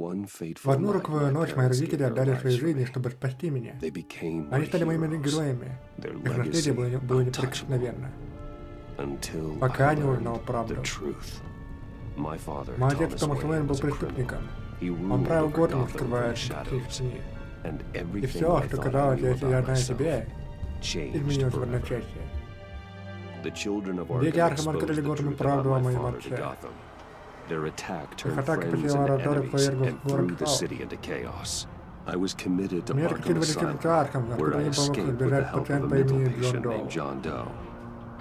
В одну роковую ночь мои родители отдали свои жизни, чтобы спасти меня. Они стали моими героями. Их наследие было неприкосновенно. Пока не узнал правду. Мой отец Томас Уэйн был преступником. Он правил годом, скрывая тени. И все, что казалось, если я знаю тебя, изменилось в одночасье. Дети Архама открыли Готэм правду о моем отце. Их атака потеряла радары, повергла город в хаос. Меня откинули в Архам, откуда мне помог избежать пациент по имени Джон Доу.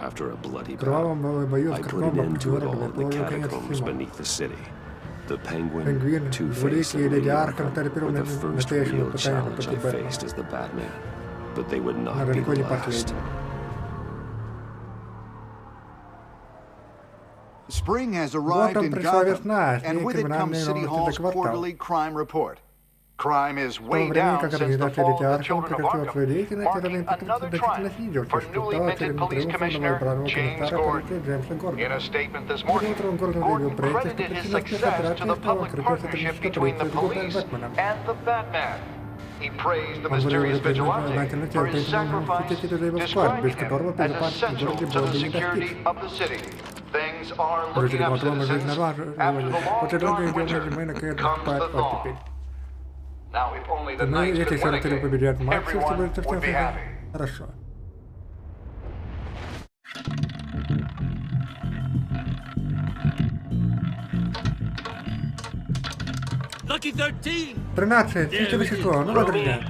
В кровавом бою с катакомбом города положил конец всему. Пингвин, Двуликий и Леди Архам стали первыми настоящими пытаниями против Бэтмена. Но далеко не последними. Spring has arrived in Gotham, and with it comes City Hall's quarterly crime report. Crime is way down since the fall of the Children of Arkham, marking another triumph for newly minted Police Commissioner James Gordon. In a statement this morning, Gordon credited his success to the public partnership between the police and the Batman. He praised the mysterious vigilante for his sacrifice, describing him as essential to the security of the city. Things are looking up, citizens. After the long-term winter comes the thaw. Now, if only the Knights could win again, everyone would be happy. Хорошо. Lucky 13! 13, чистое вещество, ну вот, друзья.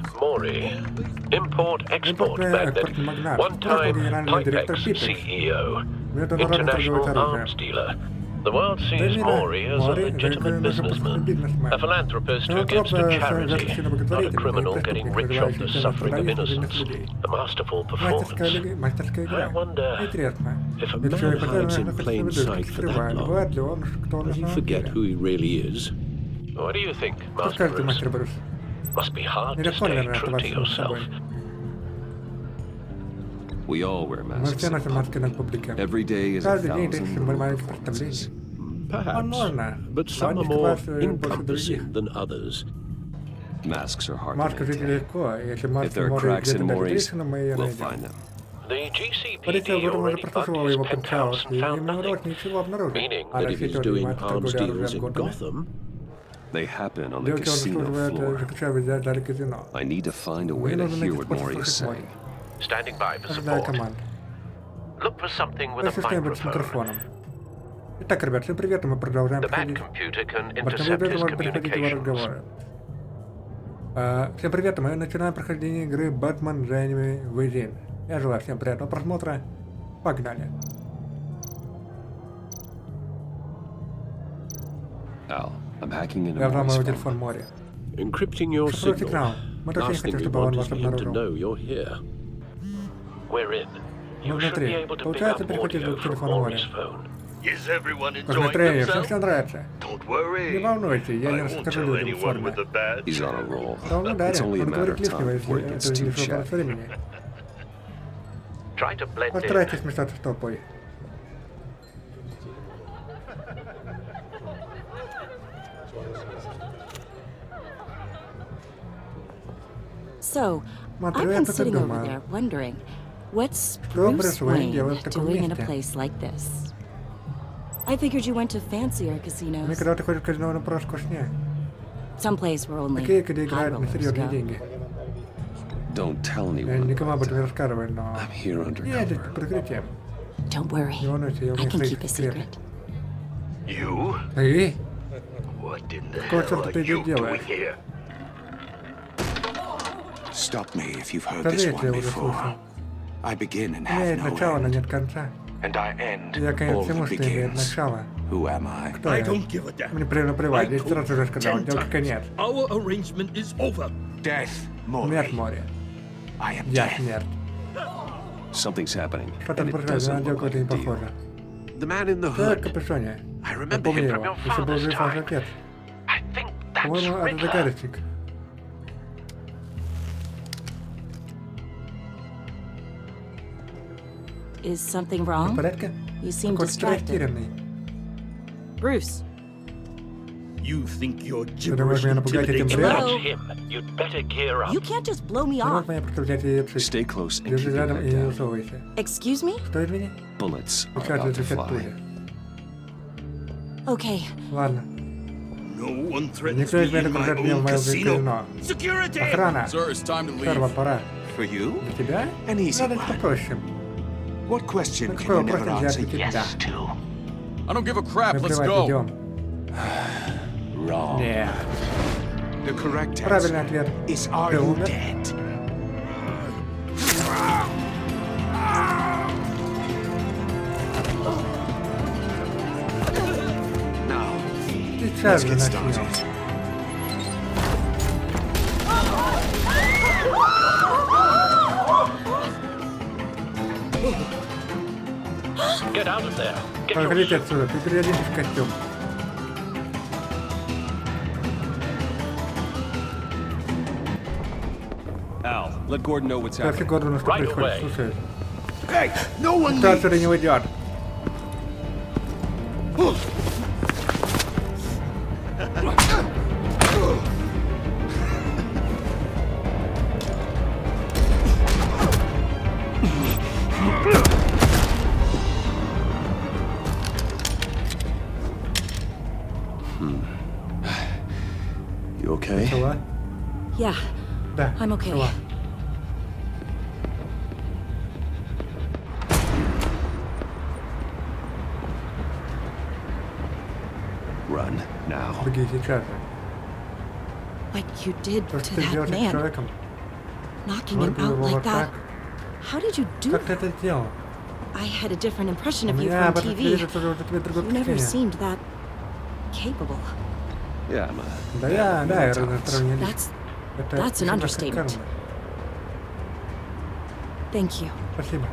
Import-export magnate, one-time Typex CEO, international arms dealer. The world sees Maury as a legitimate businessman, a philanthropist who gives to charity, not a criminal getting rich off the suffering of innocence. A masterful performance. I wonder if a man hides in plain sight for that long, does he forget who he really is? What do you think, Master Bruce? Must be hard to stay true to yourself. We all wear Мы masks. все носим маски на публике. Every day is a Каждый день тысячи thousand маленьких представлений. Perhaps, but some are more encompassing than others. masks are hard Маска to жить maintain. легко, если If маски there are может cracks где-то in дать Maurice, трещину, мы ее we'll найдем. find them. The GCPD Полиция в этом уже already bugged прослушивала his его penthouse penthouse, and и found им не удалось nothing, ничего обнаружить. meaning А that if he's рассчитывали doing мать arms торговля deals оружием in Готэме. Gotham, They happen on the Девушки, он casino заслуживает floor. заключая за казино. I need to find a way Мне to нужно hear найти what способ Maury is слышать мой. saying. standing by for Ожидаю support. команд. Look for something with a Это что-нибудь с microphone. микрофоном. Итак, ребят, всем привет, мы продолжаем The проходить. Batcomputer can Бортовой intercept бет his может переходить его communications. разговоры. Всем привет, мы начинаем прохождение игры Batman Enemy Within. Я желаю всем приятного просмотра. Погнали. Al, I'm hacking into Я взломал Maury's телефон phone. Море. Encrypting your Шифруй signal. сигнал. Мы точно не Last thing хотим, we чтобы он want вас is for him to обнаружил. know you're here. We're in. Мы You should be внутри. able to pick Получается up перехватить audio звук from телефона Море. Maury's phone. Is everyone Как enjoying настроение, всем themselves? все нравится. Don't worry. Не волнуйся, я I не won't расскажу tell людям в anyone форме. with a badge. He's on a roll. Да он It's ударит, only a он matter говорит of лишнего, time если before it это gets too лишь вопрос chatty. времени. Try to blend in. Постарайтесь смешаться с толпой. So, Смотрю, I've я been тут и sitting over думаю. there wondering, what's Что Bruce Брюс Уэйн Wayne делает в таком doing in a месте? place like this? I figured you went to fancier casinos, Мне когда ты ходишь в казино, на просто скучнее. someplace where only Такие, где high играют на rollers серьезные go. деньги. Don't tell Я anyone. никому об этом не рассказываю, но... I'm here Я здесь undercover. под прикрытием. Don't worry, Не волнуйся, я I умею can свои keep a секреты. secret. You? Ты? What in the Какого hell черта are ты you здесь делаешь? doing here? Stop me if you've heard Скажи, this если я one уже before. слышал. I begin and У меня have есть no начало, но end, нет конца. and I end Я конец all всему, that что имеет begins. начало. Who am I? Кто I я? don't give a damn. Мне прямо плевать, I здесь сразу же told сказал, 10 делка times. конец. Our arrangement is over. Death, Смерть Maury. море. I am Я death. смерть. Something's happening, Что-то and it происходит, на doesn't look делку like это a не deal. похоже. The man in the Человек в hood. капюшоне. I Я remember помню him его. from your Еще был father's жив ваш time. отец. I think that's По-моему, это Riddler. загадочник. Is something В wrong? порядке? You seem Какой-то distracted. растерянный. Bruce, You think you're Ты думаешь, gibberish меня напугать этим intimidating? бредом? Hello? Him, you'd better gear up. You can't just blow me Ты off. можешь меня подставлять и отшить. Stay close and Держи keep your рядом и head не down. усовывайся. Excuse me? Что, извини? Bullets are Сейчас about to летят fly. пули. Okay. Ладно. No one threatens Никто из me меня in my окружает меня в own моем casino. казино. Security! Охрана! Sir, it's time to Сэр, leave. вам пора. For you? Для тебя? An easy Надо one. что попроще. What question На can какой you вопрос never нельзя answer? ответить «да»? to. I don't give a crap. Мы Let's плевать, go. идем. Wrong. Нет. The correct Правильный answer ответ. is are Ты you умер? dead? Now, Сейчас let's же get начнем. started. Get out of there. Get your Выходите suit. отсюда, ты переоденешь в костюм. Al, let Gordon know what's Скажи happening. Гордону, что Right происходит. away. Слушай, Hey, no one кто leave. отсюда не уйдет? You okay? Цела? Yeah. Да. I'm okay. Цела. Run now. Беги сейчас же. Like you did То, to что ты that сделал с man, человеком. knocking him Вырубил out его like вот that. так. How did you do Как ты that? это сделал? I had a different impression У of you меня from об этом TV. телевизоре тоже уже тебе другое You never впечатление. seemed that capable. Yeah, I'm a Да я bad разносторонний лист. That's Это that's an всегда understatement. шикарно. Thank you. Спасибо.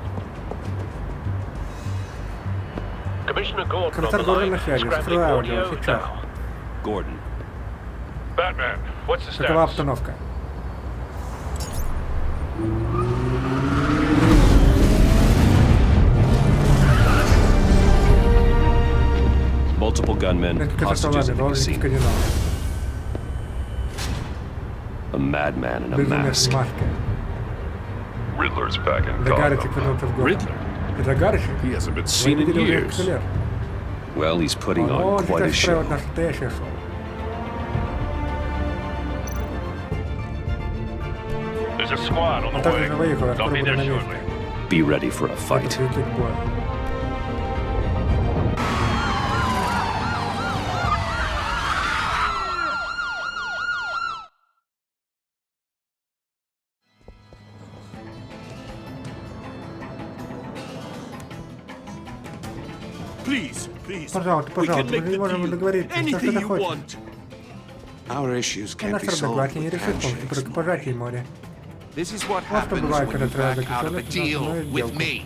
Commissioner Gordon on Комиссар the Гордон на line. связи. Scrambling Скрываю аудио audio сейчас. now. Gordon. Batman, what's the Какова status? обстановка? Multiple gunmen, Несколько hostages in солдат, the заложники в casino. казино. A madman in a Безумец в mask. маске. Riddler's back in Загарочек вернулся в город. Загарочек? He hasn't been Вы seen не in видели уже years. 5 лет. Well, he's putting Он on quite a сейчас устраивает show. настоящее шоу. There's a squad on Он the также way. же выехал, я They'll скоро be буду there на shortly. месте. Be ready for a Это fight. прийти к бою. Please, please. Пожалуйста, We can пожалуйста, мы make не the можем deal. договориться. Все, что Anything ты you хочешь. want. Our issues И can't наше be solved разногласие не with решит с помощью handshakes. рукопожатий моря. This is what Вот что happens бывает, when когда you ты back out of a заключаешь deal основную with сделку. me.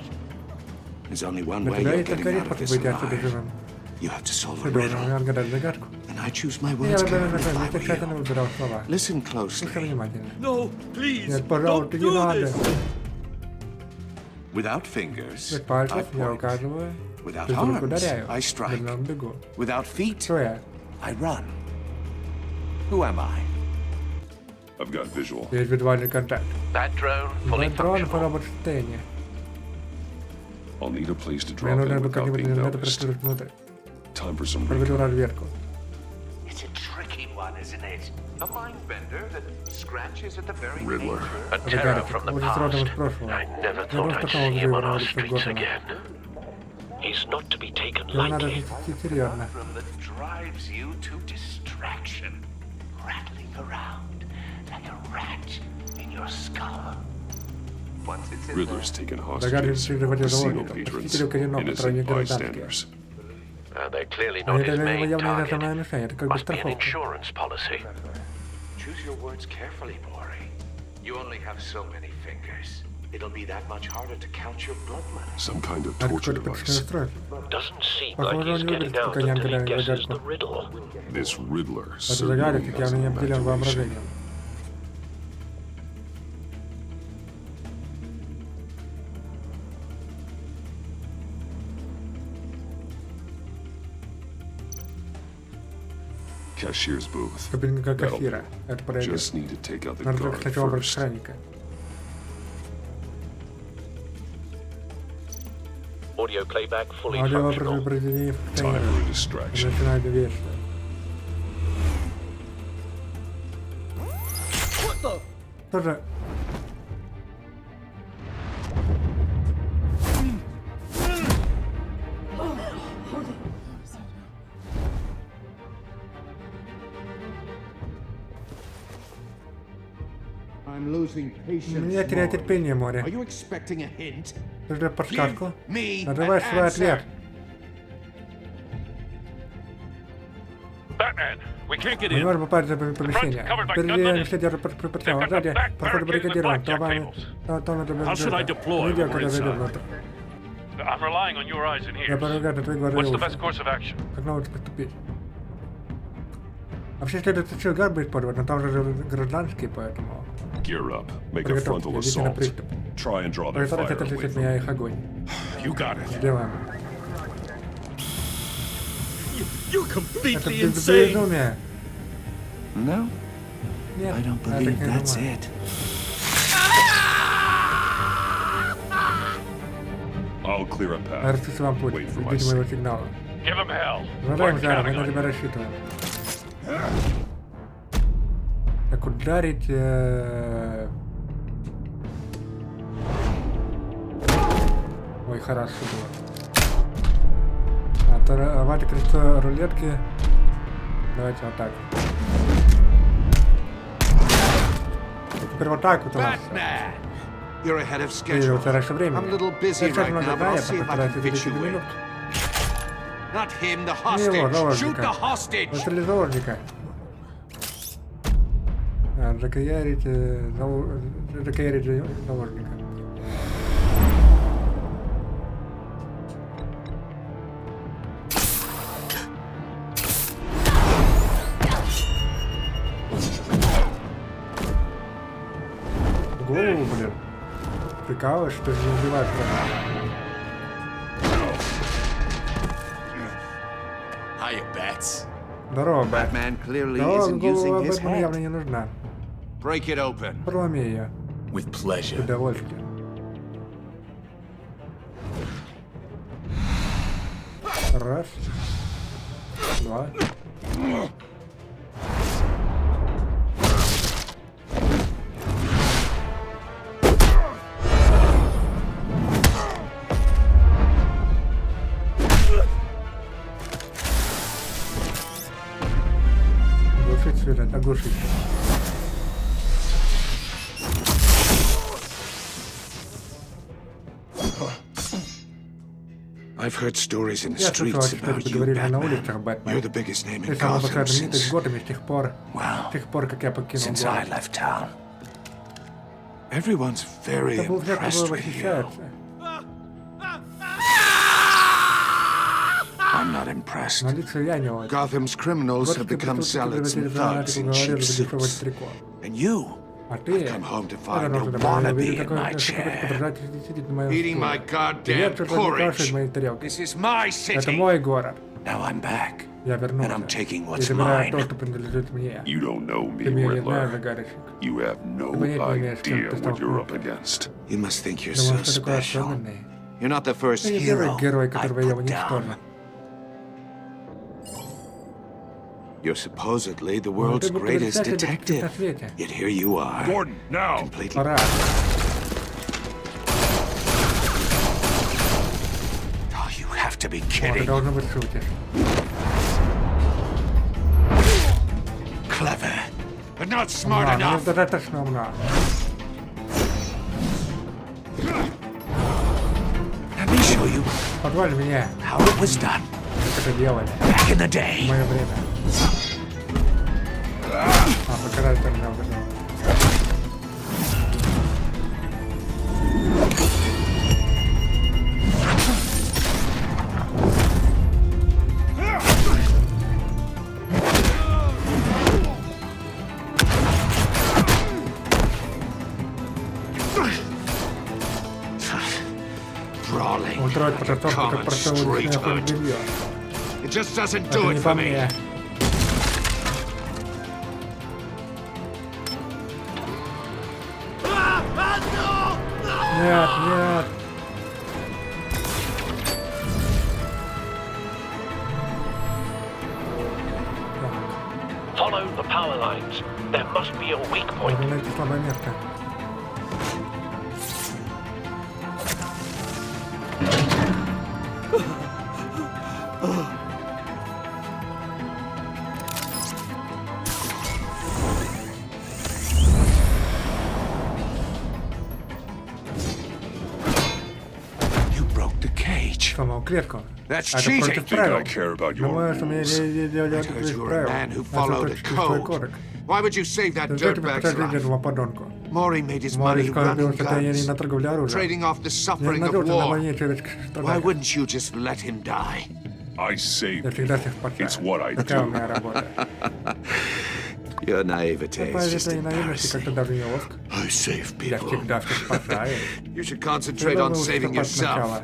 There's only one Но way тогда you're есть только getting один out of способ this выйти отсюда alive. живым. You have to solve Ты a должен riddle. разгадать загадку. And I choose my И words я выбираю carefully название, if I ты тщательно were you. выбирал слова. Listen Слушай closely. внимательно. No, please. Нет, Don't пожалуйста, не do надо. this. Without fingers, Без I пальцев я point. указываю, Without без рук arms, ударяю, I strike. без ног бегу. Without feet, Кто я? I run. Who am I? I've got visual. Есть визуальный контакт. That drone fully Дрон по functional. работе состоянии. I'll need a place to Мне drop нужно in бы without как-нибудь being надо noticed. проскочить внутрь. Time for some Проведу recon. разведку. It's a tricky one, isn't it? A mind bender that scratches at the very Riddler. nature. A terror from the Уже родом из past. прошлого. I never Я thought просто I'd такого see him живо on на our улице streets Готэма. again. He's not to be taken Его надо lightly. отнести серьезно. That drives you to distraction, rattling around like a rat in your skull. Once it's in Riddler's there, taken Загадочный hostages. захватил Casino заложников. patrons. Посетители казино, Innocent патроны гражданские. bystanders. They're clearly Они not his для него main явно не основная target. мишень, это как бы Must be an страховка. insurance policy. choose your words carefully, Maury. You only have so many fingers. It'll be that much harder to count your blood money. Some kind of Это torture какое-то device. пыточное устройство. Doesn't seem Похоже, like he's он не getting выберется, out пока не until he отгадаем guesses загадку. the riddle. This Riddler Это certainly загадочник has явно не an обделен imagination. воображением. Cashier's booth. Кабинка кассира. Это подойдет. Just need to take out the Надо guard только сначала брать first. охранника. Audio playback fully Аудио functional. произведение Time функционирует. for a distraction. Начинает действие. Тоже. I'm losing patience. Меня теряет терпение, море. Are you expecting a hint? Ты ждешь подсказку? Me Называй an свой ответ. Batman, we can't get Мы не in. можем попасть в помещение. Впереди все держат под прицелом. Сзади проход баррикадирован. Там это How should I deploy Видео, when we're когда зайдем inside? внутрь. I'm relying on your eyes and Я ears. полагаю на твои глаза и What's the уши. best course of action? Как нам лучше поступить? Вообще следует сигар будет использовать, но там же гражданские, поэтому... Gear up. Make a frontal Приготовьтесь, идите на assault. приступ. Try and draw their Приготовьтесь fire отличить away от from меня me. их огонь. You got it. Сделаем. You're Это completely insane. безумие. No, Нет, I don't я так believe не that's думаю. it. I'll clear a path. Расчистите вам путь. Wait for my Ждите моего signal. сигнала. Give him hell. Задаем We're жаром, мы counting на on тебя you. рассчитываем. Так, ударить... Ой, хорошо было. Оторвать колесо рулетки. Давайте вот так. Теперь вот так вот у нас. Batman! You're ahead of Видел schedule. это раньше времени. I'm a little busy Я сейчас right много now, but I'll занят, see if I постараюсь can fit уделить you тебе in. минут. Not him, the Не его, hostage. Shoot заложника. the hostage. Застрели заложника. Закаярить заложника. Голову, блин. Прикалываешь, что же не убиваешь прямо. Hiya, Bats. Здорово, Бэт. Batman clearly Да, isn't голова using his Бэтмену явно head. не нужна. Break it open. Проломи ее. With С pleasure. удовольствием. Раз. Два. Оглушить свет, оглушить. I've heard stories in the Я слышал, streets что about это you, говорили на Batman. улицах, Бэтмен. You're the biggest name Ты in самый Gotham большой знаменитость since, в Готэме с тех пор, как я покинул since I город. left town. Everyone's very Это был век, impressed который with you. восхищается. I'm not impressed. Но лично я не очень. Gotham's criminals have Готские become zealots преступники and thugs фанатику in cheap говорили задешевать suits. трико. And you А ты come home to я find вернулся a домой, wannabe увидел in такой my chair, подражатель сидит на моем eating my стуле. goddamn Тебе что-то не кашляет в моей porridge. тарелке. This is my Это city. мой город. Now I'm back. Я And вернулся. I'm taking И what's забираю то, mine. что принадлежит мне. You don't know me, Ты меня не знаешь, Riddler. загадочник. You have no Ты понятия не имеешь, с кем idea ты what you're up столкнулся. against. You must think you're Думаю, so что такой special. особенный. You're not the first Ты не hero первый герой, I которого я put down. уничтожил. You're supposedly the Ну, world's ты бы greatest потрясающий детектив на detective. свете. Yet here you are, Gordon, now! completely. Пора. Oh, you have to be Вот, ты kidding. должен быть шутишь. Clever, but not smart Умна, но enough. недостаточно умна. Let me show you Позволь мне, how it was done как это делали back in the в day. мое время. Показать терминал. Brawling Устроить like a потасовку, как common простое уличное street hood. белье. It just doesn't Это do не it по for me. мне. Нет, нет. Follow the power lines. There must be a weak point. Нужно найти слабое место. You broke the cage. Сломал клетку. That's Это cheating. против Think I правил. care about your Думаю, что мне rules? не делать Because без you're a правил. man who Это followed a точно твой code. кодек. Why would you save that Зачем тебе dirtbag's пытать life? этого подонку? Maury made his Мори money скоро running добился состояния на guns, торговле оружием. trading off the Не suffering of надежда на war. войне через Why страдания. wouldn't you just let him die? I save Я всегда people. всех спасаю. It's what I Такая у do. меня работа. Your naivete Твоя is just этой наивности как-то embarrassing. даже неловко. I save Я people. всегда всех спасаю. You should Ты concentrate on должен saving выступать yourself. сначала.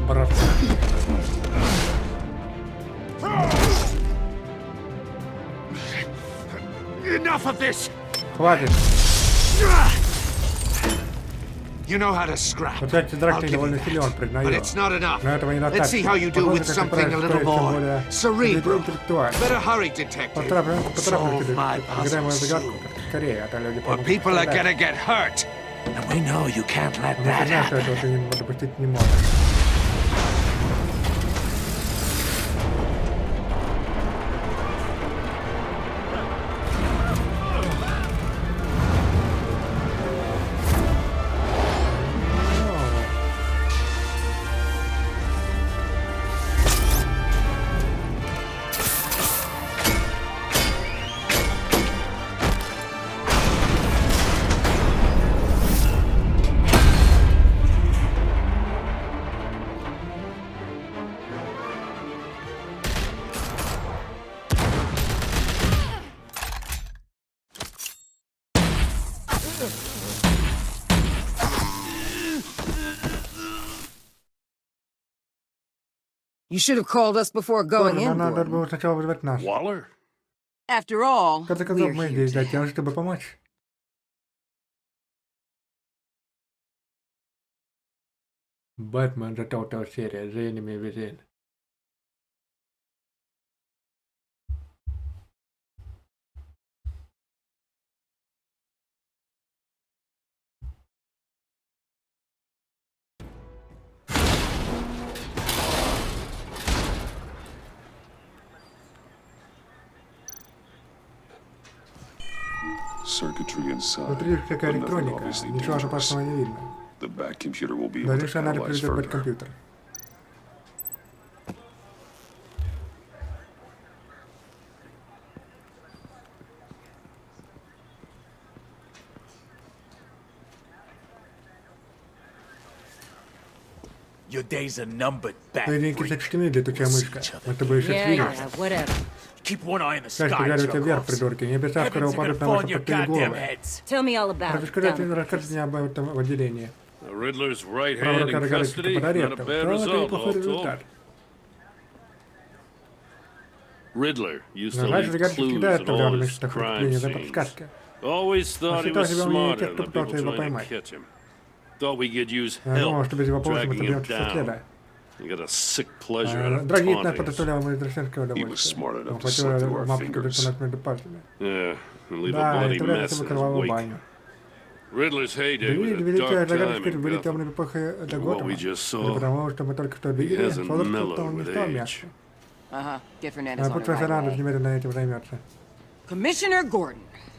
Братцы. Enough of this! Хватит. You know how to scrap. Вот эти I'll драки give довольно you силен, that. признаю. But it's not enough. Но этого Let's see недостаточно. how you do with Посмотрим, как something a ты little справишься, more более cerebral. интеллектуально. Better hurry, detective. Поторапливай, Solve my разгадай мою puzzle загадку soon. скорее, а то люди Or помогут people are страдать. gonna get hurt. And we know you can't let Мы that знаем, что happen. этого ты допустить не можешь. You should have called us before going Тоже in, надо Gordon. было сначала вызвать нас. Waller? After all, В конце we're концов, мы here здесь to для тем, help. чтобы помочь. Бэтмен The Total серия, The Enemy Within. Circuitry inside. Внутри всякая but nothing электроника, obviously ничего dangerous. опасного не видно. The back computer will be able to Дальше анализ analyze приведет further. компьютер. Your days are numbered, bat Твои деньги freak. сочтены, летучая мышка. Мы с тобой еще Yeah, свидимся. yeah, whatever. Keep one eye on the Скажите, sky, глядите вверх, jerk-offs. придурки. Небеса скоро Heavens are упадут gonna на fall on ваши your подпили goddamn головы. heads. Tell me all about it. Расскажите Down. мне об этом в отделении. The Riddler's right Правая hand рука in догадывается custody. под Not a арестом. bad Это result, неплохой all told. результат. Riddler used Но to раньше leave загадки clues всегда at all оставляли his место crime преступления за scenes. подсказка. Always thought he считал was себя умнее smarter тех, than кто the пытался people его trying поймать. to catch him. Thought we could use Я думал, help что без его помощи мы dragging him добьемся со down. следа. You got a sick pleasure out of Драгить нас taunting us. подоставлял мы извращенское He was удовольствие. smart enough Он to хотел slip through our мапочку fingers. рисунок между пальцами. Yeah, and leave a Да, и bloody оставляли mess собой in his кровавую wake. баню. Riddler's heyday was a Великая dark загадка time in были Gotham. темной эпохой для What Готэма. we just saw, Это потому, что мы только что видели, hasn't возраст mellowed он не with стал age. мягче. Uh-huh. Get Fernandez on it Профессор right Андерс away. немедленно этим займется. Commissioner Gordon,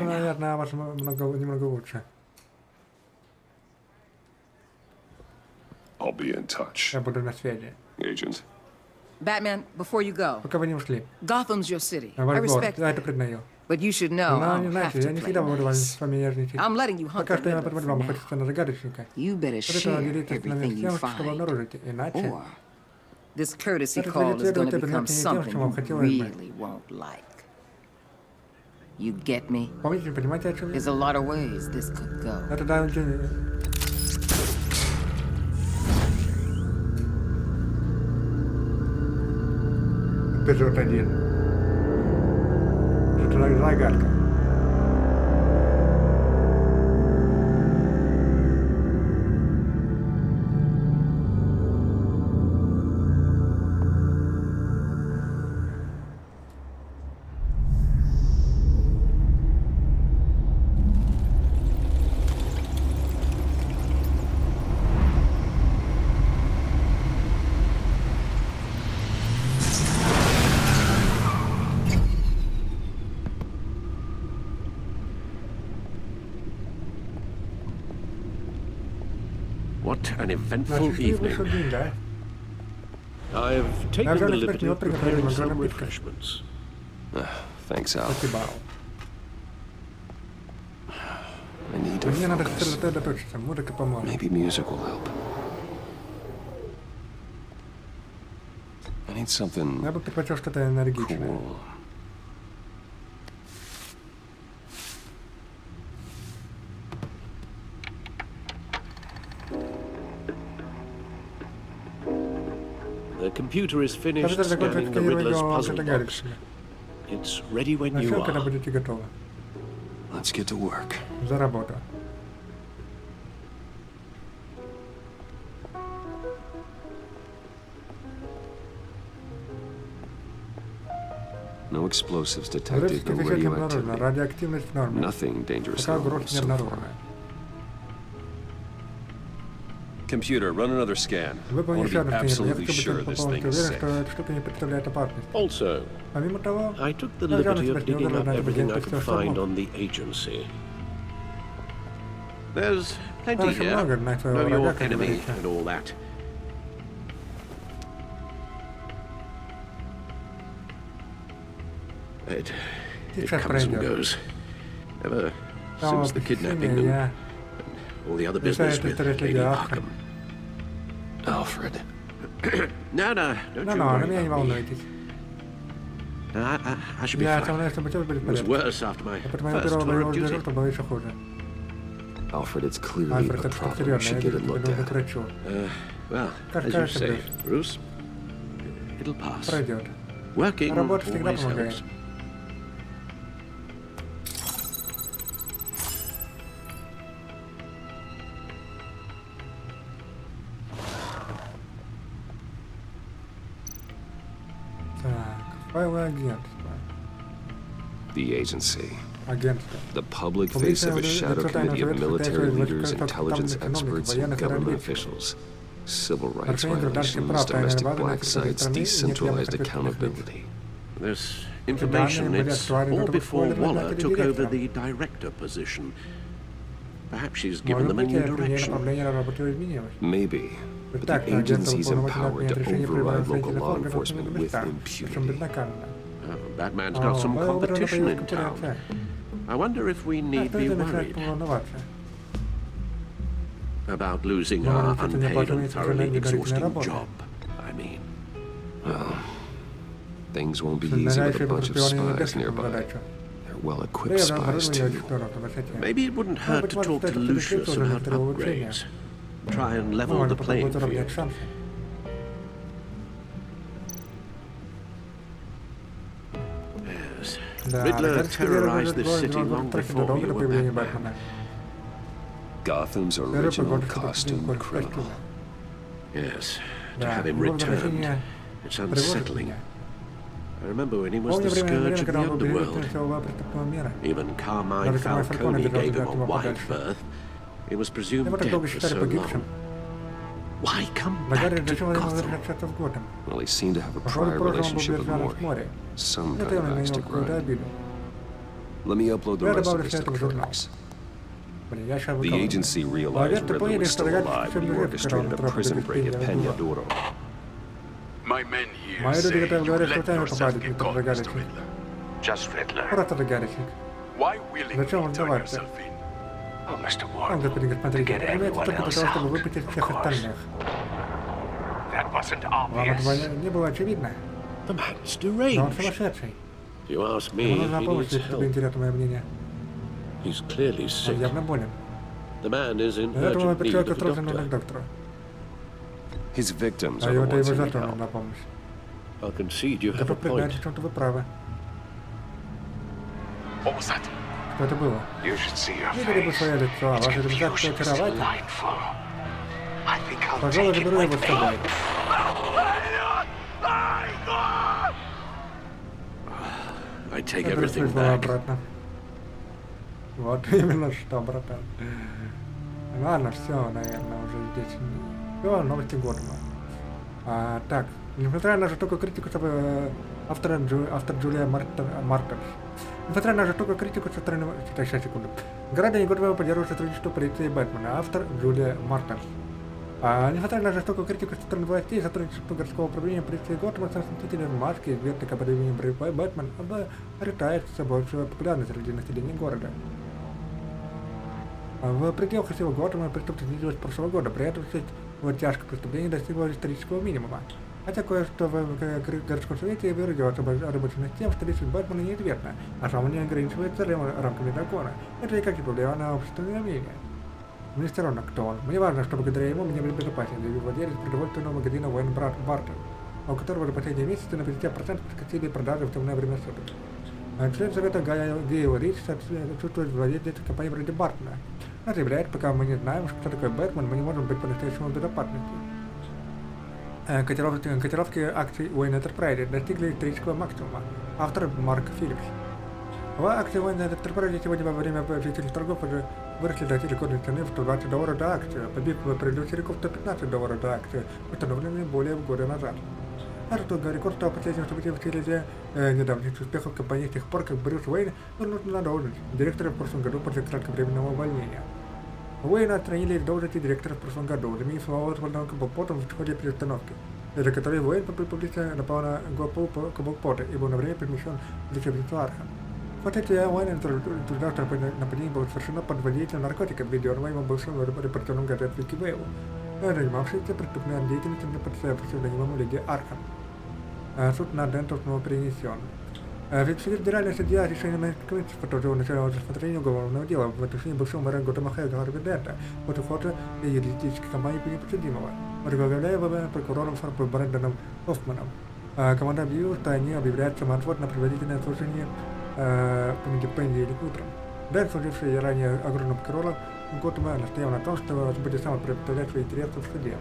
Bye now. наверное, о вас немного лучше. I'll be in touch, Я буду на связи. Agent. Batman, before you go, Пока вы не ушли. Gotham's your city. I Ваш город. respect Я это that. признаю. But you should know Но не I'll have знаете, я to не play всегда буду nice. с вами нежничать. I'm letting you hunt Пока the что я Riddler позволю for вам now. охотиться на загадочника. You better Поэтому share делитесь с нами everything you всем, что вы find. обнаружите. Иначе... Or this courtesy Это call is going to традиционно become это не тем, something что вам you хотелось бы. really won't like. You get me? Помните, понимаете, о чем я? There's a lot of ways this could go. Это да, Эпизод 1. Это загадка. What an eventful Значит, ты вышел evening. день, да? I've taken the Наверное, liberty теперь of не preparing приготовим some огромный refreshments. Thanks, Al. Спасибо. I need to Мне надо focus. сосредоточиться. Музыка поможет. Maybe music will help. I need something Я бы предпочел что-то энергичное. cool. The computer is finished Компьютер закончил scanning the Riddler's сканирование puzzle box. загадочки. It's ready when you Начнем, когда are. будете готовы. Let's get to work. За работу. No explosives detected, Взрывчатых no веществ не обнаружено. radioactivity. Радиоактивность в норме. Nothing dangerous Пока at all угроз не so far. обнаружено. Computer, run another scan. I Выполни want еще to be одно absolutely сканирование. Я sure хочу быть this thing полностью is уверен, safe. что эта штука не представляет опасность. Also, Помимо того, I took the я взял на liberty себя of digging смело up на everything I интеллигент could все, что find мог. on the agency. There's plenty Там еще here. много на своего Know врага, your как enemy говорится. and all that. It Сейчас comes and пройдет. goes. Ever Самого since the kidnapping посещения and я all the other решаю business эту with историю с Lady Леди Arkham. Alfred. No, don't you на worry меня не about me. волнуйтесь. I should be Я fine. со мной, чтобы все будет It в was порядке. worse after my А под моего first первого tour боевого of duty. дежурства было еще хуже. Alfred, it's clearly Альфред, a это problem. You серьезно, should я get it тебе looked нужно к at. врачу. Well, Как as you кажется, say, Bruce, it'll pass. Пройдет. Working Работа всегда always помогает. helps. Так, файлы агентства. The agency. Агентство. The public face of a shadow committee of military leaders, intelligence experts, and government officials. Civil rights violations, domestic black sites, decentralized accountability. This information, it's all before Waller took over the director position. Perhaps she's given Может them a быть, new это direction. направление работы изменилось. Maybe, but Так, the агентство agency's уполномочено empowered to принять решение при override правоохранительных local law органах enforcement в with местах, причем impunity. безнаказанно. Batman's got some Было выбрано competition появилась in town. конкуренция. I wonder if we А need be стоит начинать worried поволноваться. about losing Well, our if it's an unpaid and opportunity for thoroughly them to get exhausting работу. job. I mean, Well, things won't be easy with a bunch of spies nearby. They're well-equipped spies, too. maybe it wouldn't hurt to talk to Lucius about upgrades. Try and level the playing field. Yes. Riddler terrorized this city long before you were Batman. Gotham's original costume criminal. Yes, to have him returned. It's unsettling. I remember when he was the scourge of the underworld. Even Carmine Falcone gave him a wide berth. He was presumed dead for so long. Why come back to Gotham? Well, he seemed to have a prior relationship with Mori. Some kind of axe to grind. Let me upload the rest of this to the codex. The agency realized Riddler was still alive when he orchestrated a prison break at Peña Duro. Мои люди готовы говорить, что сами попадут, мистер Загадочник. Просто Загадочник. Зачем вам сдаваться? Он, господин смотрите, понимаете, только для того, чтобы выпустить всех остальных. Вам этого не было очевидно? Но он сумасшедший. Ему нужна помощь, если тебе интересно мое мнение. Он явно болен. Поэтому человеку срочно нужно к доктору. А его жертвам нужна помощь. Готов признать, в чем-то вы правы. Что это было? Видели бы свое лицо, ваш рюкзак очарователь. Пожалуй, заберу его с собой. Я беру свои слова обратно. Вот именно что, братан. Ладно, все, наверное, уже здесь. Все, новости Готэма. Так, несмотря на жестокую критику автор Джулия Мартерс. Несмотря на жестокую критику со стороны... Сейчас, секунду. Города Готэма поддерживают сотрудничество полиции и Бэтмена. Автор Джулия Мартерс. Несмотря на жестокую критику со стороны властей, сотрудничество городского управления полиции Готэма со мстителем Маски, известный под именем Бэтмен, обретает все большую популярность среди населения города. В пределах всего Готэма преступность снизилась с прошлого года, при этом сеть тяжких преступлений достигла исторического минимума. Хотя кое-что в городском совете выразило озабоченность тем, что личность Бэтмена неизвестна, а сам он не ограничивается рамками закона. Это никак не повлияло на общественное мнение. Мне все равно, кто он. Мне важно, что благодаря ему мне были безопаснее, заявил владелец продовольственного магазина Уэйн Бартон, у которого за последние месяцы на 50% скатили продажи в темное время суток. Член совета Гейл Рич чувствует владелец компании вроде Бартона. Он заявляет, пока мы не знаем, что такое Бэтмен, мы не можем быть по-настоящему в безопасности. Котировки акций Уэйн Enterprise достигли исторического максимума. Автор Марк Филлипс. В акции Уэйн Enterprise сегодня во время жителей торгов уже выросли до рекордной цены в $120 за акцию, побив предыдущий рекорд $115 за акцию, установленный более года назад. Этот рекорд стал последним событием в серии недавних успехов компании с тех пор, как Брюс Уэйн вернулся на должность директора в прошлом году после кратковременного увольнения. Уэйна отстранили из должности директора в прошлом году, заменив его отводным Каблпотом в ходе перестановки, из-за которой Уэйн публично напал на группу Каблпота и был на время перемещен в лечебницу Архам. Впоследствии Уэйн утверждал, что нападение было совершено под воздействием наркотиков, введенного ему бывшим репортером газет Вики Вейлу, занимавшийся преступной деятельностью под псевдонимом Леди Архам. Суд над Дентом снова перенесен. Ведь федеральный судья решением подтвердил начало рассмотрения уголовного дела в отношении бывшего мэра Готэма Гарви Дента против фото юридической компании неподсудимого, возглавляя прокурором Брэндоном Хоффманом. Команда объявила, что они объявляют самоотвод на предварительное слушание в понедельник утром. Дент, служивший ранее огромным прокурором Готэма, настоял на том, что будет сам представлять свои интересы в суде.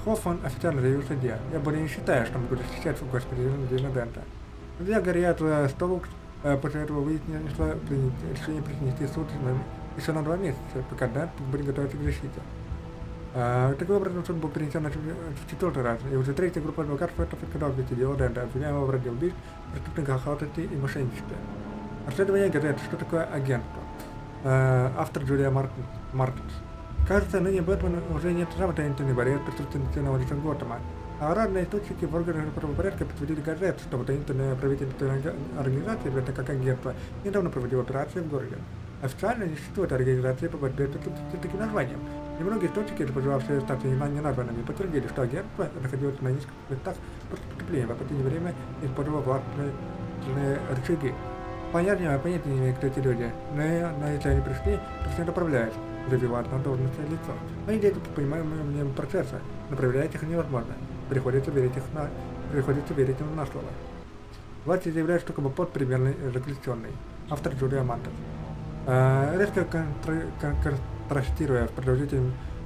Хоффман официально заявил судье: «Я более не считаю, что могу защищать господина Дента». Судья Гарриет Стоукс после этого выяснил, что решение принести суд еще на 2 месяца, пока Дент будет готовиться к защите. Таким образом, суд был перенесен в 4-й раз, и уже 3-я группа адвокатов отказалась вести дело Дента, обвиняя его в радиоубийстве, преступных охоты и мошенничестве. Расследование газеты «Что такое агентство?» Автор Джулия Мартерс. Кажется, ныне Бэтмен уже нет самой таинственной борьбы с преступностью лица Готэма. А разные источники в органах правопорядка подтвердили газет, что таинственная правительственная организация, известная как агентство, недавно проводила операции в городе. Официально не существует организации по борьбе с преступностью с таким названием. Немногие источники, пожелавшие стать неназванными, подтвердили, что агентство находилось на нескольких местах преступления, в последнее время использовало властные рычаги. Понятнее не имеют, кто эти люди, но если они пришли, то все направляют, заявила одно должностное лицо. Они действуют по пониманию процесса, но проверять их невозможно. Приходится верить им на слово. Власти заявляют, что Каблпот примерный заключенный. Автор Джулия Мартерс. Резко контрастируя с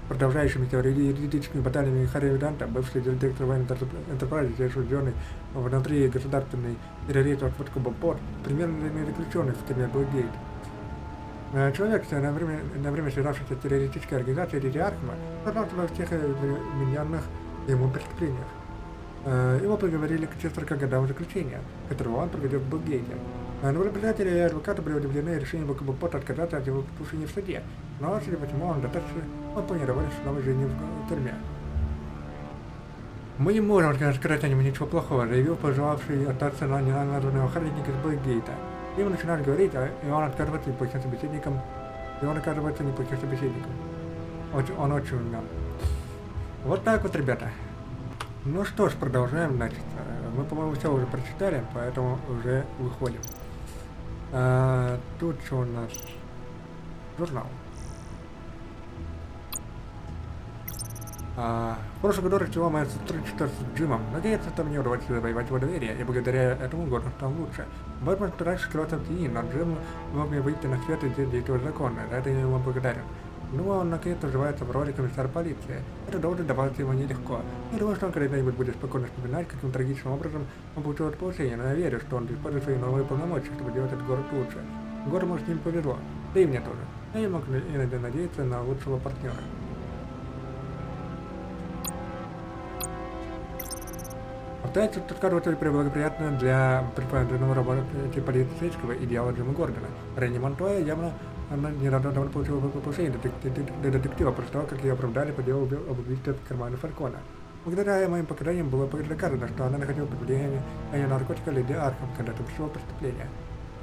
продолжающимися юридическими баталиями Харри Данта, бывший директор Уэйн Enterprise, осужденный внутри государственной террорист от Каблпот, примерный заключенный в тюрьме Блэкгейт. Человек, на время связавшийся с террористической организацией Леди Архама, признался во всех вмененных ему преступлениях. Его приговорили к 40 годам заключения, которого он проведет в Блэкгейте. Наблюдатели и адвокаты были удивлены решением Каблпота отказаться от его слушания в суде, но, судя по всему, он планировал снова жизни в тюрьме. Мы не можем сказать о нем ничего плохого, заявил пожелавший остаться на неназванного охранника из Блэкгейта. И мы начинаем говорить, и он отказывается неплохим собеседником. Он очень умен. Вот так вот, ребята. Ну что ж, продолжаем, значит. Мы, по-моему, все уже прочитали, поэтому уже выходим. Тут что у нас? Журнал. В прошлом году расцвело мое сотрудничество с Джимом. Надеюсь, что мне удается завоевать его доверие, и благодаря этому город стал лучше. Бэтмен раньше скрылся в тени, но Джим мог мне выйти на свет и действовать законно. За это я ему благодарен. Ну, он наконец-то вживается в роли комиссара полиции. Это должен даваться ему нелегко. Я думаю, что он когда-нибудь будет спокойно вспоминать, каким трагичным образом он получил это положение, но я верю, что он использует свои новые полномочия, чтобы делать этот город лучше. Городу с ним повезло. Да и мне тоже. Я не мог иногда надеяться на лучшего партнера. Пытается сказываться благоприятно для предположенного работы полицейского идеала Джима Гордона. Ренни Монтоя явно недавно получил повышение до детектива после того, как ее оправдали по делу об убийстве кармана Фалькона. Благодаря моим показаниям было доказано, что она находилась под влиянием наркотика Леди Архам, когда совершила преступление.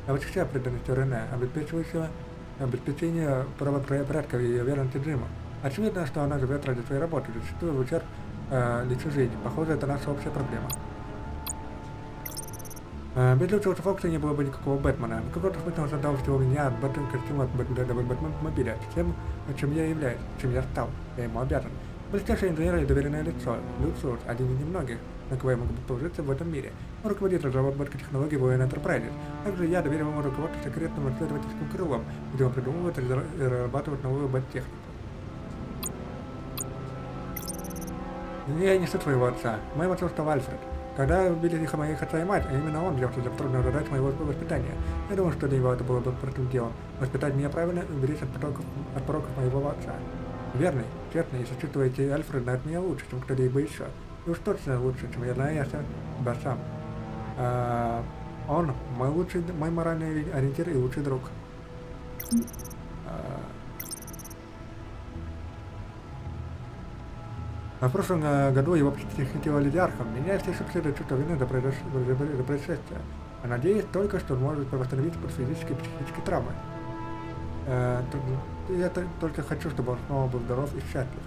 Я восхищаю преданностью Рене, обеспечение правопорядка и ее верности Джиму. Очевидно, что она живет ради своей работы, зачастую в ущерб личной жизни. Похоже, это наша общая проблема. Без Люциуса Фокса не было бы никакого Бэтмена. В каком-то смысле он создал всего меня от костюма от Бэтмобиля. Тем, чем я являюсь, чем я стал. Я ему обязан. Блестящий инженер и доверенное лицо. Люциус – один из немногих, на кого я могу положиться в этом мире. Он руководит разработкой технологий военной Enterprise. Также я доверил ему руководство секретным исследовательским крылом, где он придумывает и разрабатывает новую бэт-технику. Я не сын своего отца. Моим отцом стал Альфред. Когда убили их моих отца и мать, а именно он взялся за трудную задачу моего воспитания. Я думаю, что для него это было бы простым делом. Воспитать меня правильно и уберечь от пороков моего отца. Верный, честный и сочувствующий Альфред знает меня лучше, чем кто-либо еще. И уж точно лучше, чем я знаю себя сам. Он мой моральный ориентир и лучший друг. В прошлом году его похитила Леди Архам. Меня все преследует чувство вины за происшествие. А надеюсь только, что он может восстановить под физические и психические травмы. Я только хочу, чтобы он снова был здоров и счастлив.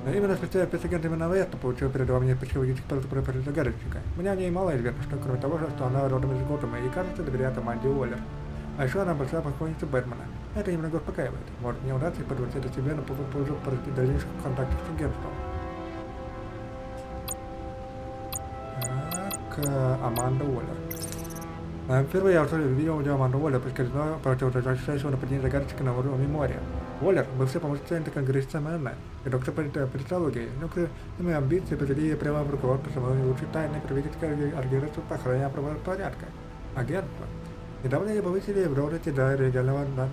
Именно спустя 5 агентов именно это получил передо мной психологический портрет загадочника. Мне о ней мало известно, что кроме того, что она родом из Готэма и, кажется, доверяет Аманде Уоллер. А еще она большая поклонница Бэтмена. Это немного успокаивает. Может, мне удастся подвести до себя на позу дальнейших контактов с агентством. Так, Аманда Уоллер. Впервые я видел Аманду Уоллер предсказано противостоящего нападения загадочника на уровне моря. Уоллер, бывший помощник конгресса МН и доктор политологии, но мои амбиции привели ее прямо в руководство самой лучшей тайной правительской организации по охране правопорядка. Агентство. Недавно я повысили в должности до регионального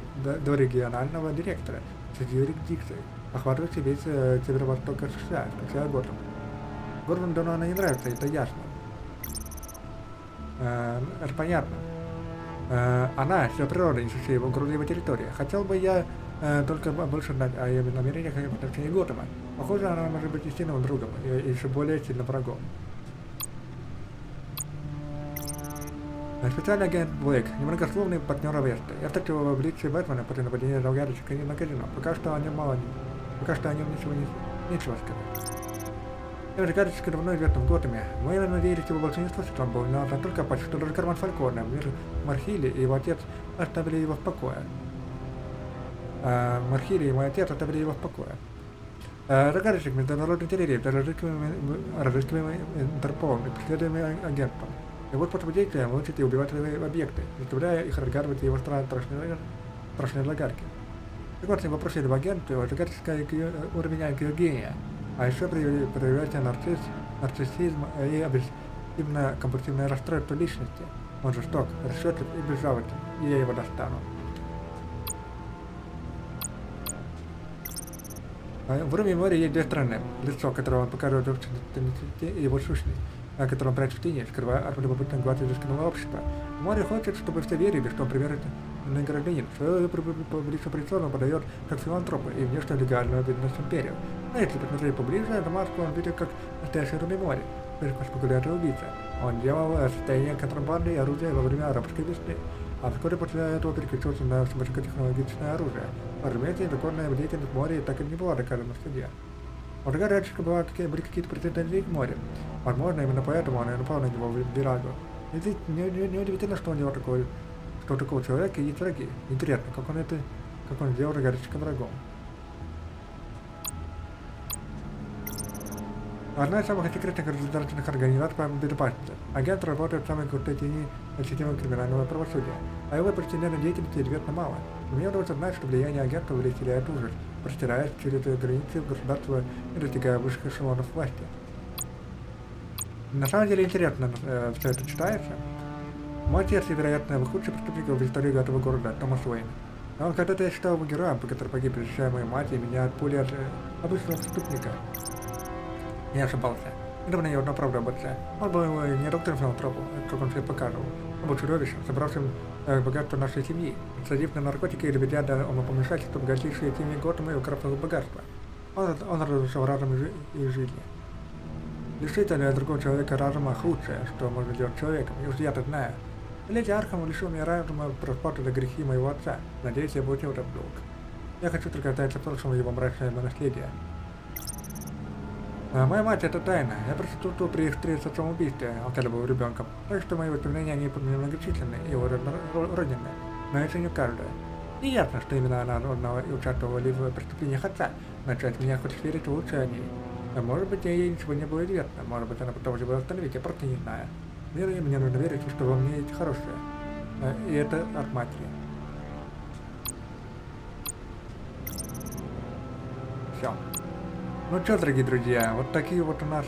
директора с юрисдикцией, охватывающей весь северо-восток США, включая Готэм. Гордону давно она не нравится, это ясно. Это понятно. Она, вся природа, несущая его грузовой территории. Хотел бы я только больше знать о ее намерениях в отношении Готэма. Похоже, она может быть и сильным другом, и еще более сильным врагом. Специальный агент Блэк, немногословный партнер Веста. Я встретил его в лице Бэтмена после нападения загадочника на казино. Пока что о нем нечего сказать. Загадочник давно известен в Готэме. Мы надеялись, его больше не слышит, он был настолько опасен, что даже карман Фалькона, Мархили и его отец оставили его в покое. Мархили и мой отец оставили его в покое. Загадочник международный террорист, разыскиваемый Интерполом и преследуемый агентом. Его способ действия – мучить и убивать объекты, заставляя их разгадывать его страшные загадки. Согласно вопросу агенту, загадочный уровень IQ гения, а еще проявляется нарциссизм и обсессивно-компульсивное расстройство личности. Он жесток, расчетлив и безжалостен, и я его достану. В уровне моря есть две стороны. Лицо, которое он показывает и его сущность, которую он прячет в тени, скрывая от любопытных глаз изысканного общества. Море хочет, чтобы все верили, что он гражданин. Свою лицо он подает как филантроп и внешне легальную бедность империю. Но если посмотреть поближе, Дамаску он видел как настоящий рудный слишком спекулятор убийца. Он делал состояние контрабанды и оружия во время арабской весны, а вскоре после этого переключился на высокотехнологичное оружие. Разумеется, законная деятельность в море так и не была доказана в суде. У Загадочка были какие-то претензии к морю. Возможно, именно поэтому он и напал на него в Дирагу. Неудивительно, что у него что у такого человека есть враги. Интересно, как он сделал Загадочка врагом. Одна из самых секретных государственных организаций по безопасности. Агент работает в самой крутой тени системы криминального правосудия, а его повседневной деятельности известно мало. Мне удается знать, что влияние агента вселяет ужас, простираясь через границы государства и достигая высших эшелонов власти. На самом деле интересно все это читается. Мой отец, вероятно, худший преступник в истории этого города, Томас Уэйн. Он когда-то я считал его героем, который погиб, защищая мою мать и меня от пули от обычного преступника. Я ошибался. Это была не одна правда об отце. Он был не доктором филантропу, как он себе показывал. Он был чудовищем, собравшим богатство нашей семьи, садив на наркотики и доведя до умопомешательства богатейшие семьи Готэма и украв их богатство. Он разрушил разум и жизни. Лишитель другого человека разума худшее, что может делать человеком, и уж я-то знаю. Леди Архам лишил меня разума проспату за грехи моего отца. Надеюсь, я получил этот долг. Я хочу только оставить в прошлом его мрачное наследие. Моя мать — это тайна. Я просто чувствую при их отцом убийстве, он когда был ребенком. Так что мои воспоминания не многочисленны и родинны, но это не каждая. И ясно, что именно она одна и участвовала в преступлениях отца, но часть меня хочет верить лучше о ней. А может быть, ей ничего не было известно, может быть, она пыталась его остановить, я просто не знаю. Мне нужно верить, что во мне есть хорошее. И это от матери. Все. Ну что, дорогие друзья, вот такие вот у нас...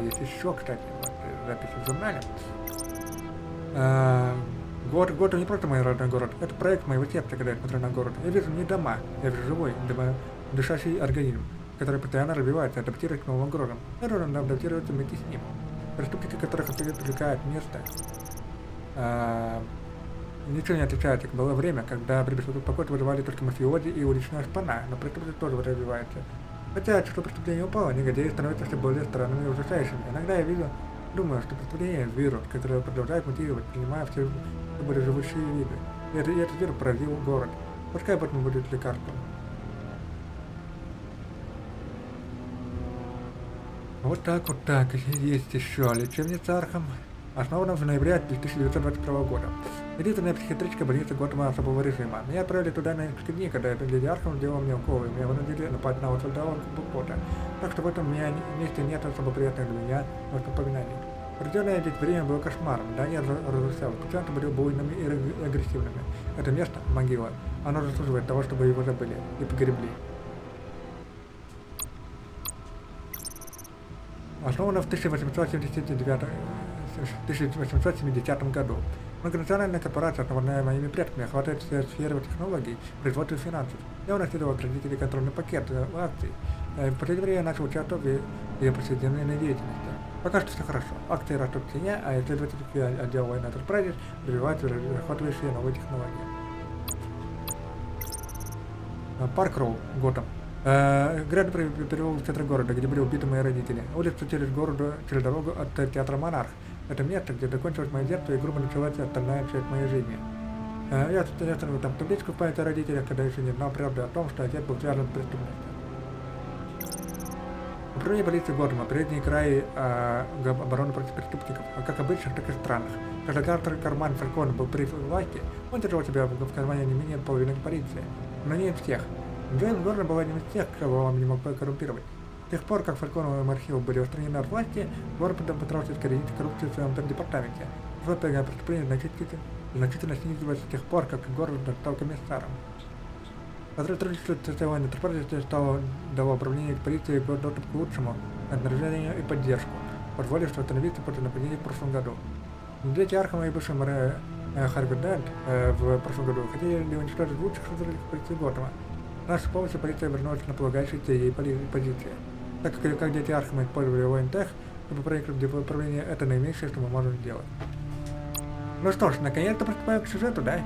есть еще, кстати, вот, запись в журнале. Город не просто мой родной город, это проект моего сердца, когда я смотрю на город. Я вижу не дома, я вижу живой, дышащий организм, который постоянно развивается, адаптируясь к новым угрозам. И нужно адаптироваться вместе с ним. Преступники, которых привлекают место, ничего не отличается, как было время, когда при беспокойстве вызывали только мафиози и уличная шпана, но преступность тоже развивается. Хотя число преступлений упало, негодяи становятся все более странными и ужасающими. Иногда я думаю, что преступление – вирус, который продолжает мутировать, принимая все более живущие виды. И этот вирус поразил город. Пускай об этом будет лекарством. Вот так. Есть еще лечебница Архам, основана в ноябре 1922 года. Единственная психиатрическая больница Готэма особого режима. Меня отправили туда на несколько дней, когда леди Архам сделала мне уколы, меня вынудили напасть на солдата пота. Так что в этом месте нет особо приятных для меня воспоминаний. Определенное здесь время было кошмаром, здание разрушалось, пациенты были буйными и агрессивными. Это место, могила, оно заслуживает того, чтобы его забыли и погребли. Основана в 1870 году. Многонациональная корпорация, основанная моими предками, охватывает все сферы технологий, производства и финансов. Я унаследовал от родителей контрольный пакет акций. В последнее время я начал участвовать в ее повседневной деятельности. Пока что все хорошо. Акции растут в цене, а исследовательский отдел военной enterprise развивает захватывающие новые технологии. Парк Роу, Готэм. Град привел в центр города, где были убиты мои родители. Улица через дорогу от театра «Монарх». Это место, где закончилось мое детство и грубо началась остальная часть моей жизни. Я оставил там табличку в память о родителях, когда еще не знал правды о том, что отец был связан с преступностью. Управление полиции Готэма, передний край обороны против преступников, как обычных, так и странных. Когда карман Фалькона был при власти, он держал себя в кармане не менее половины полиции, но не всех. Джеймс Гордон был одним из тех, кого он не мог коррумпировать. С тех пор, как Фальконовым архивы были устранены от власти, Гордон пытался искоренить коррупцию в своем департаменте. Число преступлений значительно снизилось с тех пор, как Гордон стал комиссаром. Сотрудничество с enterprise дало управлению полиции доступ к лучшему снаряжению и поддержку, позволив восстановиться после нападения в прошлом году. Дети Архама и бывший мэр Харви Дент в прошлом году хотели уничтожить лучших сотрудников полиции Готэма. С нашей помощью полиция вернулась на полагающиеся ей позиции. Так как дети Архама использовали воентех, чтобы проиграть управление, это наименьшее, что мы можем сделать. Ну что ж, наконец-то приступаем к сюжету, да?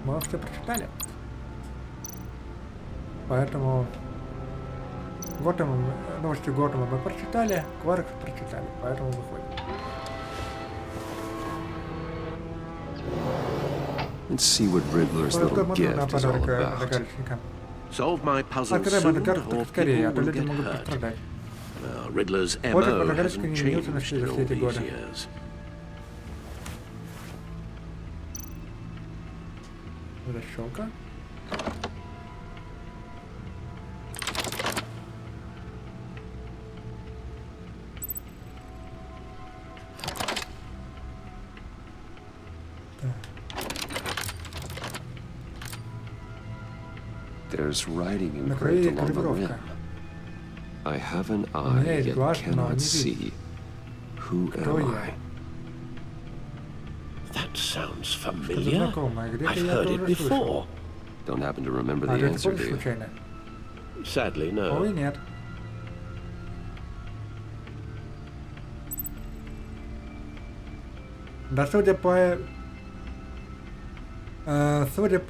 Мы все прочитали. Поэтому новости Готэма мы прочитали, Кварк прочитали, поэтому выходим. Let's see what Riddler's little gift is all about. Solve my puzzle soon, or people will get hurt. Riddler's MO hasn't changed in all these years. Защелка. There's writing engraved along the rim. I have an eye, yet cannot see. Who am I? That sounds familiar. I've heard it before. Don't happen to remember the answer, do you? Sadly, no. Ой, нет. Да, судя по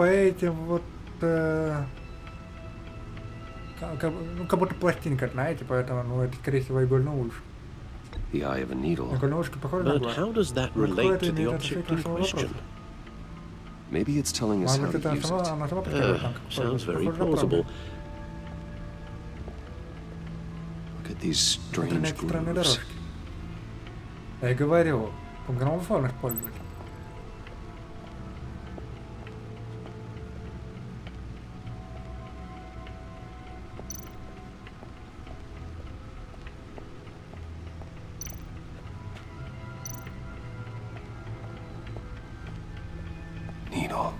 этим вот, как будто пластинка, знаете, поэтому, это, скорее всего, игольный ушко. The eye of a needle. Игольное ушко похоже на глаз. But how does that relate to the object in question? Maybe it's telling us how to use it. Sounds very plausible. Look at these strange grooves. Я и говорю, по граммофону использовать. Needle.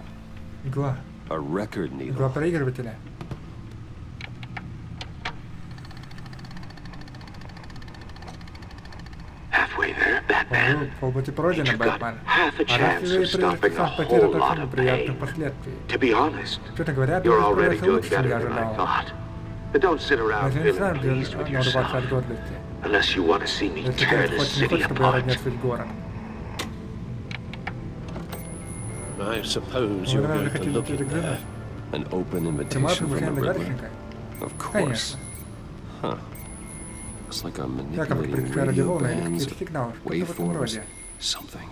Игла. A record needle. Игла проигрывателя. Halfway there, Batman. Полпути пройдено, You've got Бэтмен. half a А раз chance тебе of stopping a потеря whole lot очень of неприятных pain. последствий. To be honest, Честно говоря, ты you're already справился doing лучше, чем я better than I ожидал. thought. But don't sit Но around я не знаю, feeling где pleased with надо рваться от yourself. гордости. Unless you want to see me Если tear ты this хочешь, не city хочешь, чтобы я apart. разнес весь город. I suppose Ну, you're наверное, going to хотите look in заглянуть? there. An open Ты можешь invitation from the обучение Riddler. загадочника? Of course. Конечно. Huh. It's like I'm Я как manipulating предыдущая radio радиоволна или bands, какие-то сигналы, что-то в этом waveforms, роде. something.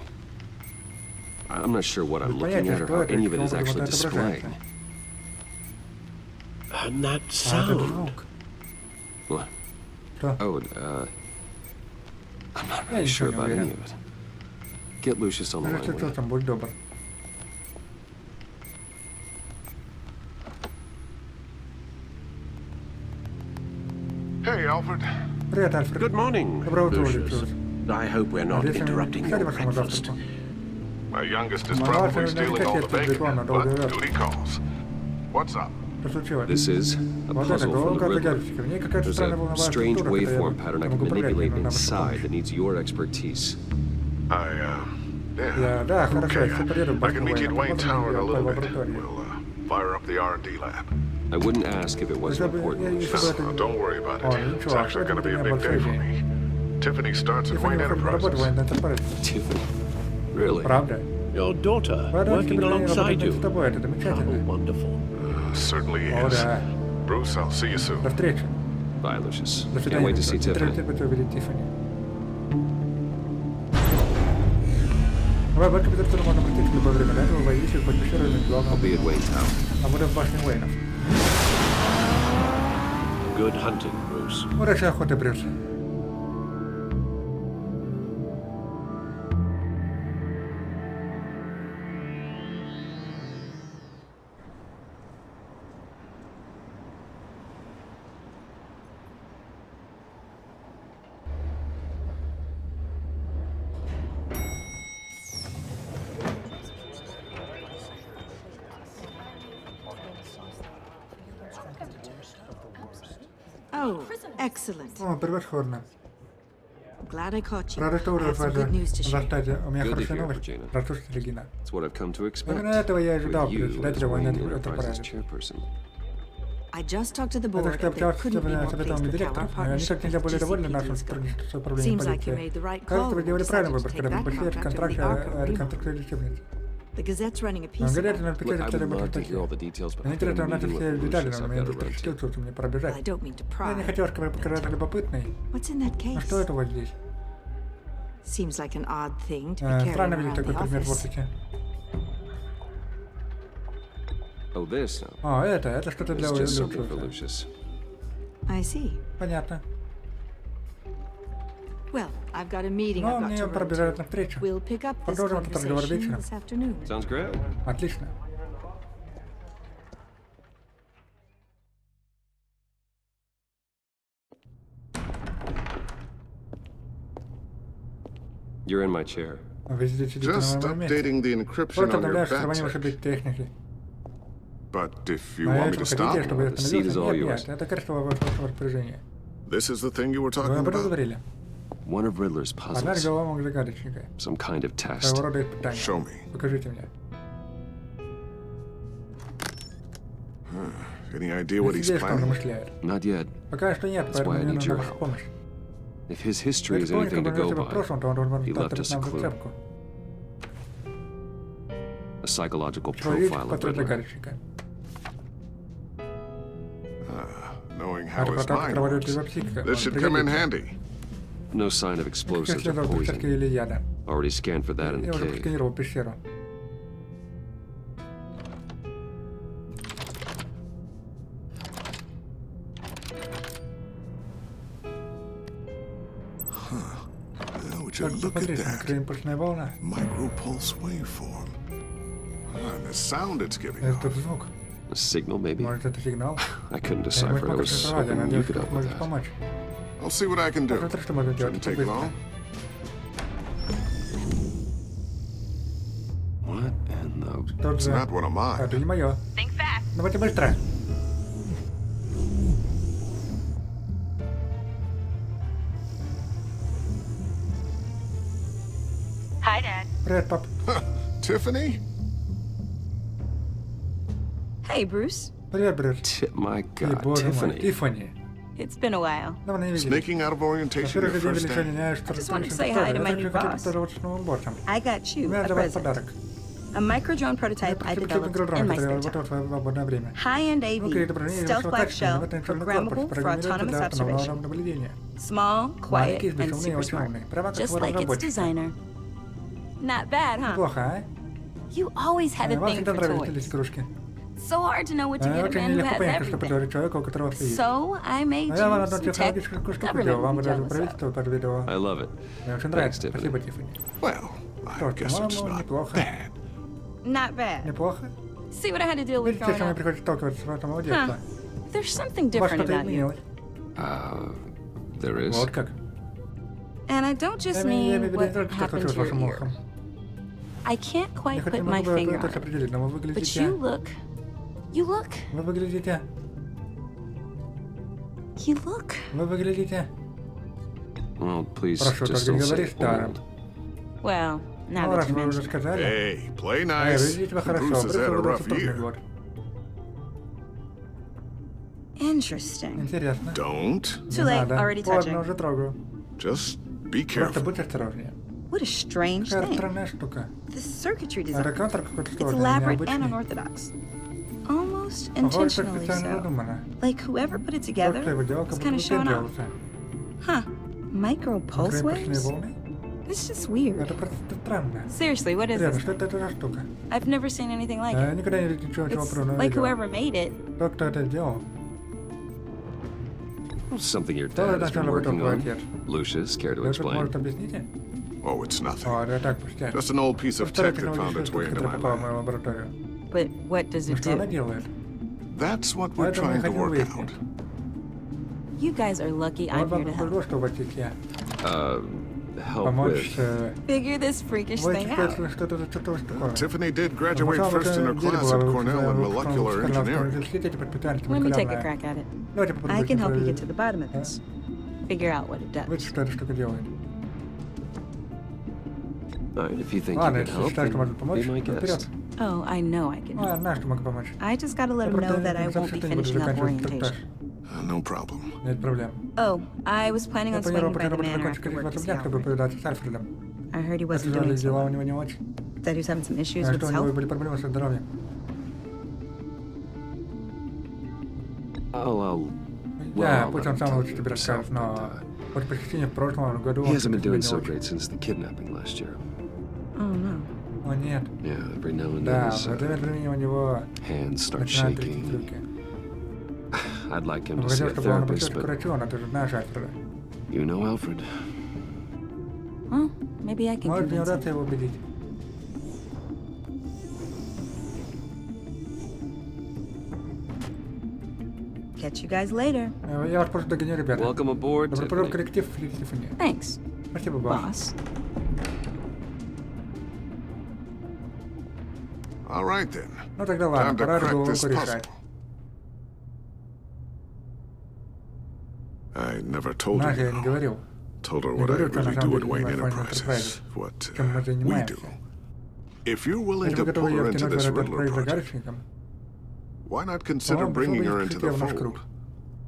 I'm not sure what I'm Без looking понятия, at or что how это, any of it каким is образом actually это отображается. displaying. And that А этот sound. звук. What? Что? Oh, I'm not Я really ничего sure не about any уверен. of it. Get Lucius on the Скажи, line, что will you? там, будь добр. Hey, Alfred. Привет, Альфред. Good morning, Доброе утро, Lucius. Lucius. I hope we're not Надеюсь, вы не interrupting мешали your вашему breakfast. завтраку. My youngest is My probably wife stealing all the navigated the bacon, one but over there. duty calls. What's up? Что случилось? This is a Вот это puzzle from the головка Riddler. загадочника. В ней какая-то There's странная a волновая strange структура, waveform которую pattern I я can могу управлять manipulate на вашу inside помощь. that needs your expertise. Yeah. Да, хорошо, я все приеду в I can meet you at Wayne Tower in a little bit. лаборатории. We'll fire up the R&D lab. I wouldn't ask if it wasn't important, Lucius. No, don't worry about О, it. It's ничего, actually going to be a это big day for me. Tiffany starts at Wayne Тиффани выходит на работу в Enterprises. военной Enterprise. Tiffany. Really? Правда? Your daughter Твоя дочь working теперь alongside you. работает с тобой, это How замечательно. wonderful. Certainly О, is. да. Bruce, I'll see you soon. До встречи. Bye, Lucius. До Can't свидания. wait to see Tiffany. Терпеть увидеть Тиффани. Давай, бэк компьютер можно прийти в любое время. До этого боюсь, хоть бы первым главным. I'll be at Wayne Tower. А буду в башне Уэйнов. Good hunting, Bruce. Удачной охоты, Брюс. Oh, excellent. О, превосходно. Glad I caught you. Рада, что I вы have some good news to share. застать. У меня Good to хорошая hear, новость. Regina. Рад слышать, Регина. It's what I've come to expect. Именно этого я и With ожидал, you as председателя военной Wayne Enterprises Enterprise. chairperson. I just talked to the Я board только что and they общался couldn't be more с советом pleased with how директоров. our Они как partnership нельзя with более довольны GCPD нашим is going. сотрудничеством с управлением Seems like you полиции. made the right Кажется, call вы when сделали you правильный decided to выбор, take когда that вы пошли от contract with контракта the Arkham о Remodel. реконструкции лечебницы. The Gazette's running a Look, piece I about it. would love to hear all the details, but I have a meeting with Lucius I've got to run to. Well, I don't mean to Я не pry. хотел показаться любопытной. What's in that А case? что это вот здесь? Seems like an odd thing to be carrying Странно видеть around такой the предмет в office. офисе. Oh, this. О, это что-то для It's just something for Люциуса. Lucius. I see. Понятно. Well, I've got a meeting Но I've got мне to run пробежать to. навстречу. We'll pick up this Продолжим этот разговор conversation вечером. this afternoon. Sounds great. Отлично. You're in my chair. Вы сидите на Just моем месте. updating the encryption Просто on your обновляешь сохранение backpack. вашей техники. But if you А want me если to вы stop, хотите, чтобы я The seat is all остановился? yours. Нет, это кресло в вашем распоряжении. this is the thing you were Вы talking об этом about? говорили. One of Riddler's Одна puzzles. голова загадочника. Some kind of test. Своего рода испытание. Show me. Покажите мне. Any idea what Есть he's идея, что он planning? замышляет? Not yet. Пока что нет, That's поэтому why I мне need нужна your ваша help. помощь. If his history is Если anything to помните, go в by, прошлом, то он должен he left дать us a нам clue. зацепку. A psychological Человечек profile of портрет Riddler. загадочника. Knowing how Это his поток mind кровотока works. его психика. This should come in handy. No sign of explosives or Следов печатки poison. или яда. Already scanned for that in Я the уже cave. просканировал пещеру. Would you Так, look at посмотрите, that? микроимпульсная волна. Micropulse waveform. And the sound it's giving Этот off. звук. A signal, maybe? Может, это сигнал? I couldn't Я не decipher. I могу was расшифровать, я hoping you надеюсь, could что help with сможешь that. помочь. I'll see what I can do. Посмотри, что можно делать. Shouldn't Это take быстро. long. What in the... Тот It's же. not one of mine. Это не мое. Think fast. Давайте быстро. Hi, Dad. Привет, пап. Tiffany? Hey, Bruce. Привет, Брюс. My И, God, боже мой, Tiffany. Тиффани. It's been a while. Давно не виделись. Sneaking out of orientation Во-первых, your день first величания day? дня, что just wanted to ты say hi to my Я new хочу boss. поздороваться с новым боссом. I got У you меня a для вас present. подарок. A micro-drone prototype I developed in my spare который time. в свое свободное время. High-end Внутри AV, отображение stealth высокого black качества, shell, невероятный черный корпус, programmable for программируется autonomous для автономного observation. наблюдения. Small, quiet, Маленький, and безумный и super очень smart. умный. Прямо как Just твой like its разработчик. designer. Not bad, huh? Неплохо, а? You always had a Вам thing всегда for нравились toys. игрушки. So hard to know what to get a Очень man who нелегко has понять, что everything. предложить человеку, у которого все есть. So I made А я вам you одну some tech технологическую штуку government делал, вам would be даже jealous of. правительство подвидело. I love it. Мне очень Thanks, нравится. Tiffany. Спасибо, Тиффани. Well, I Что ж, guess it's по-моему, not неплохо. bad. Not bad. Неплохо. See what I had to deal with Видите, growing что мне up? приходится сталкиваться с этого детства. There's something У вас different что-то about you. изменилось. There is. Вот как. And I don't just Я имею в mean виду what не только, что happened случилось to с вашим your мохом. ear. I can't Я quite хоть не put my могу finger это on it. определить, но вы But выглядите... you look... You look... Вы выглядите... You look... Вы выглядите... Well, please Прошу, just только не don't говори say старым. old. Well, now Ну, that раз you вы уже mention it. сказали... Hey, play Эй, nice. ведите себя хорошо. Bruce has Брюс had a выдался rough трудный year. год. Interesting. Интересно. Don't. Too Не late, надо. already Поздно, touching. уже трогаю. Just be Просто careful. будь осторожнее. What a strange Какая thing. странная штука. The circuitry Это design. контур какой-то It's сложный, elaborate and необычный. unorthodox. Almost Похоже, что intentionally специально so. задумано. Like whoever put it Тот, together кто его делал, was как kind будто of showing off. выпендривался. Huh. Micro pulse Микроимпульсные waves? волны? It's just weird. Это просто странно. Seriously, what is Реально, this? что это за штука? I've never seen anything like Я it. никогда не видел ничего, чего It's подобного like видел. whoever made it. Тот, кто это сделал, Something your то dad has been сначала выдал working твой on. отец. Lucius, care to Вы тут, explain? может, объясните? Oh, it's nothing. О, это так, пустяк. Just an old piece of Старая tech that found технологическая its way штука, into которая my попала в lab. мою лабораторию. But what does Ну it что она do? делает? That's what we're Поэтому я trying to хотел work выяснить. out. You guys are lucky Вот I'm вам here to help. повезло, что у вас есть я. Help Помочь... with... Figure this freakish Вы thing out. теперь что-то за чертовое штуковое. Tiffany did graduate Сначала first in her в деле class была at выпущена Cornell in в molecular Корнеллском engineering. университете по специальности Let me take a молекулярная. crack at it. Давайте I попробуем can help you проверить. get to the bottom of this. Figure out what it Видите, does. что эта штука делает. All right, if you think you Ладно, can если help, считаешь, что может then помочь, be my то вперед. guest. Oh, I know I can Ну, я help. знаю, что могу помочь. I just gotta let Я him know просто that I не won't be совсем не буду finishing up заканчивать инструктаж. orientation. No problem. Нет проблем. Oh, I was planning Я on планировал swinging by пока the работу manor закончить after в work to этом see дня, how чтобы it went. повидаться с Альфредом. I heard he wasn't doing Оказались so дела у well. него не очень. That he was having some issues with his Что у него health? были проблемы со здоровьем. Я пусть он сам лучше тебе расскажет, но вот посещение в прошлом году He он hasn't been себя doing не so очень. great since the kidnapping last year. Oh no. О нет. Yeah, every now and then Да, his время от времени у него hands start начинают трясти shaking. руки. I'd like him to Хотел, see a чтобы он therapist, обратился к but врачу, но ты же знаешь Альфреда. you know Alfred? Well, maybe I can Может, не convince him. удастся его убедить. Catch you guys later. Я вас просто догоню, ребята. Welcome aboard, Добро Tiffany. пожаловать в коллектив, Тиффани. Thanks, Спасибо, босс. boss. All right then. Ну тогда Time ладно, to пора crack голову this решать. puzzle. I never told Знаешь, я her. не говорил. Told her Не what I говорил, что на really самом do at деле Wayne занимаюсь Enterprises. Enterprises. What Чем мы we занимаемся. do. If you're willing Если to вы pull готовы ее her into втянуть в this этот Riddler проект project, загадочником, why not consider почему бы bringing не her into включить the ее в наш fold? круг?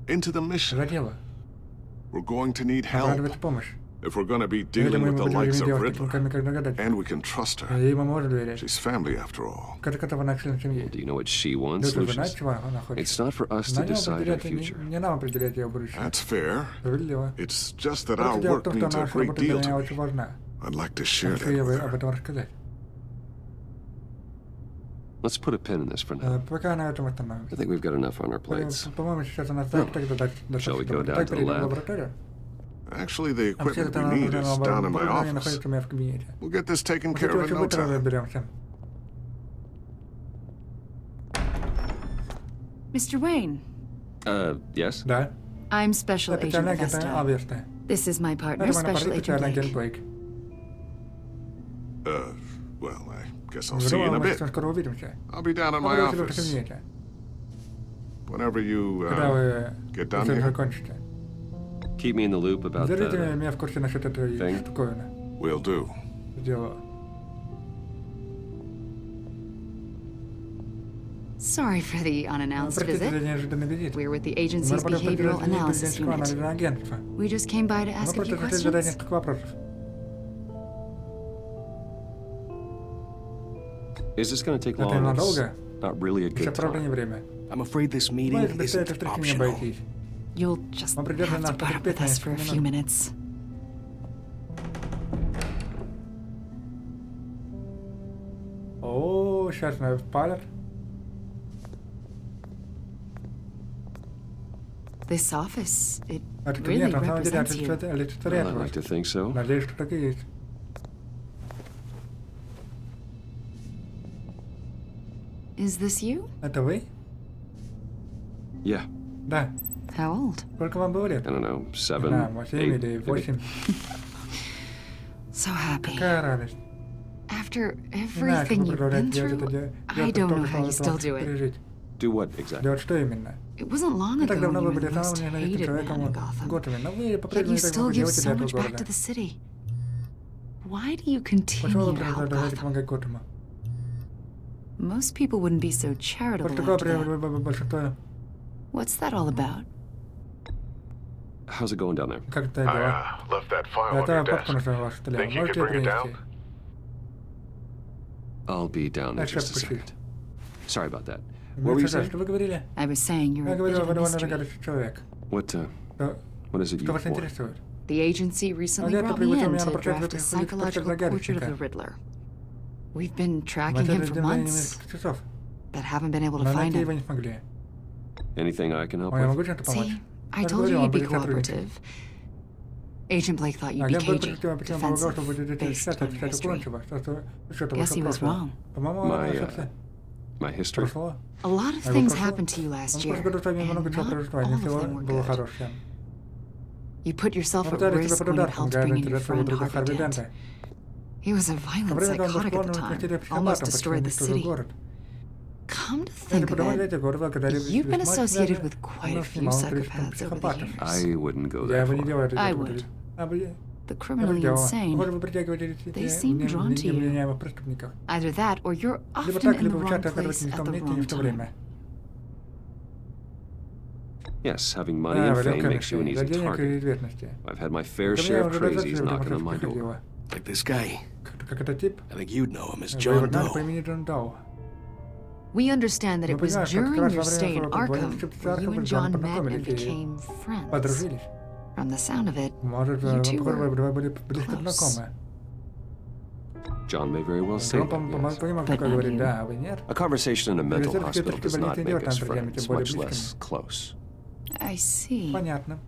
Into the mission. За дело. We're going to need Нам help понадобится помощь. if we're going to be Я dealing думаю, with мы the будем likes иметь of дело с Riddler. такими, как загадочник. And we can trust her. Ей мы можем доверять. She's family after all. Как готова на член семьи. Do you know what she wants, Ты же знаешь, Lucius? чего она хочет? It's not for us to На нем decide her определять, future. не нам определять ее будущее. That's fair. Справедливо. It's just that our Просто дело в work том, что means a наша great работа для deal меня to очень me. важна. I'd like to share Хочу that ей with об her. этом рассказать. Let's put a pin in this for now. Пока на этом остановимся. I think we've got enough on our plates. По-моему, сейчас у нас так тогда Shall we go достаточно. down Так to the перейдем в lab? лабораторию. Actually, the А все equipment это we нам need нужно is down in my оборудование office. находится у меня в кабинете. We'll get this taken Вот care это of in очень no быстро time. разберемся. Mr. Wayne, Yes? Да. I'm Special Agent Специальный агент Vesta. Алвеста. This is my partner, Это мой Special напарник, Agent специальный агент Blake. Блейк. Well, I guess I'll see you in a Мы bit. скоро увидимся. I'll be down in my Буду у тебя в office кабинете. whenever you Когда вы get done все here. закончите. Keep me in the loop about Держите the... меня в курсе насчет этой Thing. штуковины. Will do. Дело. Sorry for the unannounced Простите за visit. неожиданный визит. We're with the Мы agency's работаем в Behavioral подразделении Analysis поведенческого Unit. анализа агентства. We just came by to Мы ask a просто few хотели задать questions. несколько вопросов. Is this going to take Это long? надолго? It's not really a Еще good правда не time. время. I'm afraid this meeting Боюсь, без этой isn't встречи не optional. обойтись. You'll just Вам придется have нас to put up with потерпеть на us for a несколько few минут. minutes. О, сейчас нас палят. This office, it Этот really кабинет на самом деле represents you. олицетворяет Well, I вас. like to think so. Надеюсь, что так и есть. Is this you? Это вы? Yeah. Да. How old? Сколько вам было лет? I don't know, 7, Да, 8 8, или 8. So happy. Какая радость. After Знаешь, everything вы you've продолжаете been делать through, это, I делать don't know то, how you что still вам do it. пережить. Do what exactly? Делать что именно? It wasn't long Не ago так when давно you вы were были the most самым ненавистным hated man человеком in в Gotham. Готэме, но вы Yet по-прежнему you ничего still не give делаете so для этого much back to города. the city. Why do you Почему вы continue to help продолжаете Gotham? помогать Готэму? Most people wouldn't be so Вот charitable такое after that. большинство. What's that all about? How's it going down there? Как это дела? left that file Я on your оставил папку на desk. своем вашем столе. Think you Можете could ее bring it принести? I'll be down in Я just a сейчас спущусь. second. Sorry about that. What were you saying? Что вы говорили? I was saying you're Я a bit говорил, of вы a довольно mystery. загадочный человек. What is it you Что вас want? интересует? The agency recently Агент brought me пригласил in меня на to портрет draft a psychological portrait of the загадочника. Riddler. We've been tracking Мы him это for делали months, несколько часов, but haven't been able to но find найти его him. не смогли. Anything I can help Я with? могу чем-то помочь? See, I Я told говорил, you он you'd be будет сотрудничать. cooperative. Agent Blake thought you'd be Агент Блейк cagey, почему полагал, что defensive, будете based защищаться, on your отвечать history. уклончиво, что это Guess ваше he was прошлое. wrong. По-моему, My, он ошибся. My history? Прошло. A lot of А его things прошло? happened to you last В year, прошлом году с вами много and чего not произошло, all не of всего them were было good. хорошим. You put yourself Вы at пытались себя risk when под you удар, helped помогая bring in your интересам своего friend друга Harvey Харви Dent. Дента. He was a В violent то время как он был psychotic at the склонным к time, материалам almost психопатом, destroyed the почти уничтожил city. город. Come to Если think of подумать, it, город, когда you've been весьма associated связан, with quite a он few снимал количеством psychopaths over the психопатов. years. I wouldn't go Я that бы не делал far. это. I would. The criminally insane, Может, вы притягиваете They seem drawn to you. невменяемых преступников. either that or you're Либо often так, in the либо вы wrong часто place оказываетесь не в at том the месте, не wrong в то time. время. Yes, having money Да, and вы fame легко makes you an за easy денег и target. известности. I've had my fair Ко мне share of уже crazies достаточно knocking on my приходило. door. Like this guy. Как-то тип. I think you'd know him as John По Doe. имени Джон Доу. We understand that it was during your stay in Arkham where you and John met and познакомились и became friends. подружились. From the sound of it, Может, you two вы were были близко close. знакомы. John may very well say Джон, that, yes. понимаю, But что not говорит, you. да, а вы нет. A conversation in a mental Беседа hospital в does not больнице make делает us нас друзьями, friends, тем более much less близкими. close. I see. Понятно.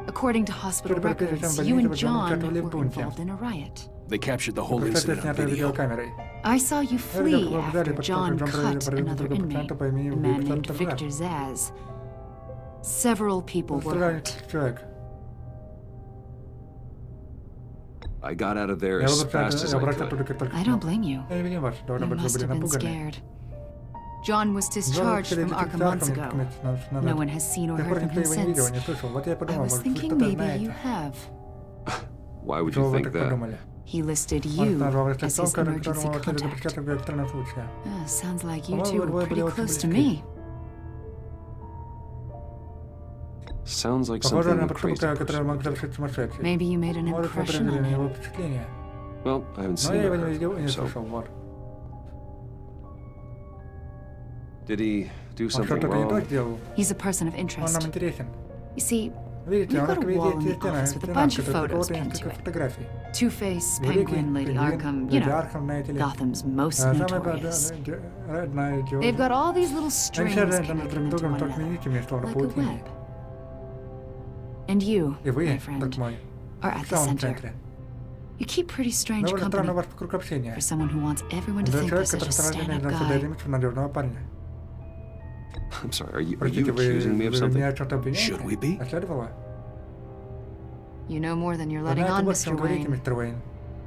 According to hospital Судя по переписям records, больницы, you and вы John участвовали в were бунте. involved in a riot. They captured the whole Представьте, incident on снятое video. видеокамерой. I saw you Я видел, как flee вы взяли after под John контроль cut another другого inmate, пациента по имени a man Виктор named Victor Тазар. Zaz. Several people were Пострадали hurt. человек. I got out of there Я as выбрался fast as I оттуда, could. как только I don't blame you. Я не виню вас, должно You быть, вы must были have been напуганы. scared. John was discharged from Arkham months ago. No one has seen or heard from him since. I was thinking maybe you have. Why would you think that? He listed you as his emergency contact. Sounds like you two were pretty close to me. Sounds like Похоже something на a подступка, crazy которая person. мог завершить сумасшедший. Maybe you made an Может, мы impression произвели on на him. него впечатление. Well, I haven't Но seen я or его не heard видел и of не him, so... слышал, вот. Did he do Он something что-то не то wrong? сделал. He's a person of Он interest. нам интересен. You see, Видите, we've у нас got a wall in the стена, office with a стена, bunch of которая photos кого-то pinned to несколько it. фотографий. Two-Face, Великий Penguin, Lady Пингвин, Arkham, you Леди know, Архам, знаете ли. Gotham's most Самая notorious. родная Джози. They've got all these little Они strings все друг connected другом into one только another, нитями, словно like a паутиной. web. And you, И вы, my друг friend, мой, are в at the самом center. центре. You keep pretty strange Довольно странно company ваш круг общения. for someone who wants everyone to Для think you're человека, such a который старается stand-up создать guy. имидж надежного парня. I'm sorry, are you Простите, accusing me of вы something? меня о чем-то обвиняете? Should we be? А следовало? You know more than you're Вы letting знаете on, больше, чем Mr. говорите, Wayne. мистер Уэйн.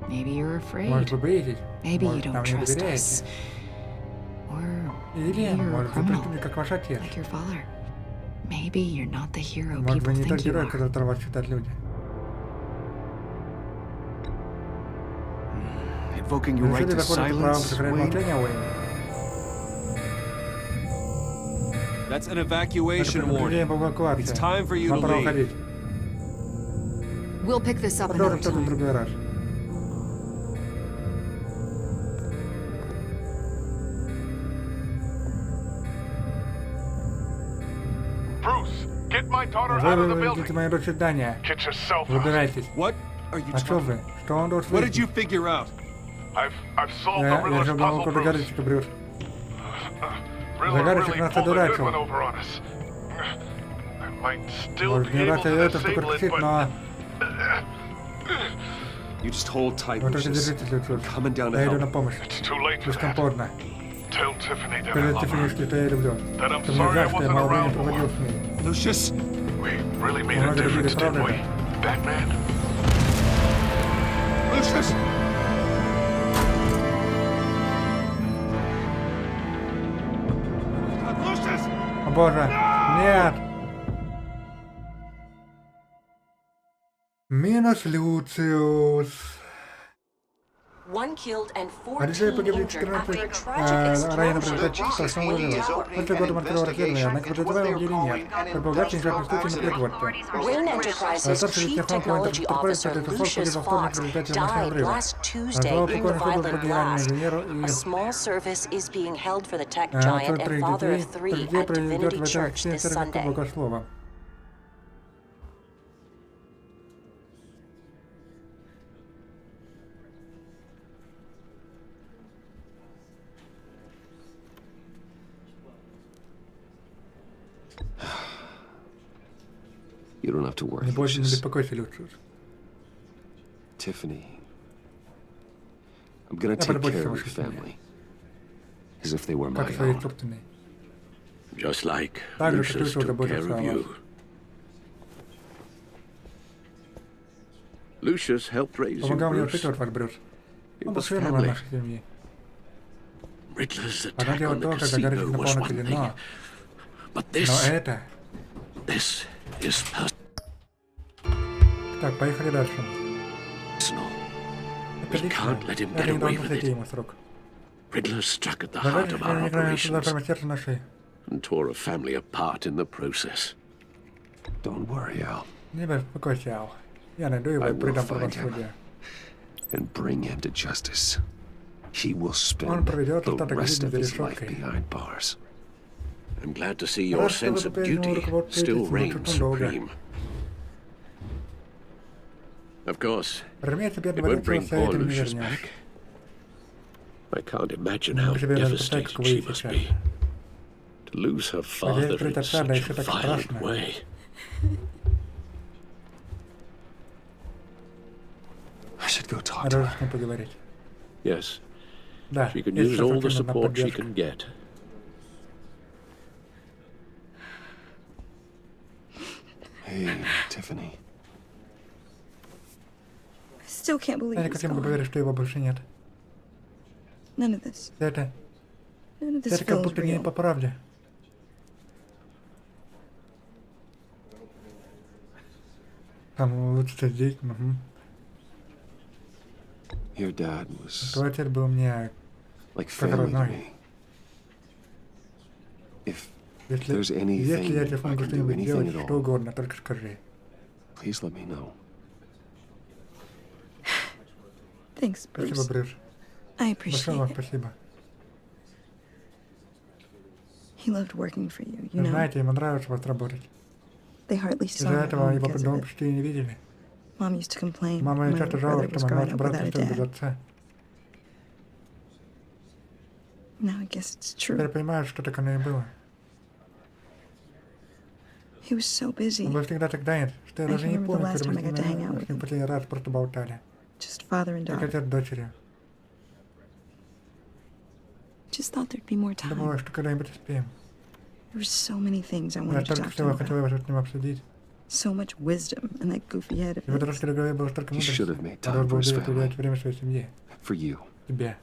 Maybe you're Может, вы afraid. боитесь? Maybe you Может, don't нам не trust доверяете? us. Or Или, you're a может, вы criminal, преступник, как ваш отец. like your father. Maybe you're not the hero Может, people вы не тот think you герой, are. которого вас считают люди. Invoking your Вы right решили to законное право silence, сохранять Wayne? молчание, Уэйн? That's an Это evacuation предупреждение warning. по эвакуации. It's time for you Вам to пора leave. уходить. We'll pick this up another Продолжим что-то в time. другой раз. Bruce, get my daughter Вы out of the выведите building. мою дочь из здания. Get yourself out. Выбирайтесь. What are you А что trying? вы? Что он должен What did you выяснить? figure out? I've solved the Я Riddler's решил puzzle, головку Bruce. загадочку, Брюс. Riddler Загадочек really нас pulled a good одурачил. one over on us. I might still Может, be не able раз я to эту штуку disable it, раскусить, but но You just hold tight, вы только Lucius. держитесь, Люциус. Coming down to Я иду на help. помощь. it's too late for Слишком that. поздно. Tell Tiffany that I Скажи love Тиффани, her. что я ее люблю. That I'm Что мне sorry I жаль, что я wasn't мало времени around проводил more. с ней. Lucius, We really made a Много difference, добились, didn't правда we? же? Batman? Lucius! Lucius! О боже, нет! Минус Люциус. One killed and А решили 14 погибли injured after a 14 tragic раненых explosion. результате страшного взрыва. После годом открыл расследование, однако подозреваемых или нет. Предполагать несчастный случай на производстве. Wayne Enterprises' chief technology officer Lucius Fox died last Tuesday in the violent blast. A small service is being held for the tech giant and father of three at Divinity Church this Sunday. Богослова. You don't have to worry, Не бойся, не Lucius. беспокойся, Люциус. Tiffany. I'm gonna Я take care позаботился of о your вашей семье. family. As if they were Как my своей own. собственной. Just like Так же, как Lucius Люциус took care заботился о of вас. you. Lucius helped raise you, Помогал мне Bruce. воспитывать вас, Брюс. It Он был was членом family. нашей семьи. Riddler's Одно attack дело on the то, как огорчить casino на was полном one казино, thing. But но this это... is Так, поехали дальше. personal. Это We лично. can't let him Это get не away должно with сойти it. ему с рук. Riddler struck at the heart Загадочка of our играет operations прямо сердце нашей. and tore a family apart in the process. Don't worry, Al. Не беспокойся, Ал. Я найду его и I will придам find him. правосудие. and bring him to justice. He will spend the rest of his life behind bars. I'm glad to see your sense of duty still reigns supreme. Of course, it won't bring poor Lucius back. I can't imagine how devastated she must be. To lose her father in such a violent way. I should go talk to her. Yes. She can use all the support she can get. Hey, Tiffany. I still can't believe Я he's не могу поверить, что его больше нет. None of this. Это None of this как feels будто не real. по правде. Там лучше здесь. Your dad was Твой отец был мне like как family to родной. me. If Если there's я anything тебе I смогу can do, что-нибудь anything делать, at что all, угодно, только скажи. please let me know. Thanks, Спасибо, Bruce. Брюс. I appreciate Большое it. спасибо. He loved working for you, you Вы know. знаете, ему нравится вас работать. They hardly saw Из-за him этого его because дома of it. почти не видели. Mom used to complain Мама when часто her brother жаловалась, was что мой growing up брат without a растет без dad. отца. Now I guess it's Теперь true. понимаю, что так оно и было. He was so busy. Он был всегда так занят, что я I даже can не remember the помню, last когда мы time I got to hang out с with ним him. последний раз просто болтали. Just father and Как daughter. отец с дочерью. Just thought there'd be more time. Думала, что когда-нибудь успеем. There were so many things I Я wanted to столько talk to всего him хотела about. с ним обсудить. So much wisdom in that goofy head of В этой his. русской голове было столько You should have мудрости. made Надо time for было his уделять family. время своей семье. For you. Тебе.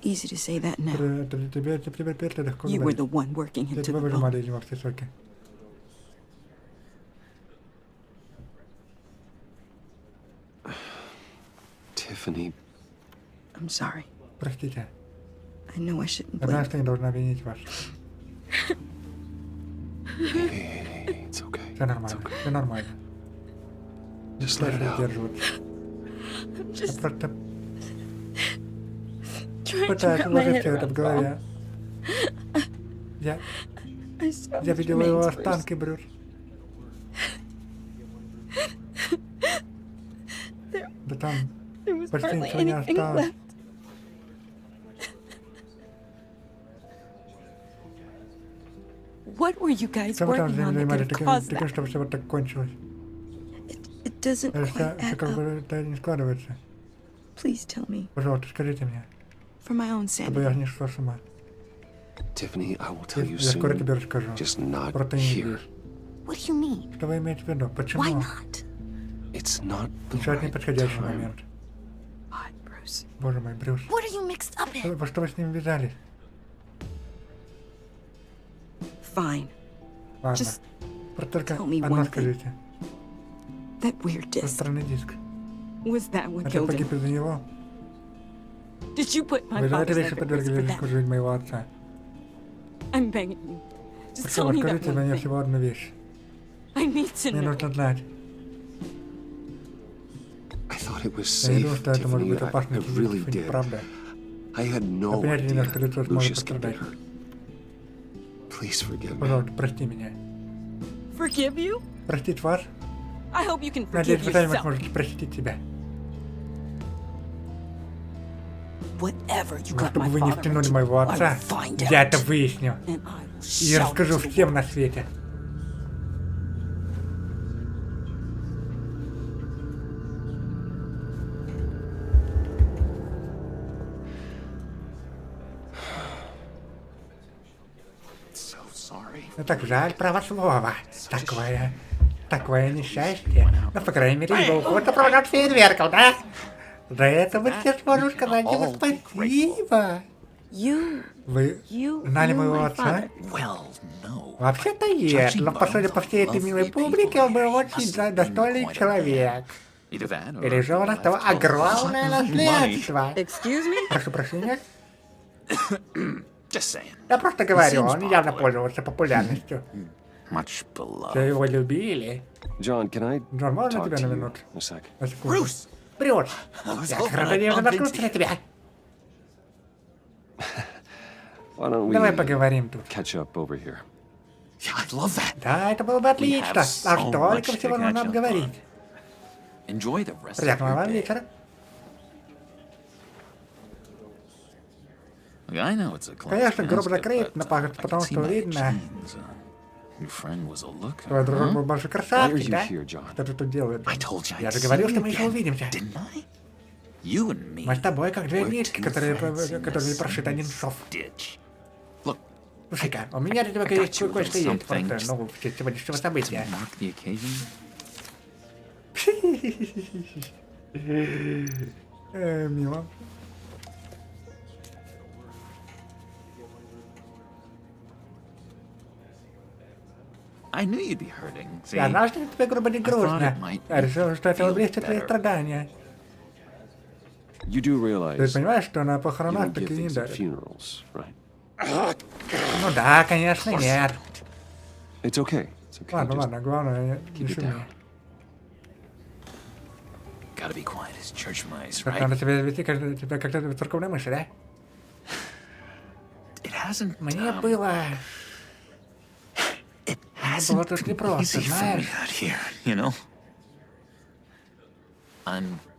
Easy to say that now. Это для тебя теперь это легко You were говорить. the one working him Я to тебя the bone. выжимали из него все соки. Tiffany, I'm sorry. Простите. I know I shouldn't Я знаю, blame что не должна обвинить вас. hey, it's okay. Все нормально. Все нормально. Just let it out. Сдерживаться. I'm Я just просто trying to пытаюсь wrap my уложить head все это в around it all. голове. Я I saw his видела его remains, Bruce. останки, Брюс. Да там There was почти hardly ничего не anything осталось. left. What were you guys Что вы там working on that занимались could have caused таким, that? чтобы все вот так кончилось? It doesn't Это quite все add как бы up. это не складывается. Please tell me, Пожалуйста, скажите мне, for my own чтобы я sanity. не шла с ума. Tiffany, I will tell you Я скоро soon. тебе расскажу. Just not Просто не here. здесь. What do you mean? Что вы имеете в виду? Почему? Why not? It's not the Сейчас right неподходящий time. момент. God, Bruce. Боже мой, Брюс. What are you mixed up in? Во что вы с ним ввязались? Fine. Ладно. Just Просто только tell me одно one thing. скажите. That weird Со disc. стороны диск. Was that what Это killed погиб him? из-за него? Did you put my Вы за это father's вещи epic risk подвергли for риску that? жизнь моего отца. I'm begging you. Just Прошу tell вас, me that скажите one мне thing. всего одну вещь. I need to Мне know. нужно знать. I thought it was Я не safe, думал, что это может Tiffany. быть I опасно, really это did. правда. I had Я no понятия не имел, что idea лицо сможет Lucius could пострадать. get hurt. Please forgive me. Пожалуйста, прости меня. Forgive you? Простить вас? I hope you can Надеюсь, forgive вы сами yourself. сможете простить себя. Whatever you Но got чтобы my вы не father втянули into, моего I will отца, find я out. это выясню. And I will И shout расскажу to the всем world. на свете. So sorry. Ну так жаль, право слова. Такое несчастье. Ну, по крайней мере, его уход сопровожден фейерверком, да? За это мы все сможем сказать ему спасибо. Вы знали моего отца? Вообще-то нет, но судя по всей этой милой публике, он был очень достойный человек. Или же он оставил огромное наследство. Excuse me? Прошу прощения. Я просто говорю, он явно пользовался популярностью. Все его любили. John, can I Джон, можно talk тебя to на you минуту? a sec? На секунду. Врешь. Я как раз не наткнулся на тебя. Давай поговорим тут. Да, это было бы отлично. А столько всего нужно обговорить. Приятного вам вечера. Конечно, гроб закрыт, но потому что видно. Твой друг был большой красавчик, да? Что ты тут делаешь? Я же говорил, что мы еще увидимся. Мы с тобой как две нитки, которые прошиты одним шов. Слушай-ка, у меня для тебя кое-что есть, просто, ну, в честь сегодняшнего события. Мило. Я знал, что тебе грубо не грустно. Я решил, что это облегчит твои страдания. Ты понимаешь, что на похоронах такие не дарят? Ну да, конечно, нет. Ладно, главное, не шуми. Так надо себя вести, как церковная мышь, да? Мне было тут непросто, знаешь?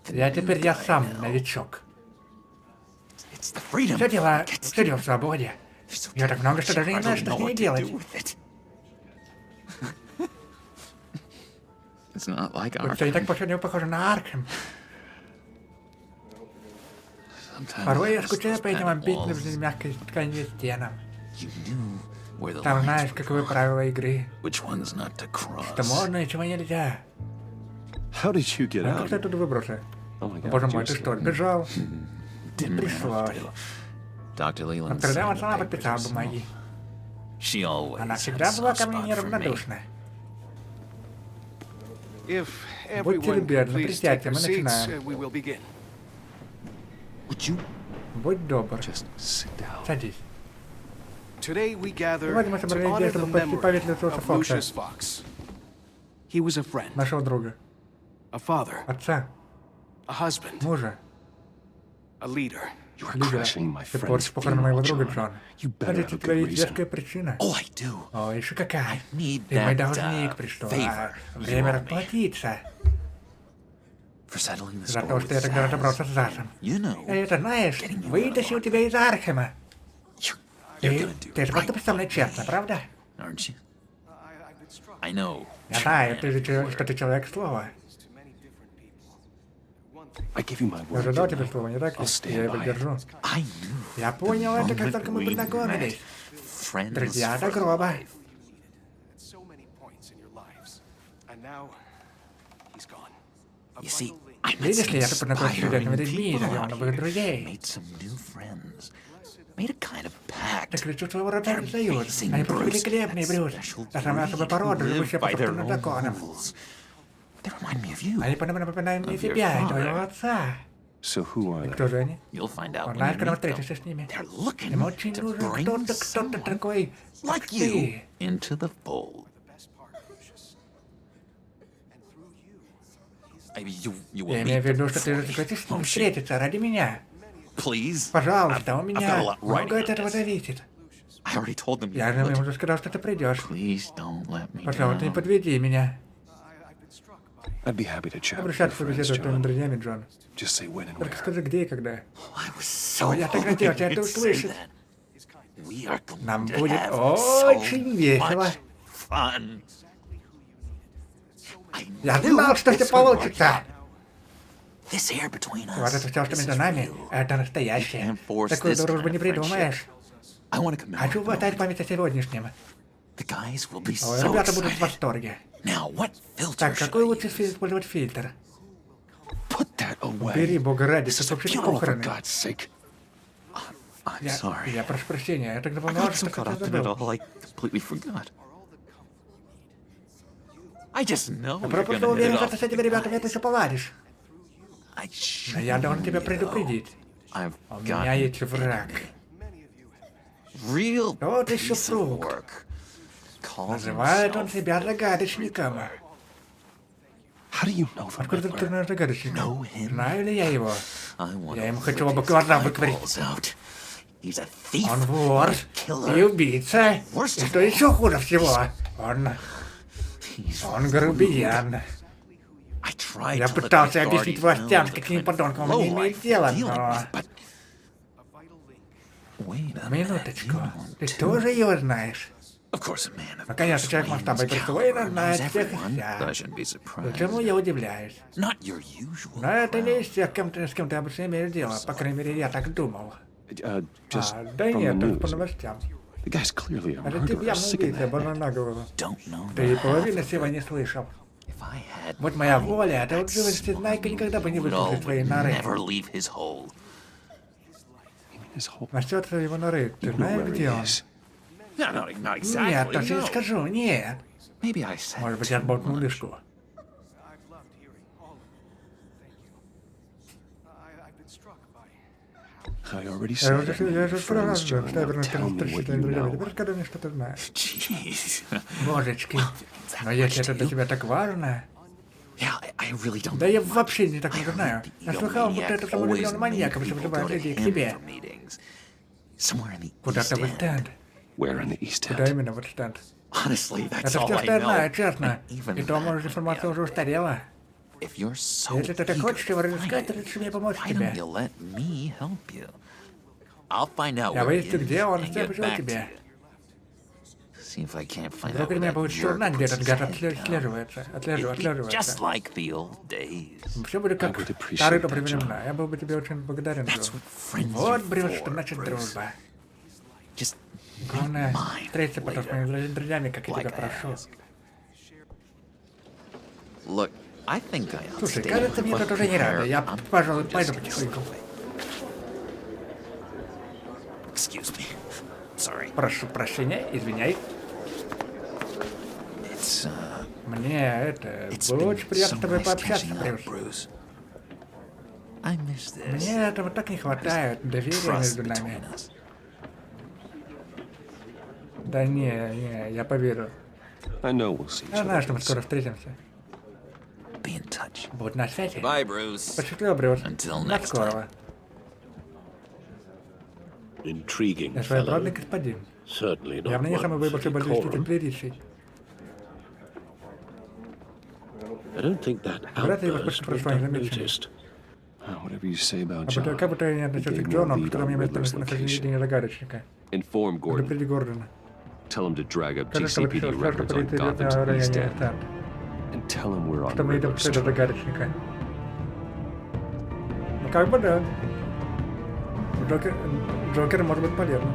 Я сам новичок. Все дело в свободе. Я так много что даже не знаю, что с ней делать. Все не так похоже на Аркхем. Порой я скучаю по этим амбитным мягкой тканью стенам. Там знаешь, каковы правила игры. Что можно и чего нельзя. Как ты тут выбрался? Боже мой, ты что, сбежал? Пришлось. Доктор Лиланд сама подписала бумаги. Она всегда была ко мне неравнодушна. Будьте любезны, присядьте, мы начинаем. Будь добр. Садись. Сегодня мы собрались здесь, чтобы почти поветлить Фокса. Нашего друга. Отца. Мужа. Лидера. Ты портишь похороны моего друга, Джон. Смотрите, у тебя есть веская причина. О, еще какая. Ты мой должник, пришло. Время расплатиться. За то, что я тогда разобрался с Засом. Это знаешь, вытащил тебя из Аркхема. Ты же просто представляешь честно, правда? Я знаю, что ты человек слова. Я же дал тебе слово, не так ли? Я его держу. Я понял это, как только мы познакомились. Друзья до гроба. Видишь ли, я тут познакомился с чудесными людьми, завел новых друзей. Так ведь своего рода союз. Они просто великолепные, Брюс. А самая особая порода, живущая по собственным законам. Они напоминают мне тебя и твоего отца. И кто же они? Узнаешь, когда встретишься с ними. Им очень нужен кто-то такой, как ты. Я имею в виду, что ты захотишь с ним встретиться ради меня. Пожалуйста, у меня много от этого зависит. Я же ему уже сказал, что ты придешь. Пожалуйста, не подведи меня. Обращаться побеседовать с твоими друзьями, Джон. Только скажи, где и когда. О, я так надеялся это услышать. Нам будет очень весело. Я знал, что все получится. Вот это все, что между нами, это настоящее. Такую дружбу не придумаешь. Хочу оставить память о сегодняшнем. Ой, ребята будут в восторге. Так, какой лучше использовать фильтр? Убери, бога ради, это вообще похороны. Я прошу прощения, я тогда понял, что кто-то забыл. Я просто уверен, что ты с этими ребятами это еще поладишь. Но я должен тебя предупредить. У меня есть враг. Тот еще фрукт. Называет он себя загадочником. How do you know the Откуда ты знаешь загадочника? Know him? Знаю ли я его? I want Я ему to хочу rip оба his глаза выкварить. eyeballs out. He's a thief. Он вор Killer. и убийца. Worst И of что all. еще хуже всего, он грубиян. I tried Я to let the пытался объяснить authorities властям, know с the какими kind of подонком blow они I имеют дело, dealing но... with, but... Wait a minute. Минуточку, You ты too. тоже его знаешь? Of course, a man of Ну, конечно, человек масштаба и присвоено знает всех и everyone. I вся. shouldn't be surprised. Почему я удивляюсь? Not your usual. Но это не из тех, с кем ты обычно имеешь дело. По крайней мере, я так думал. Just Да from the нет, только по news. новостям. The guy's clearly a Это тип murderer, явно sick in убийца, the больно head. на голову. Don't know Ты и that. половины всего не слышал. If I had Вот моя воля, а ты вот живости Найка никогда бы не вышел из своей норы. never leave his hole. His whole... Насчет его норы, ты знаешь, где он? No, not Нет, exactly. точно не No. скажу, нет. Maybe I said Может быть, я too болтнул much. лишку. I already Я said уже I'm сразу friends, что John. я Now вернусь tell me к what своим you друзьям. know. Теперь скажи мне, что ты знаешь. Jeez. Божечки, но если это для тебя так важно... Yeah, I really don't. Да я вообще не так много знаю. The Я слыхал, будто maniac это always самовлюбленный маньяк, made который people вызывает go to людей к him себе. for meetings. Somewhere in the Куда-то East в Эст-Энд. Where in the East Куда End? именно в Эст-Энд? Honestly, that's Это all все, I что я знаю, know. честно. And even И то, может, that, информация уже устарела. if you're so Если ты так eager хочешь его to разыскать, find то it, лучше мне помочь why тебе. don't you let me help you? I'll find out Я where he выясню, is где он, и and get сообщу back to тебе. you. See if I can't find Вдруг out where меня that получится jerk узнать, где puts этот his гад head down. отслеживается. It'd be just like the old days. Все будет как I would appreciate старые that, добрые John. времена. Я был бы тебе очень благодарен, That's Джон. what friends Вот, are Брюс, for, что значит Bruce. дружба. Just Главное, mine встретиться потом с later, моими друзьями, как я like тебя I прошу. asked. Look, I think I Слушай, outstayed, кажется, мне but тут уже не рада. prepare, Я, I'm пожалуй, just пойду gonna потихоньку. slip away. Excuse me. Sorry. Прошу прощения, извиняй. It's Мне это it's было been очень приятно so с тобой nice пообщаться, catching up, Брюс. Bruce. I miss this. Мне этого так не хватает, доверия Trust между between нами. us. Да не, я поверю. I know we'll see each Я знаю, other. что мы скоро встретимся. Be in touch. Будь на связи. Bye, Bruce. Посчастливо, Брюс. Until До next скорого. Intriguing Я fellow. своеобразный господин. Certainly not Явно не самый one for большой болельщик decorum. приличий. I don't think that Вряд ли его outburst что-то went прошло незамеченным. unnoticed. Whatever you say about А потом, John, как бы то ни he относился gave к me a Джону, lead который on имеет Riddler's местонахождение location. загадочника. Inform Gordon. Предупреди Гордона. Tell him to drag up Скажи, чтобы GCPD пришел сразу records on прийти на Gotham's East районе End. Эст-Энд. And tell him we're on Что мы идем Riddler's к следу trail. загадочника. Ну как бы да. Джокер может быть полезным.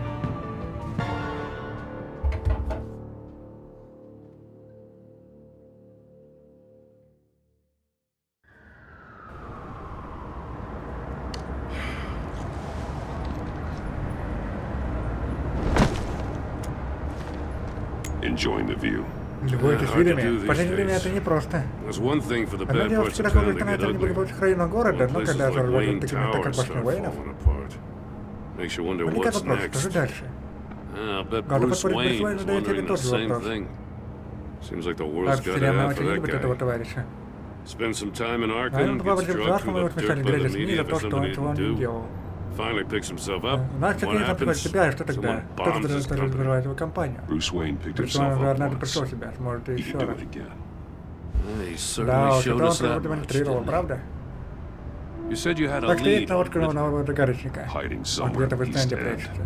Enjoying the view. Любуйтесь Hard to do видами. these В последнее время days. это непросто. There's one thing for the Одно bad дело, parts что of когда town to get становится ugly. неблагополучных районов города, но Places когда like заражают Wayne такими Tower так start опасных воинов, falling apart. Makes you wonder возникает what's вопрос, что же next. дальше? I bet Надо Bruce подпорить Wayne Брюс Уэйн is задает себе wondering the тот же same вопрос. thing. Seems like the Как world's got it сериал out for очень that любит этого guy. товарища. Spend some time in А Arkham, ему gets попробовать drugged Архам, from и the вот вначале dirt by грязи the СМИ media за for то, что something он he чего он didn't не do. делал. Finally picks himself up. Знаешь, что What не сам happens? себя, что тогда? Someone Кто-то bombs his company. взрывает его компанию. Bruce Wayne picked Причем himself он up однажды once. пришел в себя, может и He еще can do раз. it again. He Да, certainly уж showed это он us that much, продемонстрировал, didn't he? правда? You said you had a Так стоит lead на on открывного Riddler. загадочника. Hiding Он somewhere где-то в in East Эст-Энде End. прячется.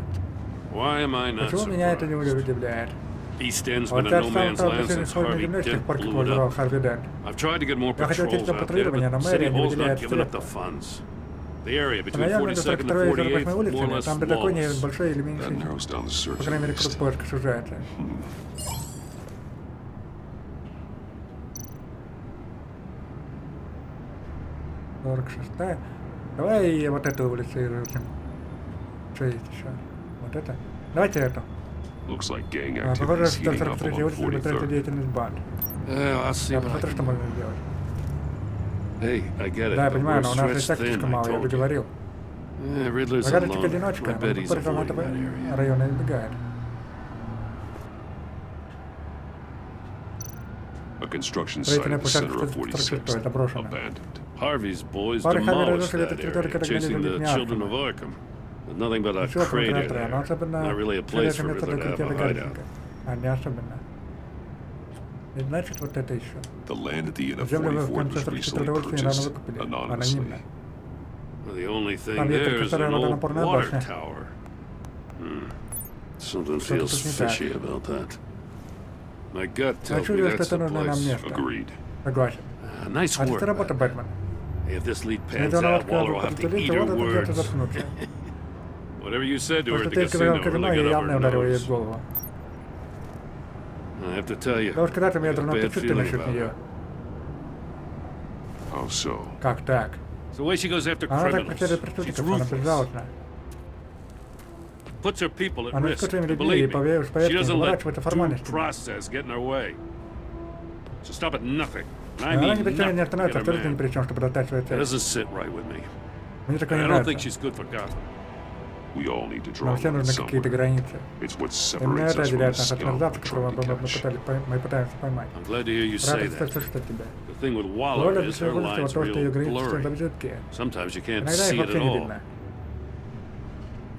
Why am I not Почему меня это не surprised? удивляет? East End's Вот been a я no сам man's стал land последний since свой Harvey земле с тех Dent пор, как blew его it взорвал up. Харви Дент. I've tried to get more Я хотел patrols теперь out there, патрулирования, but но the city мэрия не hall's not выделяет giving up the средства. funds. The area between Район между 42nd and 42 и 48th 48 more or улицами, less там далеко не flawless. большой или That меньший. narrows down the По search крайней мере, list. круг поиска сужается. 46-я. Давай вот эту улицу изучим. Что есть еще? Вот это? Давайте эту. Looks like gang Похоже, activity is что heating up 43-й along улице заметрается 43rd. деятельность банд. I'll see Я what I посмотрю, can что можно сделать. Hey, I get it. Да, я but понимаю, we're но у нас и stretched так thin, слишком I мало, я бы told you. говорил. Riddler's Загадочник alone. одиночка, I но bet he's похоже, он avoiding этого that area. района избегает. A construction site at the center of 46th. Abandoned. Harvey's boys demolished that area, chasing the children of Arkham. But nothing but a crater there. Not really a place for Riddler to have a hideout. The land at the end of 44th was recently purchased anonymously. Well, the only thing there is an old water tower. Something feels fishy about that. My gut tells me that's the place. Agreed. Nice work. If this lead pans out, Waller will have to eat her words. Whatever you said to her at the casino really got up her nose. I have to tell you, I have a bad feeling about her. How so? It's the way she goes after criminals. She's ruthless. Puts her people at risk. And believe me, she doesn't let due process get in her way. So stop at nothing. And I mean nothing. Get her man. That doesn't sit right with me. I don't think she's good for Gotham. We all need to draw line somewhere. It's what separates us from the scum we're trying to catch. I'm glad to hear you say that. The thing with Waller is her line's real blurry. Sometimes you can't see it at all.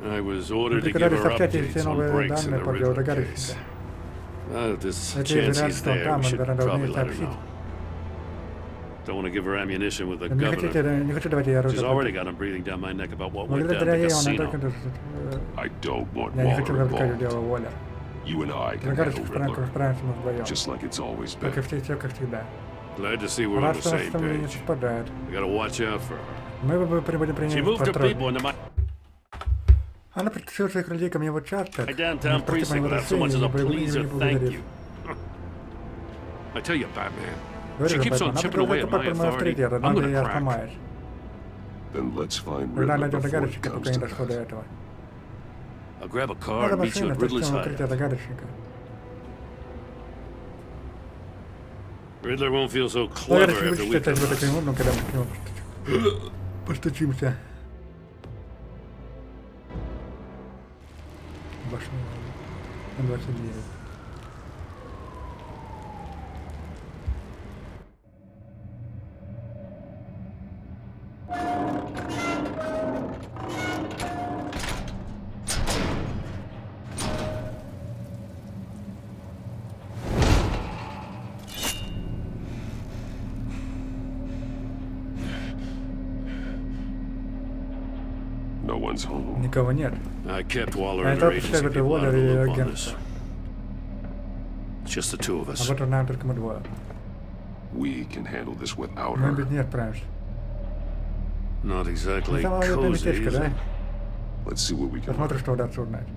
I was ordered to give her updates on breaks in the Riddler case. If there's a chance he's there, we should probably let her know. Don't want to give her ammunition with the governor. She's already got him breathing down my neck about what went down at the casino. I don't want Waller involved. You and I can handle Riddler, just like it's always been. Glad to see we're on the same page. We gotta watch out for her. She moved her people into my downtown precinct without so much as a please or thank you. I tell you, Batman. She keeps on chipping away at my authority. I'm gonna crack. Then let's find Riddler before it comes to that. I'll grab a car and meet you at Riddler's hideout. Riddler won't feel so clever after we come Постучимся. Башня. 29. Никого нет. I kept Waller and her agency people out of the loop on this. Just the two of us. А вот нам только мы двое. We can handle this without Мы her. без нее справимся. Not exactly Самая верная cozy, местечко, is да? it? Let's see what we can Посмотрим, learn. что удастся узнать.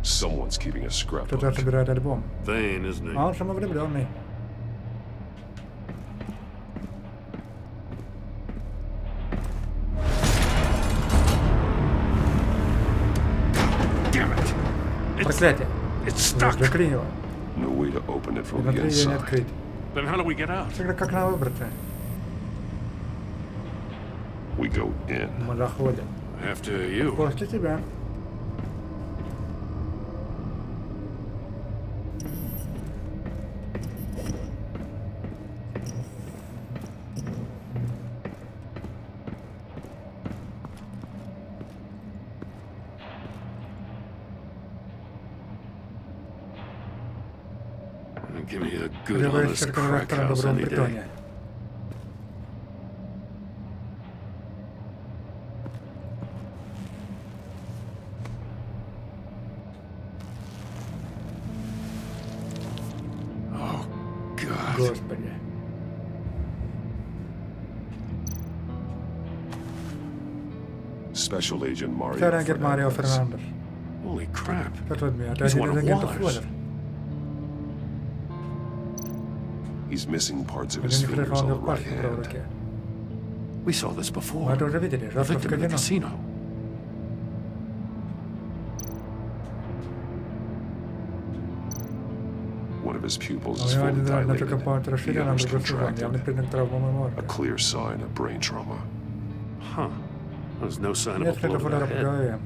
Someone's keeping a scrapbook. Кто-то собирает альбом. Vain, isn't he? А он самовлюбленный. Проклятие. Закрой его. No way to open it from the Внутри ее не inside. открыть. Then how do we get out? Тогда как нам выбраться? We go in. Мы заходим. After you. После тебя. Give me a good honest crack house any day. Oh, God. Господи. Special Agent Mario Старый агент Марио Fernandez. Фернандес. Holy crap. Кто тут меня? Это He's один one из of агентов Waller's. Waller. He's missing parts of Один his из fingers on the рекламных right пальцев в правой hand. руке. We saw this before. Мы это уже видели. The Завтра в victim in the казино. casino. One of his pupils У is него fully один глаз на dilated. компонент The расширен, а other's другой сужен. contracted. Явный признак травмы A мозга. clear sign of brain trauma. Huh. There's no sign of Нет a следов blow to удара the по head. голове.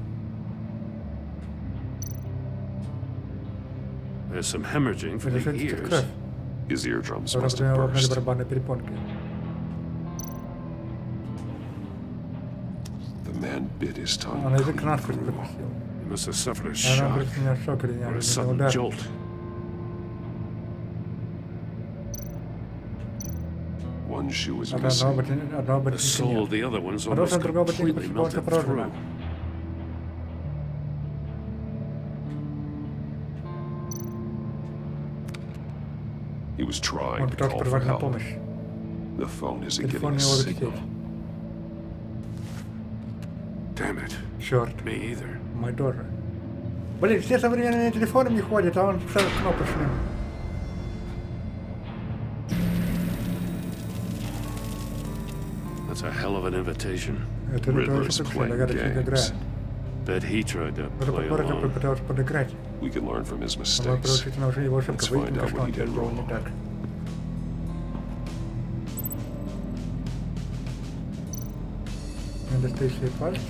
There's some hemorrhaging from the Лежит ears. кровь. His eardrums Потом must have лопнули burst. барабанные перепонки. The man bit his tongue Он язык clean насквозь through. прокусил. He must have suffered a Она shock причинила шок или or a неожиданный sudden удар. jolt. One shoe was Одного missing. ботинка The sole of нет. the other one's Подошва almost другого ботинка completely полностью melted прорвана. through. He was Он trying to пытался call for позвать на help. помощь. The phone isn't Телефон getting a не может signal. сеть. Damn it. Черт, Me either. мой тоже. Блин, все современные телефоны не ходят, а он все кнопочным. That's a hell of an invitation. Это Riddler's playing загадочная игра. games. Bet he tried to Кто-то play похоже along. попытался подыграть. We can learn from his Мы mistakes. проучить на уже его ошибку. Let's Выясним, find out что what он he did делал не wrong. так. Недостающие пальцы.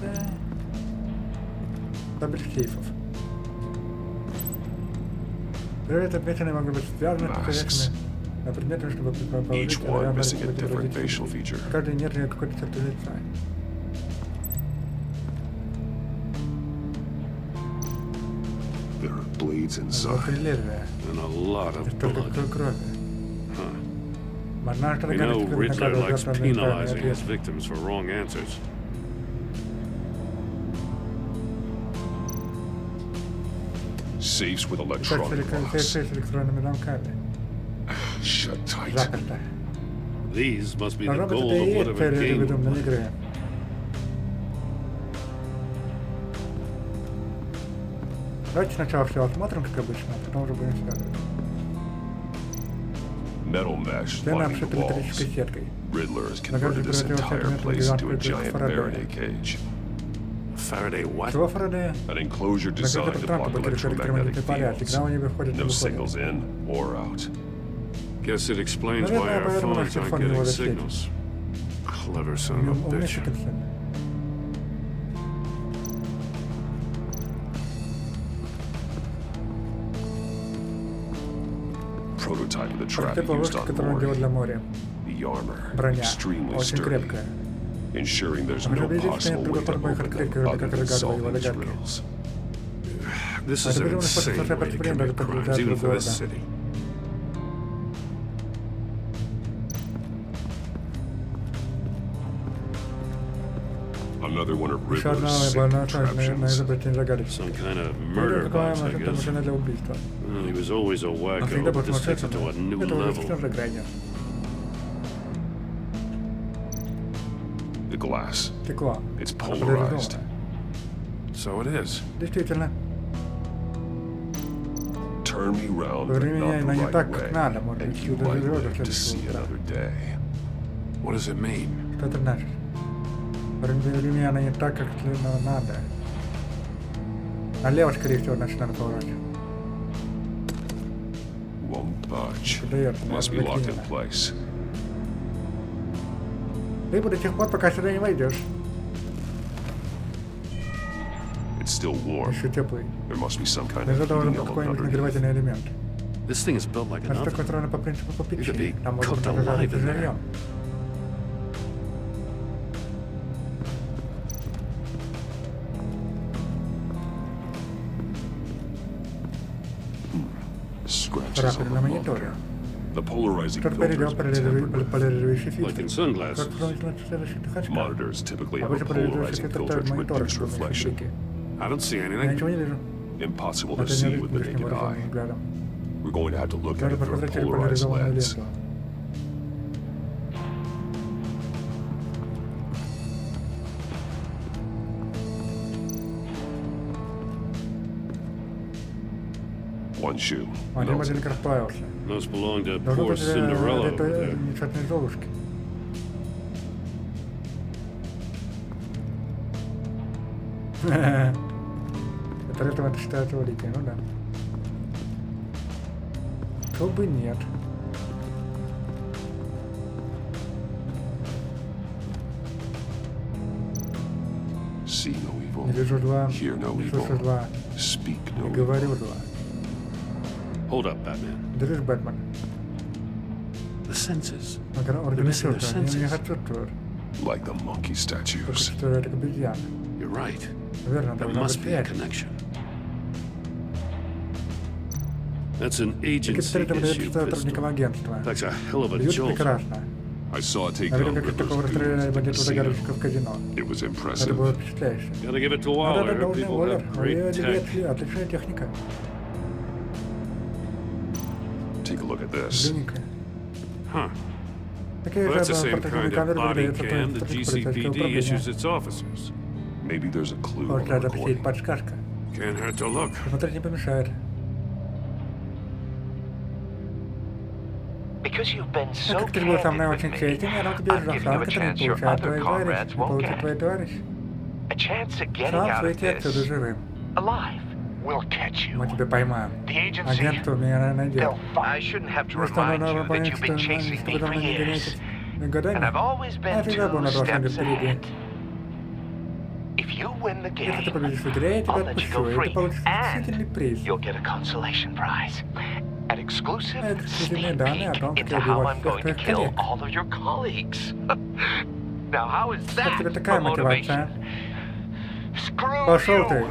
Табель сейфов. Привет, отмеченные могут быть связаны с повешенными на предметы, чтобы положить Each one missing a different facial feature. Каждый нервный какой-то черты лица. There are bleeds inside. Лезвие. And a lot of Только blood. крови. Возможно, что We know загадочка Riddler наказывает likes за неправильный penalizing ответ. his victims for wrong answers. Safes with Как electronic locks. с электронными замками. Shut tight. Заперто. These must be the Должно быть, goal это of и есть whatever цель этой game. безумной игры. Давайте сначала все осмотрим, как обычно, а потом уже будем связывать. Metal mesh Стены lining the обшиты walls. металлической сеткой. Riddler has Загадка converted this превратила entire всякий place into a металл giant в Фарадея. Faraday cage. Faraday what? Чего Фарадея? An enclosure Закрытый designed to пространство block блокирующее electromagnetic электромагнитные поля. fields. Сигналы не выходят, не No выходят. signals in or out. Guess it explains why Наверное, our поэтому наш phones aren't телефон не getting ловит сеть. signals. Clever son of a Умный bitch. сукин сын. Prototype of the trap Прототип used ловушки, on которую он делал Morty. для моря. The armor, Броня. extremely Очень sturdy, крепкая. ensuring there's Можно no убедиться, что possible нет way другой to формы их open открыть, them кроме other как than разгадывая его solving загадки. This riddles. is Это an безумно insane способство way to преступления даже commit под crimes, влиянием even for this города. city. Another one of Еще одна Riddler's sick больная на contraptions. изобретение загадочки. Some kind of Это murder какая box, I машина guess. машина для убийства. He was always a Он wacko, всегда был but this takes сумасшедшим. it to a new Это уже level. совсем за гранью. The glass. Стекло. It's Оно polarized. поляризовано. So it is. Действительно. Turn me round, but Поверни меня, not но the не right так, как way, надо. Может and быть, you чудо might заживет live в to see следующий утра. another day. What does it mean? Что это значит? Поверни меня, но не так, как надо. Налево, скорее всего, значит, надо поворачивать. Won't budge. Подается, Must be locked in заклинено. place. Ты до тех пор, пока сюда не войдешь. It's still warm. Еще теплый. There must be some kind of Внизу должен heating быть element какой-нибудь underneath. нагревательный элемент. This thing is built like an А штука oven. устроена по принципу It could be попечения. Там можно cooked alive нажарить in there. живьем. Scratches on Царапины the на мониторе. monitor. The polarizing Кто-то filter передел has been tampered with. поляризующий Like фильтр. in sunglasses. Как в солнечных очках. Monitors typically have a Обычно поляризующий polarizing фильтр filter ставят to мониторы, reduce чтобы уменьшить reflection. блики. I don't see Я anything. ничего не вижу. Impossible to Это see не with the лишним naked eye. вооруженным взглядом. We're going to have to look at Надо it through a посмотреть через polarized поляризованную lens. ленту. One shoe. Один melted. ботинок расплавился. Must belong to Должно poor быть, Cinderella over это there. несчастные Золушки. Это летом это считается уликой, ну да. Кто бы нет. no. Не вижу зла, Hear no не слышу evil. зла, Speak не no evil. говорю зла. Hold up, Batman. Держись, Бэтмен. The senses. Организуют, они меня отсутствуют. Like the monkey Только statues. что это обезьяна. You're right. Верно, There должна must быть be a связь. connection. That's an agency Секретарь issue представляет pistol. сотрудникам агентства. That's a hell of a Бьют jolt. прекрасно. I saw it take Я видел, down как из такого Riddler's расстреляли goons at the бандитов casino. заговорщиков в казино. It was Это impressive. было впечатляюще. Gotta give it to Да-да-да, Waller. должен People Уоллер. have great tech. Отличная техника. Take a look at this. Взгляни-ка. Huh. Такие Well, же that's the same портативные kind of камеры body выдаются cam the полицейского GCPD управления. issues its officers. Maybe there's a clue on Может, the рядом сидит recording. подсказка. Can't hurt to look. Смотреть не помешает. Because you've been so Как ты был со мной candid очень with me, честен, я дам тебе I'm giving you шанс, a который не chance your получают other твои товарищи, comrades не won't получат твои get. товарищи. A chance at getting Шанс out of выйти отсюда this живым. alive. We'll catch you. Мы тебя поймаем. The agency, Агентство меня найдет. they'll I shouldn't have to Мне стало remind надо you that понять, you've что been chasing me вы for давно не years. гоняетесь годами. And I've always been Я всегда был на 2 шага two steps впереди. ahead. If you win the Если ты game, победишь в игре, я тебя I'll let you отпущу, go и ты free. получишь And действительный приз. you'll get a consolation prize. An exclusive Эксклюзивные sneak данные о peek том, как into я how убивал I'm всех going to твоих kill коллег. all of your colleagues. Now, how is Как that тебе for такая мотивация? motivation? Screw Пошел you! ты!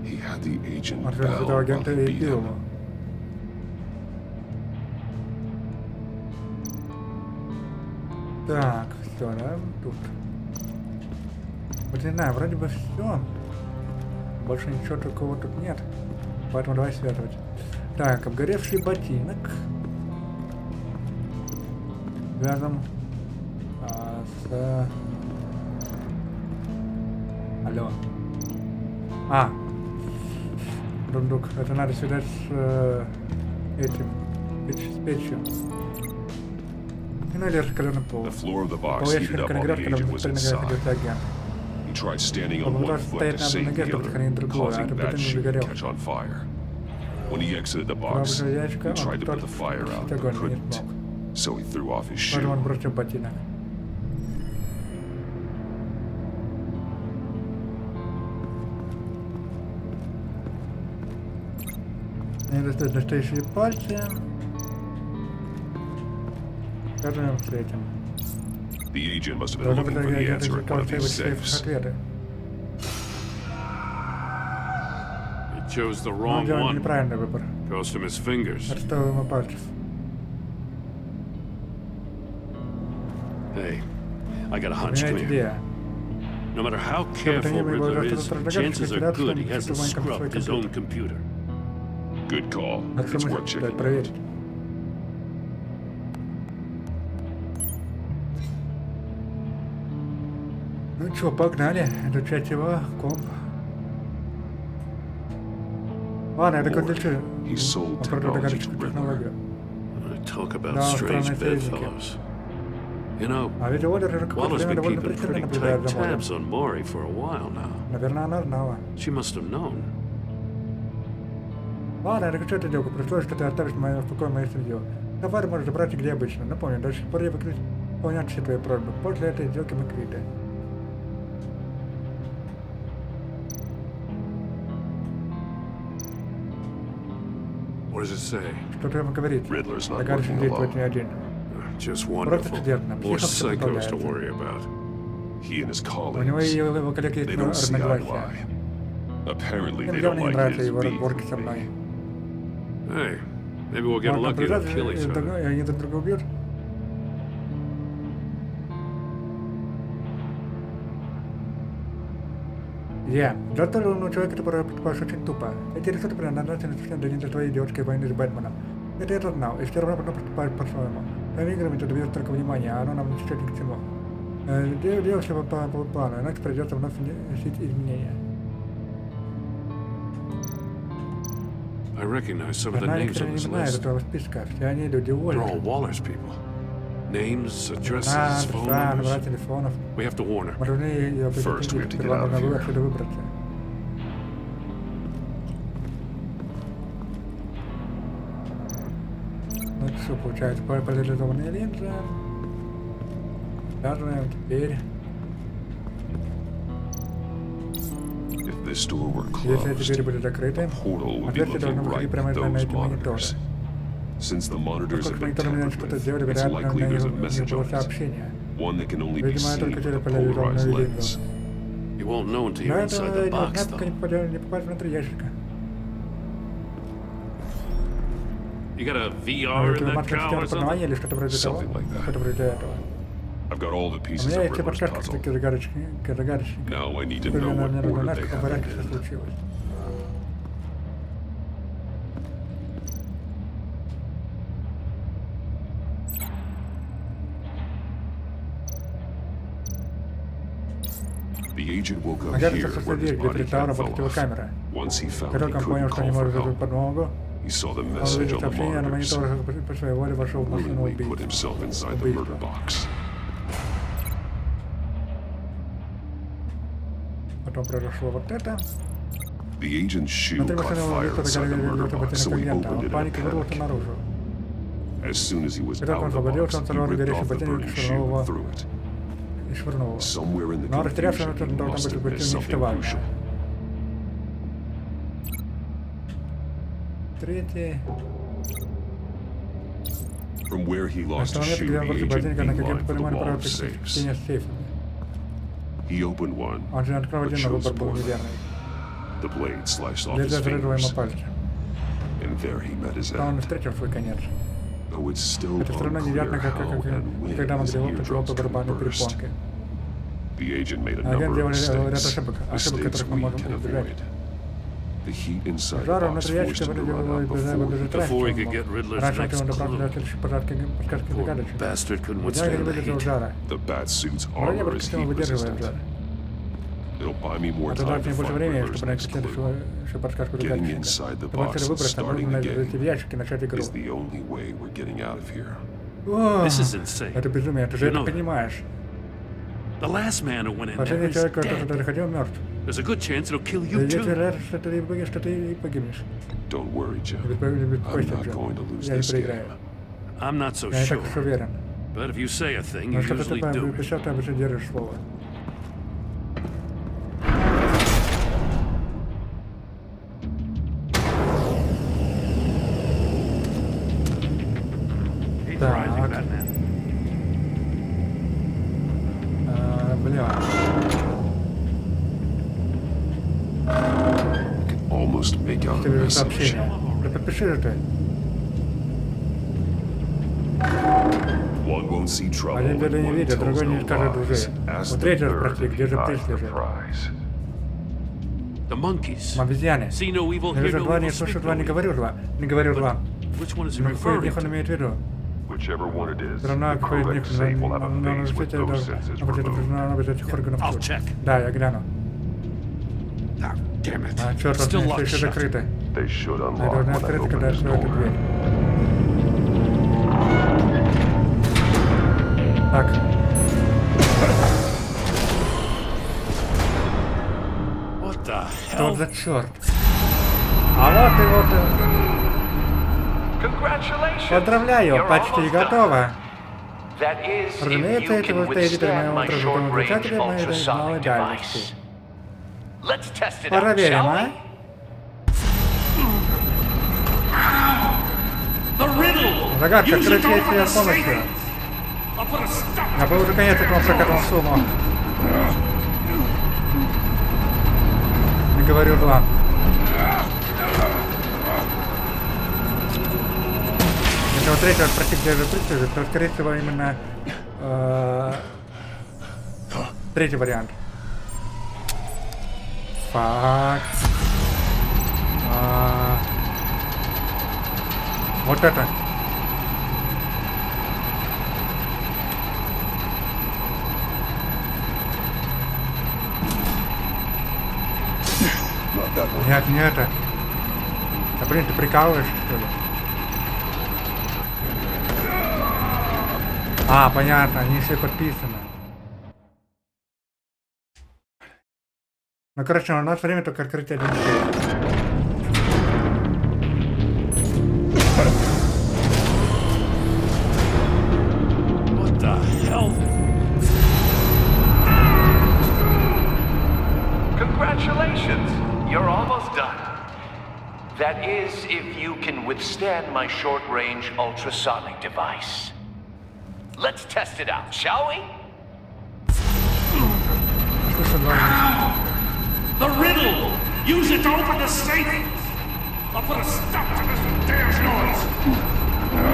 He had the agent Он же этого Bell агента и beat бил him. его. Так, все, да? Тут. Вот не знаю, вроде бы все. Больше ничего такого тут нет. Поэтому давай связывать. Так, обгоревший ботинок. Связан с... Алло. Дундук. Это надо связать с этим. С печью. И належит коленный пол. The floor of the box Повешенный heated up while конеград, the когда agent мы was стояли на inside. находился агент. He tried standing on Он one пытался foot стоять to на одной save ноге, the чтобы other, сохранить другую, а causing это that потом не chute to загорел. catch on fire. When he exited the box, Правый ящик, he он tried to put тот the fire out, тушить but огонь не couldn't, смог. so he threw off his Поэтому он shoe. бросил ботинок. Мне достают настоящие пальцы. Скажем с этим. The agent must have been Должно быть, looking for the агент answer at one искал of these в сейфах safes. ответы. He chose the Он wrong делал one. неправильный выбор. Cost him his fingers. Отстал ему пальцев. Hey, I got a hunch. У меня Come есть here. идея. No matter how Чтобы careful они были Riddler is, достаточно chances are догадливы, good he что hasn't он scrubbed свой his own computer. Good call. А It's что worth мы checking стоит out. проверить? Ну чё, погнали изучать его комп. Ладно, я такой лечу. He sold Он продал technology to догадочную Riddler. технологию. Talk about Да, strange странные союзники. bedfellows. You know, А ведь Уоллер же какое-то Waller's время been довольно keeping пристально pretty наблюдает tight за морем. tabs on Maury for a while now. Наверное, она знала. She must have known. Ладно, я хочу эту делку. Пришлось, что ты оставишь в покое мою семью. Товар можешь забрать где обычно. Напомню, до сих пор я выполнял все твои просьбы. После этой сделки мы квиты. What does it say? Что прямо говорит? Riddler's not Догадочный working действует alone. не один. Just Просто wonderful. чудесно. More Психов все psychos to справляется. worry about. He and his У него и colleagues, его коллеги they есть don't see eye to разногласия. eye. Apparently, Им they явно don't не like нравятся his его beef разборки со with мной. me. Hey, maybe we'll get Можно lucky to прижать, kill each other. и они друг друга убьют. Я. Затронул человека, который поступаешь очень тупо. Эти ресурсы предназначены совсем для твоей идиотской войны с Бэтменом. Это я знал, и все равно потом поступаешь по-своему. Твоими играми ты добьешь только внимания, а оно нам ничего ни к чему. Делай все по плану, иначе придется вновь вносить изменения. I recognize some of the Одна names некоторые on this имена из list. этого списка, все они люди They're all Уоллера. Waller's people. Names, addresses, phone Адреса, номера numbers. телефонов. We have to warn her. Мы должны ее First, we have to предупредить, get сперва out of нужно here. отсюда выбраться. Ну что, получается, поляризованные линзы. Связываем теперь. this door were Если эти двери closed, были закрыты, portal would be отверстие должно looking выходить right прямо at на those эти мониторы. monitors. Since the monitors have Поскольку been мониторы tampered что-то with, сделали, it's вероятно, likely на there's a них message было on it. сообщение. One that can only be Видимо, я seen только with a через polarized поляризованную линзу. lens. You won't know until Но you're этого inside the не box, знаю, пока though. не попасть внутрь ящика. You got a VR in that cow or something? Или что-то вроде того? Something like that. Что-то вроде этого. I've got all the У pieces меня of есть все Riddler's подсказки, puzzle. такие загадочки. Now I need to Теперь know мне what нужно order знать, they в каком have порядке it все in. случилось. The agent will go Агент here where his соседей, где body перестала cam работать его fell off. камера. Once he found Как he только он понял, couldn't что не call for может вызвать help, подмогу, he saw the он message увидел on the сообщение на monitors мониторах по своей воле вошел в машину willingly put убийцы. himself inside the murder box. Потом произошло вот это. The agent's shoe Внутри caught машины fire что-то inside the горело, murder что-то box, so he ботинок агента. opened Он it в in a панике вырвался panic. наружу. As soon as he was И как out он of the освободился, box, он he сорвал ripped горящий off the ботинок и burning shoe швырнул его. and threw it. И швырнул его. Somewhere in the Но растерявшись, confusion, he он должен must быть have missed нечто something важное. crucial. Третий. From where he lost his С shoe, где он the бросил agent ботинок, на какие-то beelined for the понимали wall право of safes. чтения с сейфами. He opened one, Он же открыл but один, но chose выбор был poorly. неверный. The blade sliced off his Лезвие зарезало ему fingers, пальцы. and there he met his Там он end. встретил свой конец. Though it's still Это все равно unclear неверно, how and when когда он his грел по eardrums по барабанной burst. перепонке. The agent made a Агент number делал of ряд mistakes, ошибок, mistakes которых мы we можем can избежать. avoid. The heat inside the Жара box внутри forced ящика him to вынудил run его out Before he could get бежать Riddler's раньше, next чем он добрался до clue. следующей подсказки загадочек. Bastard couldn't Я не withstand the выдержал heat. жара. The bat suit's Броня armor is система heat выдерживает resistant. жар. It'll buy me more Это time даст to мне больше find времени, Riddler's чтобы найти next clue. следующую подсказку Getting загадочника. inside the Чтобы box отсюда and выбраться, starting нужно again зайти в ящик и начать игру. is the only way we're getting out of here. This is insane. Это безумие, ты же You это know that. понимаешь. The last man who went in there Последний is человек, который dead. туда заходил, мертв. There's a good chance it'll kill И you есть too. вероятность, что ты и погибнешь. Don't worry, Jim. Не I'm беспокойся, not Джон. going to lose Я не this проиграю. game. I'm not so Я не так sure. уж уверен. But if you say a thing, you Но что-то usually ты do it. пообещал, ты обычно держишь слово. Так. Бля. Almost make out a Ты вижу message. сообщение. Да подпиши же ты. One won't see trouble Один when дядя не one видит, tells другой no не скажет lies. лжи. Ask У the третьего third спроси, где же if he птиц got the лежит. prize. The monkeys. Обезьяны. See no evil, Я hear вижу no два, не evil, слышу speak два, не no говорю два. Не говорю два. Which one is he Но какой из referring них он to? имеет в виду? Whichever one it is, Все равно the какой из них correct safe will have a на face with those senses removed. без этих органов. I'll check. Да, я гляну. Ah, damn it. А, черт, It's still они все locked еще shut. закрыты. They should Они unlock должны when I открыться, open когда я this открою эту door. дверь. Так. What the Что hell? за черт? А вот и вот. Congratulations! Поздравляю, You're почти almost done. готово. That is, if Разумеется, you если can вы стоите при withstand моем my ультразвуковом short-range излучателе моей малой ultrasonic дальности. device. Let's test it out, Проверим, shall а? we? Загадка, открыть действие с помощью. Я был уже конец этому проклятому сумму. Не говорю два. Если у третьего спросить, где же прицелы, то, скорее всего, именно третий вариант. Факт. Вот это. Нет, не это. Да блин, ты прикалываешься, что ли? А, понятно, они все подписаны. Ну, короче, у нас время только открыть один сейф. What the hell? Congratulations! withstand my short-range ultrasonic device. Let's test it out, shall we? The riddle! Use it to open the safe! I'll put a stop to this damn noise!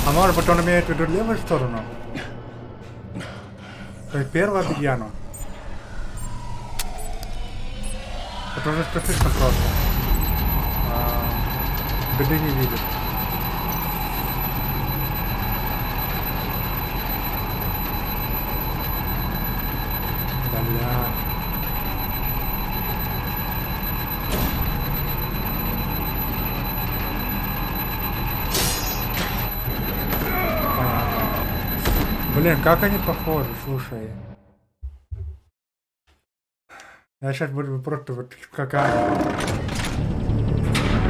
А может быть он имеет в виду левую сторону? То есть первое обезьяну. Это уже слишком просто. Беды не видит. Бля. Блин, как они похожи, слушай. Я сейчас буду просто вот как они.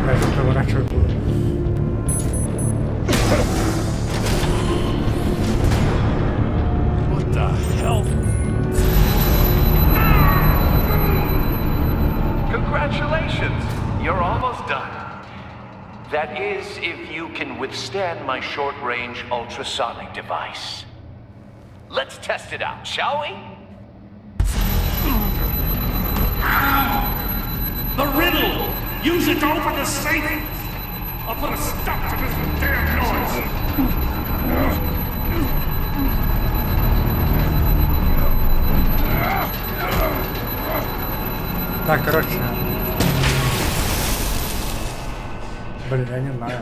Я сейчас поворачивать буду. What the hell? Congratulations! You're almost done. That is, if you can withstand my short-range ultrasonic device. Let's test it out, shall we? The riddle! Use it to open the safe! I'll put a stop to this damn noise! Так, короче. Блин, я не знаю.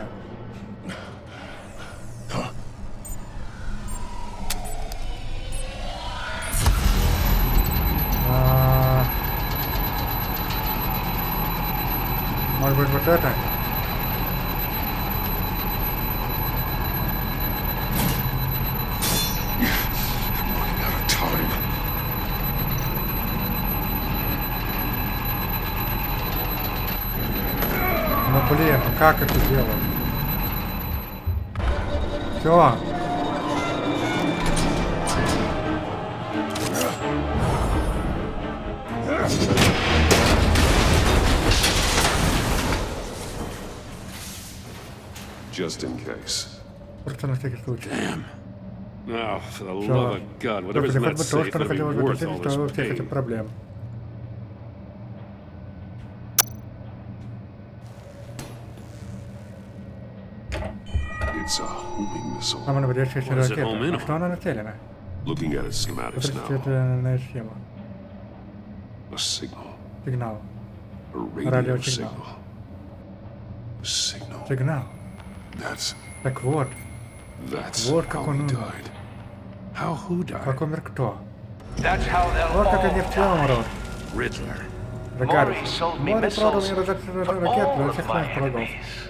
Может быть вот это? Ну блин, ну как это делать? Все. Just in case. Просто на всякий случай. Damn. Oh, for the love of God, whatever's in that safe would be worth all this pain. Проблем. It's a homing missile. Самонаводящаяся ракета. На что она нацелена? Looking at its schematics now. Цветная схема. A signal. Сигнал. A radio Радиосигнал. Signal. Сигнал. That's. Так вот. That's Вот как он умер. died. How who died? Как умер кто? That's how they'll Вот как all они в целом die. род. Riddler. Maury sold me Море продал missiles мне for ракет all для of всех my моих врагов. enemies.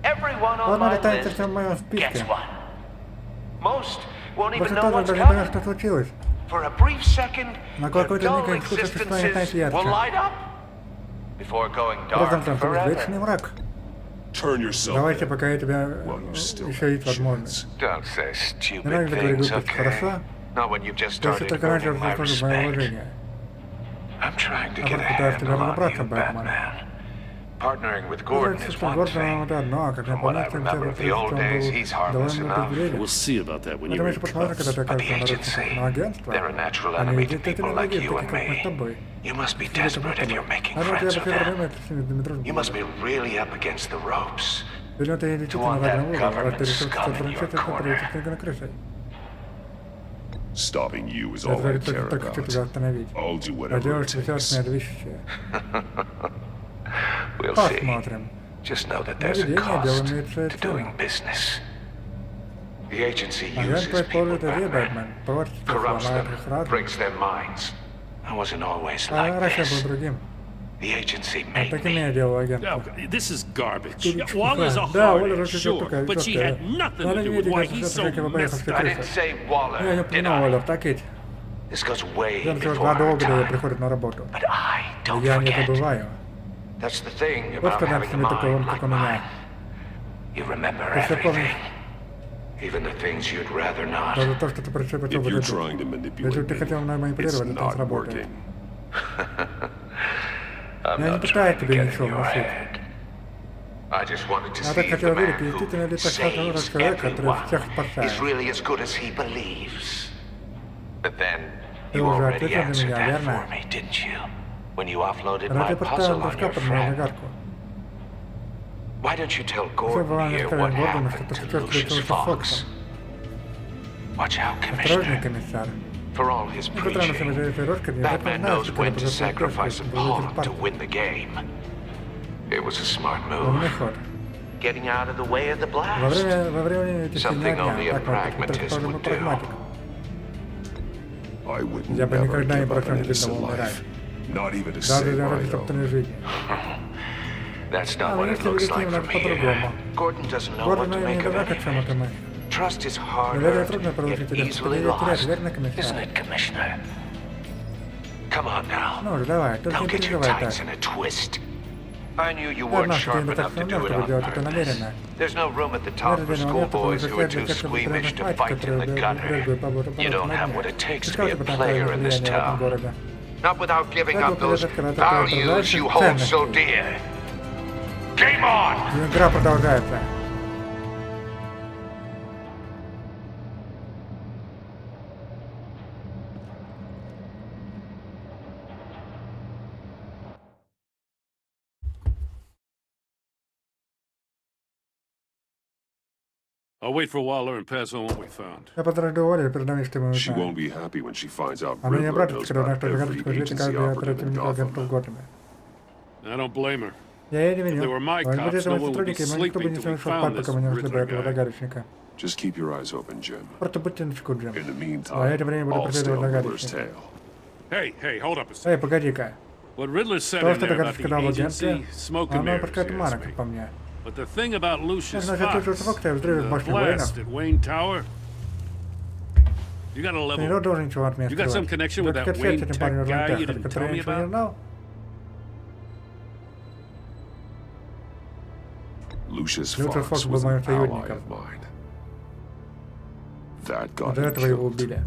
Everyone on Он my летает list в моем списке. gets one. Most won't even Больше know тоже what's даже не понял, coming. что случилось. For a brief second, На their какой-то dull миг их существование станет existences will ярче. light up before going dark Разом там вечный forever. враг. Turn yourself. Давайте, пока я тебя While you still еще есть have возможность. Don't say Не stupid надо говорить things, глупости, okay? хорошо? Not when you've just Если started только раньше earning my заслужил мое respect. уважение. I'm trying to Я get a просто пытаюсь тебя handle on разобраться, you, Бэтмен. Batman. Partnering with Gordon is Слушай, one Гордон thing. это одно, как я From what помню, I что remember of the old days, he's harmless enough. We'll see about that when Это you're мы in еще посмотрим, когда cuffs. ты But the окажешься на agency, на агентство. they're a natural Они enemy to действительно people like враги, you and такие как мы с me. тобой. You must be Тебе это desperate if будто you're бы. making А вот я friends вообще with them. проблема, это с ними дружбу. You must be really up against the ropes. Или ты действительно want на that уровне, раз government ты решил scum in your сотрудничать с corner. правительственной крысой. Stopping you is Я all I только care хочу тебя about. остановить. I'll do А whatever делаешь it все takes. следующее. We'll see. Посмотрим. Just know that there's a Наведение cost делается to doing business. The agency Агент uses people, использует людей, Batman. Бэтмен. Портит их, Corrupts ломает them, их разум. breaks their minds. I wasn't always А like раньше я был this. другим. The agency А made таким me. я делал агент. This is garbage. Чушь Waller's a Да, hard Уоллер ass, очень sure, такая but she жесткая. had nothing Но to она do не with видит, why как he's so его поехал messed в up. I didn't крыса. say Waller, Я не did понимаю, I? Уоллер, так ведь. This goes way Я все before our задолго до time. приходит на работу. But I don't Я не forget. забываю. That's the thing Вот about когда having с a ними такой mind он, like как у меня. mine. You remember Ты все помнишь. everything. Even the things you'd rather not. Даже то, что ты предпочел бы делать. Если бы ты хотел мной манипулировать, это не сработает. Я не пытаюсь тебе ничего внушить. Я так хотел верить, действительно ли так хороший человек, который всех спасает. Ты уже ответил на меня, верно? Разве поставил дружка под мою загадку? Все было не сказать Гордону, что ты хотел встретиться с Фоксом. Осторожней, комиссар. Несмотря на свои рожки, не знает, что когда sacrifice a pawn to win the game. It was a smart move. Getting out of the way of the blast. Something only a pragmatist would do. I would never give up an innocent life. Not even to save my own. That's not what it looks like from here. Gordon doesn't know what to make of it. Trust is harder yet easily lost, isn't it, Commissioner? Come on now. Don't get your tights in a twist. I knew you weren't sharp enough to do it on purpose. There's no room at the top for schoolboys who are too squeamish to fight in the gutter. You don't have what it takes to be a player in this town. Not without giving up those values you hold so dear. Game on! Игра продолжается. I'll wait for Waller and pass on what we found. Я подожду Оли и передам ей, что мы She узнаем. won't be happy when she finds out Она не Riddler обрадуется, knows когда узнает, about что every загадочку изучит agency каждый operative in оперативник агентов Gotham. Готэма. I don't blame her. Я ей не If they виню. were my Может быть, cops, это no мои one would be сотрудники, но никто бы sleeping не till we совершил found спать, this пока мы не нашли бы Riddler этого guy. загадочника. Just keep your eyes open, Jim. Просто будьте начеку, Джим. In the А meantime, это время буду I'll stay преследовать on Riddler's загадочника. tail. Hey, hold up a second. Эй, погоди-ка. What Riddler said То, in что there ты about сказал в the агентстве, agency, smoke and оно mirrors, пускает you туман, ask как me. по мне. But the thing about Lucius Значит, Lucius Fox, Fox взрывет the башню blast воинов. at Wayne Tower, you got a Ты не level. должен ничего от меня You got some скрывать. connection У with тебя that какая связь с Wayne этим парнем Tech guy you Вантехом, didn't который tell я me ничего не about? знал? Lucius Lucius Fox Fox был was моим an ally союзником. of mine. That got Из-за him этого его killed. убили.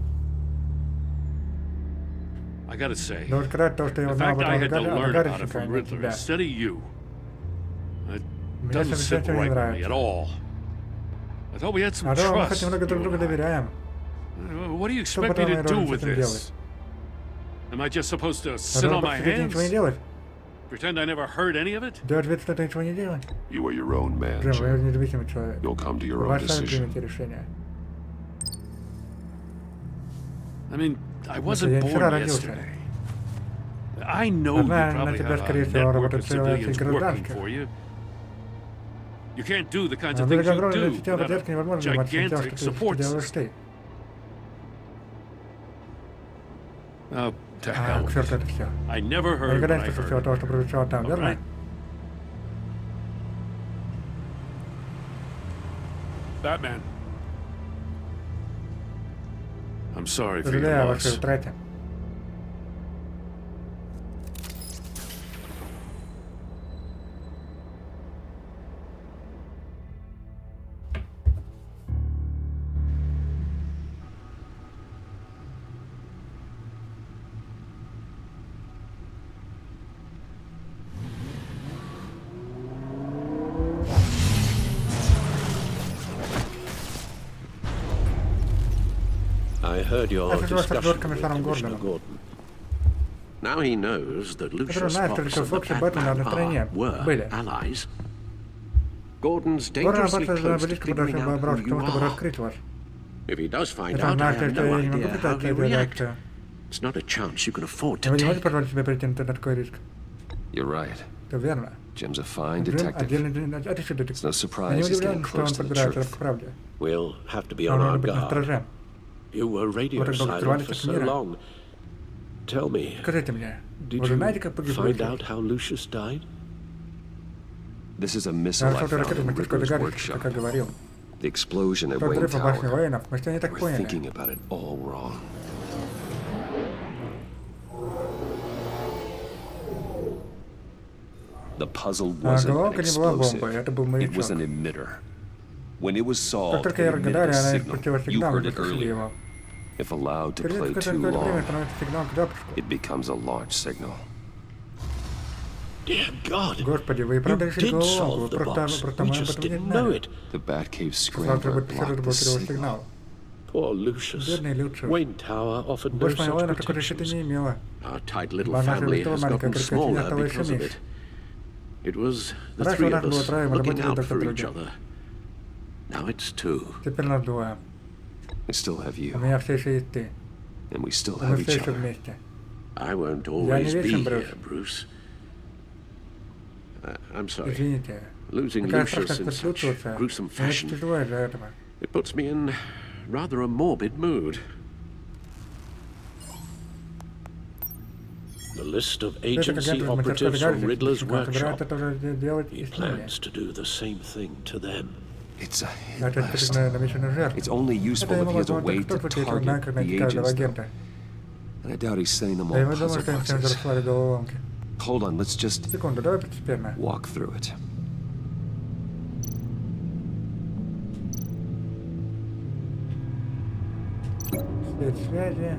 I gotta say, Должен сказать то, что я the узнал fact об I had to этом learn about it загадочника, а from не Riddler тебя. instead of you, it Мне doesn't sit совершенно не right with me нравится. at all. I thought we had some А то мы trust. хоть немного друг другу доверяем. What do you Что expect me потом to я do должен с with этим this? делать? Am I just supposed to А sit должен on my просто сидеть и ничего не hands? делать? Pretend I never heard any of it? Делать вид, что ты ничего не делаешь? You are your own man, Джим, вы Jim. независимый человек. You'll come to your own Вы сами decision. примете решение. I mean, I Я wasn't вчера born родился. yesterday. I know you Знаю, на probably тебя, have a скорее всего, network работает of целая civilians сеть working гражданских. for you. You can't do the kinds А of без things you контроля do системы without поддержки a невозможно заниматься тем, gigantic что support делаешь system. ты. Oh, to А, hell к with черту it. это все. I never Я heard никогда what не I слышал всего heard. того, что прозвучало там, All верно? right. Batman. I'm sorry for your Сожалею о вашей loss. утрате. I heard your Я слышал ваш разговор с discussion with комиссаром Commissioner Гордоном. Gordon. Now he knows that Который Lucius знает, что Fox Lucius and the Fox и Бэтмен на Batman одной стороне were были. allies. Gordon's Гордон dangerously просто close to близко figuring подошел out бы who к тому, you чтобы are. раскрыть вас. If he does find Это out, I значит, have что no я не могу idea how представить he'll себе react. реакцию. It's not a chance you can afford И вы to не можете take. позволить себе прийти на такой риск. You're right. Это верно. Jim's a fine Джим detective. отдельный отличный It's no детектив. Я не surprise he's удивлен, getting что он close to the подбирается truth. к правде. We'll have to be Он on our должен быть на guard. страже. You were radio Вы так долго silent скрывались for от so мира. long. Tell me, Скажите мне, did вы же знаете, you как погиб find Lucius? out how Lucius died? This is a Я missile I нашел found ракету в in мастерской Riddler's загадочника, workshop. как говорил. The explosion at Тот Wayne взрыв в башне Tower. воинов. Мы все не так We're поняли. thinking about it all wrong. The puzzle wasn't an Головка не была бомбой, explosive. это был It was маячок. an emitter. When it was solved, Как только it я emitted a разгадали, она signal. испустила You сигнал, heard мы it послушали earlier. его. If allowed to Через play too какое-то время long, становится сигнал к запуску. it becomes a launch signal. Dear God, Господи, вы и правда you решили did головоломку, solve the box. просто We мы об just этом не didn't know знали. it. The Batcave Сразу scrambler же blocked the разблокировал signal. сигнал. Poor Lucius. Бедный Люциус. Wayne Tower offered no Больше моя such Лайна такой защиты protections. не имела. Our tight little Наша family веселая has маленькая gotten только семья smaller стала еще because of меньше. it. It was the Раньше three у нас of было us трое, мы looking работали out друг за for each другом. other. Now it's two. Теперь нас двое. I still have У you, меня все еще есть ты. and we still И мы have все each еще other. вместе. I won't Я always не be вечен, here, Bruce. I'm sorry. Извините. Losing Такая Lucius страшная in смерть such Люциуса. gruesome Я fashion. переживаю из-за этого. It puts me in rather a morbid mood. The list of agency operatives from Riddler's workshop. He plans to do the same thing to them. It's a hit Это list. намеченная жертва. It's only useful Это if ему he has a возможно way только to кто-то target знает, как найти the каждого agents, though. агента. And I doubt he's sending them Да и all мы думаем, puzzle что им всем boxes. разослали головоломки. Hold on, let's just Секунду, давай постепенно. walk through it. Сеть связи.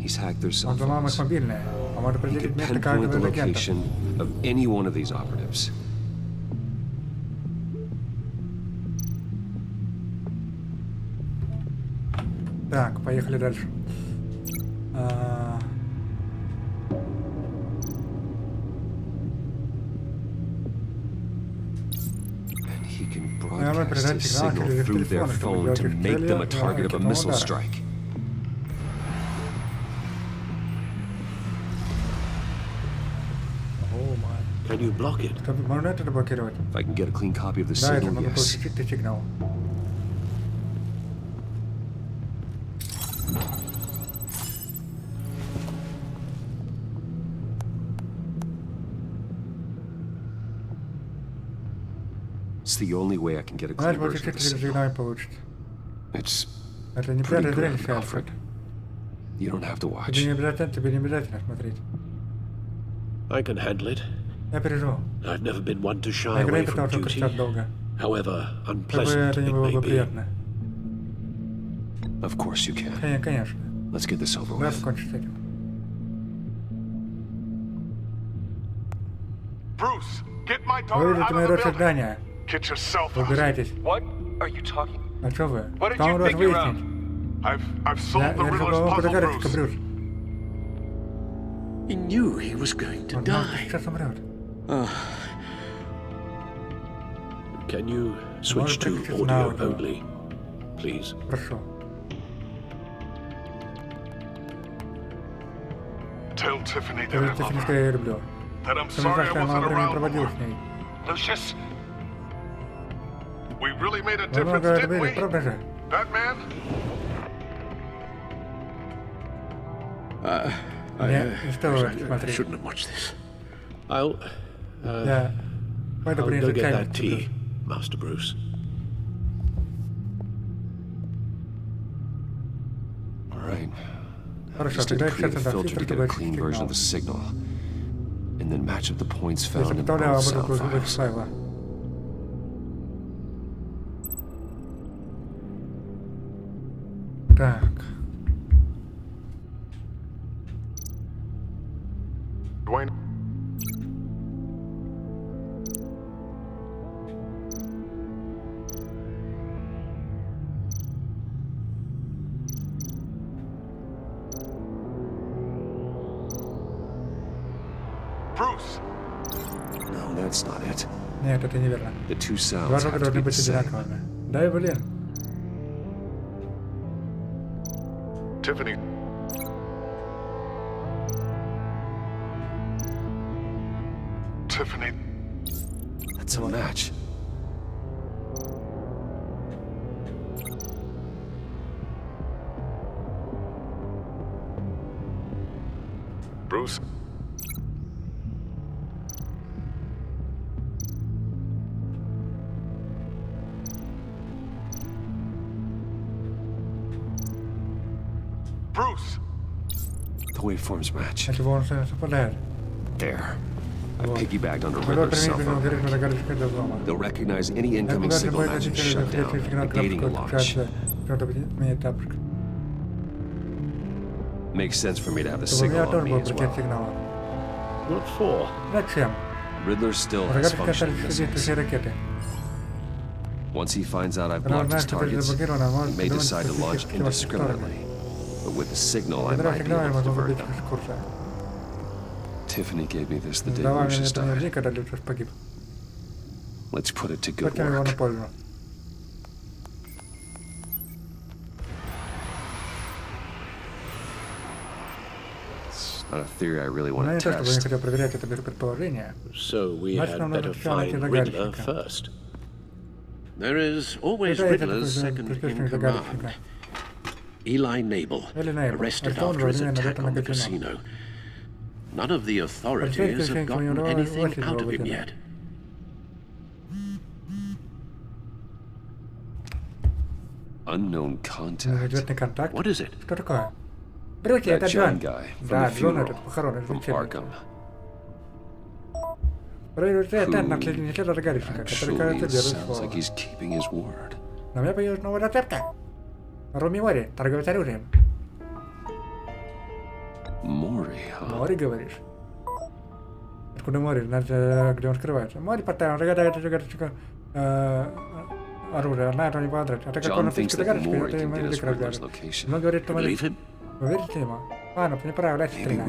He's hacked their cell Он взломал их phones. мобильное. Он может He определить could место pinpoint каждого the из агентов. location of any one of these operatives. Так, поехали дальше. And he can Наверное, broadcast передать his сигнал signal через through their телефон, чтобы phone to сделать их make them a целью target of a ракетного missile удара. strike. Can you block it? Можно это заблокировать? If I can get a clean copy of the Да, это signal, могу yes. получить чистый сигнал. It's the only way I can get a Знаешь, clean получить version of the чистый signal. сигнал не получится. It's Это pretty неприятное grim, зрелище, Альфред. Alfred. You don't have to watch. Тебе не обязательно смотреть. I can handle it. Я переживу. I've never been one to shy Я никогда away не from пытался duty, кричать долго. however Как бы unpleasant это ни it было may бы be. приятно. Of course you can. Конечно. Let's get this over Давай with. покончим с этим. Bruce, get my daughter Выведите out мою of the дочь из building. здания. Get yourself out. Убирайтесь. What are you talking? А что вы? What did Что you вам удалось think you're выяснить? I've Я solved the решил Riddler's головоломку puzzle, загадочка, Bruce. Брюс. He knew he was going to Он знал, что die. сейчас умрет. Can you switch to переключиться на audio аудио? only, please? Хорошо. Tell Tiffany that I Скажи love Тиффани, her. что я ее люблю. That I'm Что мне sorry жаль, I что я мало wasn't времени around проводил more. с ней. Lucius, we really made a Мы много difference, didn't добились, we? правда же? Batman? Мне не стоило I смотреть. shouldn't have watched this. I'll Я пойду go принесу get чай. that tea, Master Bruce. All right. Хорошо, Just need тогда to я create сейчас a создам filter фильтр, to get чтобы a очистить clean version of сигнал. the signal, and then match up the points Я found in запитал both об этом sound кусочек files. файла. Так. Dwayne. Bruce. No, that's not it. Нет, это неверно. The two Два sounds звука have to должны be the быть same. одинаковыми. Да и блин. Tiffany. Tiffany. That's a match. Bruce. Bruce. The waveforms match. Эти волны совпадают. There. I piggybacked onto Riddler's cell phone. They'll recognize any incoming signal matching shutdown, negating a launch. Makes sense for me to have the signal on me as well. What for? Riddler still has functioning missiles. Once he finds out I've blocked his targets, he may decide to launch indiscriminately. But with the signal, I might be able to divert them. Tiffany gave me this the day Lucius died. Let's put it to good work. It's not a theory I really want to test. So we had better find Riddler first. There is always Riddler's second in command. Eli Nabel, arrested after his attack on the casino. None of the authorities have gotten anything out of him yet. Unknown contact. What is it? That John guy from the funeral, from Arkham. Actually, it sounds like he's keeping his word. Mori, huh? Мори, говоришь? Откуда Мори? Где он скрывается? Мори потом оружие, она это не подрать. А так как он напишет догадочку, это ему не догадается. Но говорит, что вы верите ему? Ладно, неправильно, стрелять.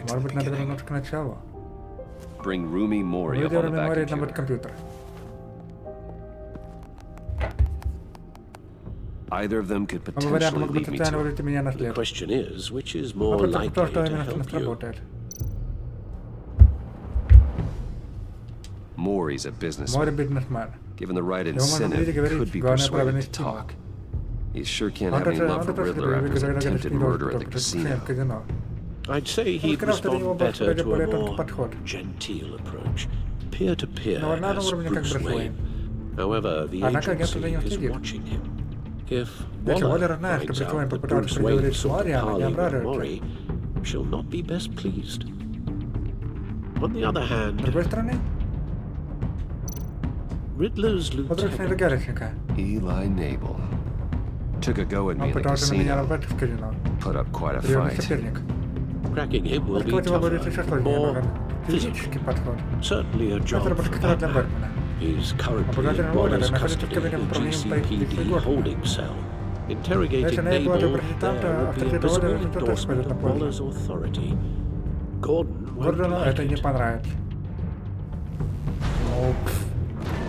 Может быть, надо вернуться к началу. Выйдем Мори на компьютер. Either of them could potentially lead me to it. The question is, which is more likely to help you? Maury's a businessman. Given the right incentive, could be persuaded to talk. He sure can't have any love for Riddler after his attempted murder at the casino. I'd say he'd respond better to a more genteel approach. Peer-to-peer as Bruce Wayne. However, the agency is watching him. If Waller finds out that Bruce Wayne sought a parley with Mori, she'll not be best pleased. On the other hand, Riddler's lieutenant, Eli Nabel, took a go at me at the casino. Put up quite a fight. Cracking him will be tougher, more physical. Certainly a job for Batman. He's currently in Waller's custody in the GCPD holding cell, interrogating Nabel there would be a visible endorsement of Waller's authority. Gordon won't like it.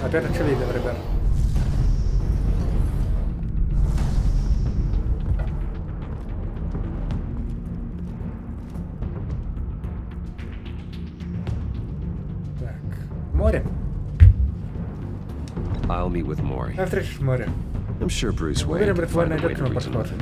Опять очевидно, ребят. Так, море. I'll meet with Mori. Встреча с Мори. I'm sure Bruce Wayne can find a way to reason with him.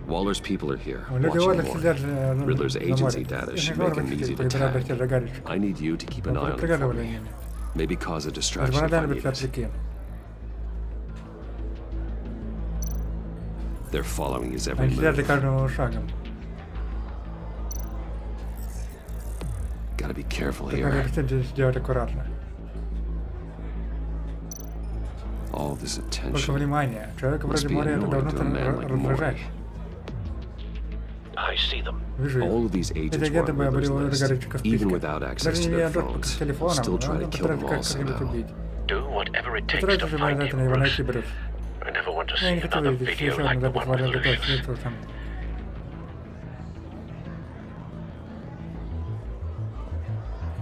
Waller's people are here, watching Mori. Riddler's agency data should make him easy to tag. I need you to keep an eye on him for me. Maybe cause a distraction if I need it. They're following his every move. Gotta be careful here. All this attention must be annoying to a man like Mori. I see them. All of these agents were on Riddler's list. Even without access to their phones, they'll still try to kill them all somehow. Do whatever it takes to find him, Bruce. I never want to see another video like the one with Lucius.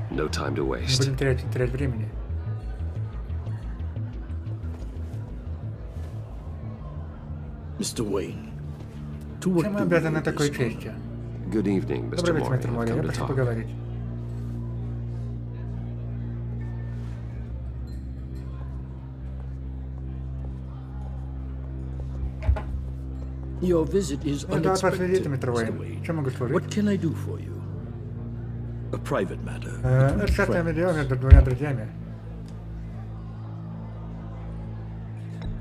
No time to waste. Mr. Wayne, to what Чем мы do обязаны you owe такой this честью? Good evening, Mr. Добрый вечер, Morgan. мистер I've Морри. come Я to пришел talk. поговорить. Your visit is Это от вас визит, unexpected, мистер Mr. Уэйн. Wayne. Чем могу служить? What can I do for you? A private matter. Это between частное friends. дело между двумя друзьями.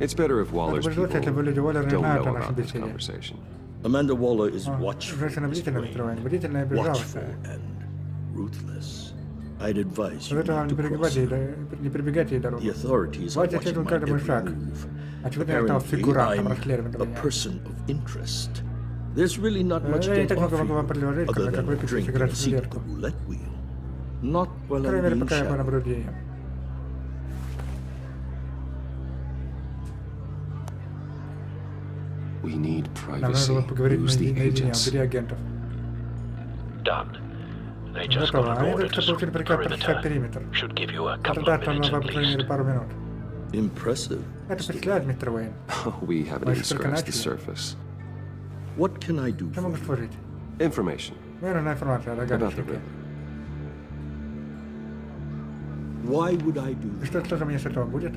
It's better if Waller's Это бы лучше, если бы люди people Уоллера не don't знают о know нашем about this беседе. conversation. Amanda Waller is watchful, Женщина Mr. бдительная, мистер Уэйн. Wayne. Бдительная и Watchful безжалостная. and ruthless. I'd advise you Советую вам not не to cross прибегать ей, her. не прибегать ей дорогу. The authorities are Власти watching следуют my каждому every шаг. move. Очевидно, я стал Apparently, фигурантом I'm расследования a меня. person of interest. There's really not much Я to не так много offer могу вам you, предложить, other кроме как than a выпить и drink and сыграть a в seat at рулетку. the roulette wheel. Not while По I'm крайней мере, being пока я по shadowed. наблюдениям. We need Нам надо было privacy. поговорить Who's the наедине, agents? убери агентов. Done. They just got Готово. an Они order только to что получили sweep the приказ прочесать perimeter. периметр. Should give you a Это couple of даст нам, minutes по at крайней мере, least. пару минут. Impressive. Это впечатляет, мистер Уэйн. We haven't Мы even еще только scratched the начали. surface. What can I do Чем for могу you? служить? Information Мне нужна информация о about the догадочнике. river. Why would I do И that? что же мне с этого будет?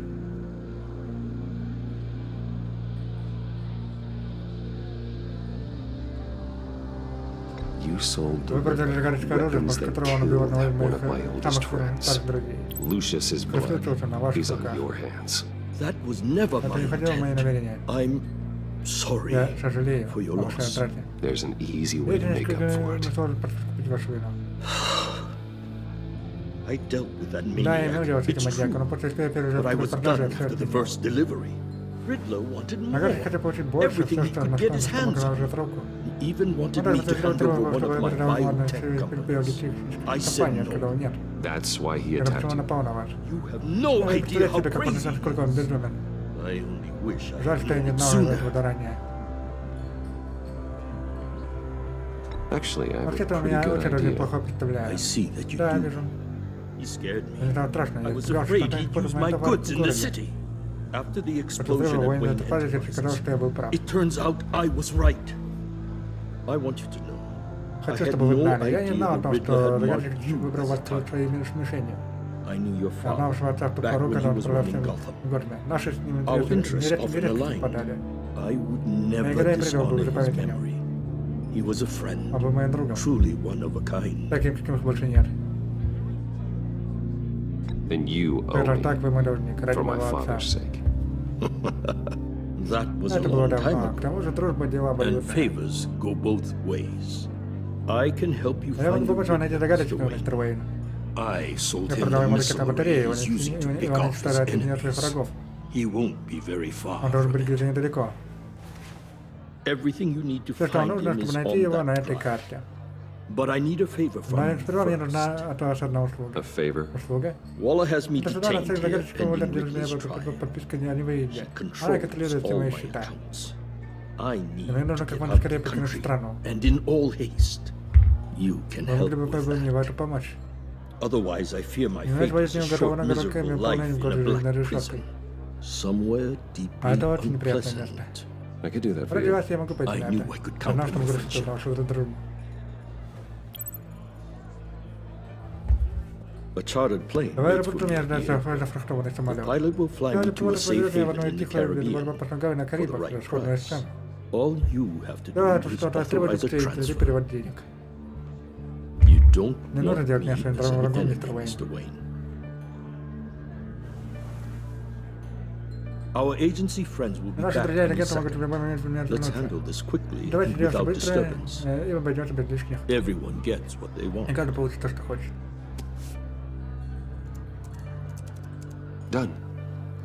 You sold the Вы продали river загадочное оружие, weapons после that которого он убил killed одного из one моих of my oldest самых friends. старых друзей. Lucius's blood Присутствуется на ваших is on руках. your hands. That was never Это my не входило в мои intent. намерения. I'm sorry Я сожалею for your о вашей loss. утрате. There's an easy way to Видите, make up for it. мы сможем подкупить вашу вину. I dealt with that Да, я имел maniac. дело с этим It's маньяком, но true. после первой же But I was продажи done все after the это. first delivery. Riddler wanted more. Нагадочник хотел получить больше, Everything все, he что could на get his что hands мог on. наложить руку. He even Ну wanted да, me это to hand over one чтобы of my передал ладно, biotech companies. I said компанию, сказал no. нет. That's why he Это attacked почему you. напал на вас. You have no Ну, idea представляете how себе, как он, crazy he насколько он is. безумен. I only wish I Жаль, had что я не known it знал sooner. этого ранее. Actually, I have a Вообще-то у pretty меня good очень idea. неплохо I представляю. see that you Да, do. вижу. He scared me. Мне стало страшно. I Я was испугался, afraid что he'd кто-то use мои my товары goods в in the городе. city. After the После explosion взрыва at военной Wayne энтерпрайзе я сказал, Enterprises, что я был прав. it turns out I was right. I want you to know. I Хочу, had чтобы вы no знали. Я не idea знал о that том, Riddler что had загадочник marked you выбрал вас as a target. своей мишенью. I knew your Я знал вашего отца в father ту back пору, when когда he он was продал running всем Gotham. в городе. Наши с ним Our интересы interests нередко often нередко aligned. совпадали. I would Я never никогда не предал бы dishonor his заповедь о нем. memory. He was a friend, Он был моим другом. truly one of a kind. Таким, каким их больше нет. Then you owe Раз me так вы мой должник, ради for my моего отца. father's sake. That was a Это было long time давно. К ago. тому же дружба дела And обоюдные. favors go both ways. I can help you Я могу find the помочь вам найти Riddler, загадочного, Mr. Wayne. мистер Уэйн. I sold Я him продал the ему missile ракетные he батареи, was using to он pick off his уничтожает своих enemies. врагов. He won't be very Он должен far. быть где-то недалеко. Everything you need to Все, что вам find нужно, him чтобы is найти его on на that этой drive. карте. But I need a favor from Но you сперва мне нужна first. от вас одна услуга. A favor? Услуга? Waller has me Это сюда на detained цель here загадочного pending держит меня Ridley's под trial. подпиской не выйдет. He Она controls контролирует все all мои my счета. accounts. I need И мне нужно to как get можно out скорее of the покинуть country, страну. and in all haste. You can Вы help могли бы with мне в that. эту помочь. Otherwise, I fear my Иначе fate будет is a не готова short, на короткое miserable life выполнение в in a городе black жизненной prison, решеткой. somewhere А это deeply очень неприятное место. unpleasant. I could do that for Ради you. вас я могу пойти I на knew это. I could Я count знал, on что your могу рассчитывать friendship. на вашу дружбу. A chartered plane Давай waits for аэропорту me меня here. ждет зафрахтованный The самолет. pilot will fly me Самолет to a поможет safe повезет меня в haven одно in the тихое Caribbean безопасное гавань на for the Карибах right за сходную price. цену. All you have to do Да, это is что-то требует authorize a transfer. перевод денег. You don't Не нужно want делать me меня своим as an врагом, enemy, мистер Уэйн. Mr. Wayne. Our agency friends will be Наши back друзья any агенты могут в second. любой момент меня Let's вернуться. handle this quickly Давайте and делать without быстро disturbance. и обойдемся без лишних. Everyone gets what they И want. каждый получит то, что хочет. Done.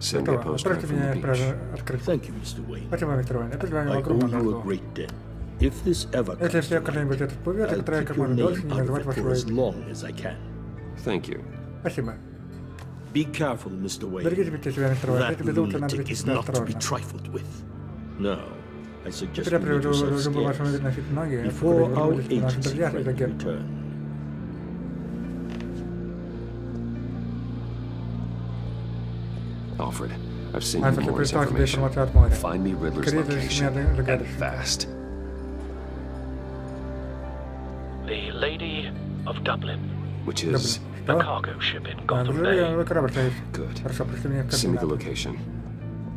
Send me a Готово. postcard Отправьте from меня the отправить beach. открытку. Thank you, Mr. Wayne. Спасибо, мистер Уэйн. Я передаю вам I owe огромную you a долгу. great debt. If this ever Если comes все to когда-нибудь light, это всплывет, я I'll постараюсь keep как your можно дольше name не out of называть it ваше for as имя. long as I can. Thank you. Спасибо. Be careful, Mr. Wayne. Берегите себя, мистер Уэйн. That Эти безумцы надо lunatic вести is себя not to be осторожно. trifled with. Now, I suggest Теперь я you make приведу yourself любую вашу scarce носить ноги, before чтобы our вернулись наши agency друзья из friend агентства. return. Alfred, I've sent you Moore's information. Find me Riddler's location, and fast. The Lady of Dublin. Which is... A cargo ship in Gotham Bay. Good. Send me the location.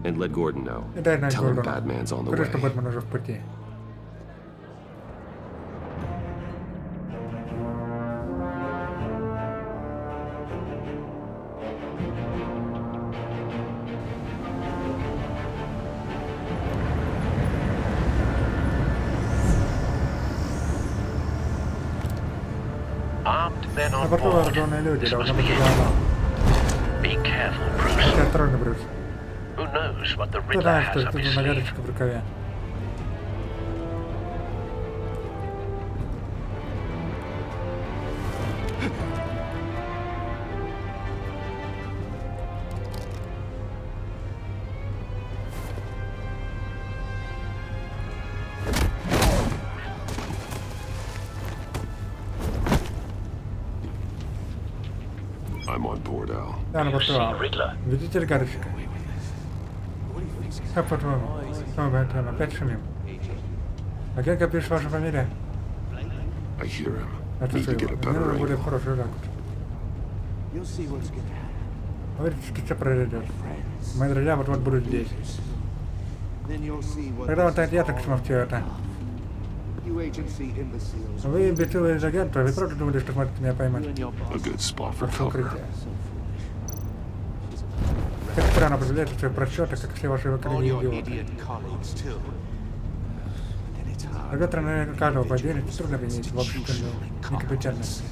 And let Gordon know. Tell him Batman's on the way. Armed men on board. This must be it. Be careful, Bruce. Who knows what the Riddler has up his sleeve? I'm on board, Al. You see Riddler? Видите ли карточка? Как по-твоему? Что мы прямо опять шумим? Агентка пишет ваша фамилия. I hear him. Это Need что, to get a мне better нужно более angle. хороший ракурс. Говорит, что все произойдет. Мои друзья вот-вот будут здесь. Когда вот я так смотрю это. Вы имбецилы из агентства, вы правда думали, что сможете меня поймать? A good spot for Ваше cover. укрытие. Как странно определяете свои просчеты, как все ваши коллеги идиоты. А завтра, наверное, каждого поверить, трудно винить в общественной некомпетентности.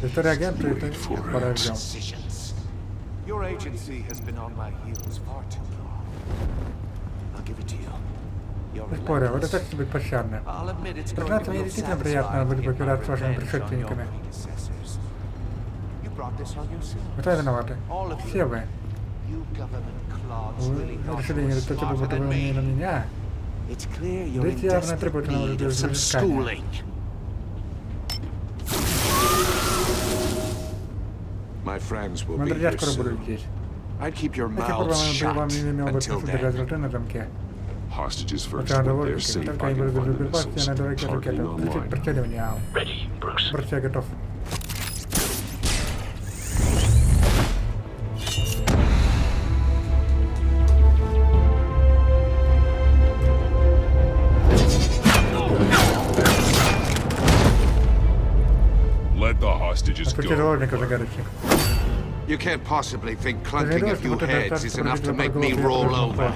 История агента — это порожден. Your agency has been on my heels far too long. I'll give it to you. Не спорю, вы достаточно беспощадны. Признаться, мне действительно приятно быть попирать с вашими предшественниками. Вы сами виноваты. Все вы. Вы решили не достать бы будто вы на меня. Здесь явно требуется на взыскание. Мои друзья скоро будут здесь. До сих пор вам не имел бы смысла держать рты на замке. Hostages first, Пока but they're довольно-таки, safe только by они the будут fire безопасны, я missiles найду ракету, targeting включить online. преследование, Ал. Брус, я готов. Let the hostages Отпусти go. заложников, загадочник. You can't possibly think clunking a few heads is enough to make me roll over.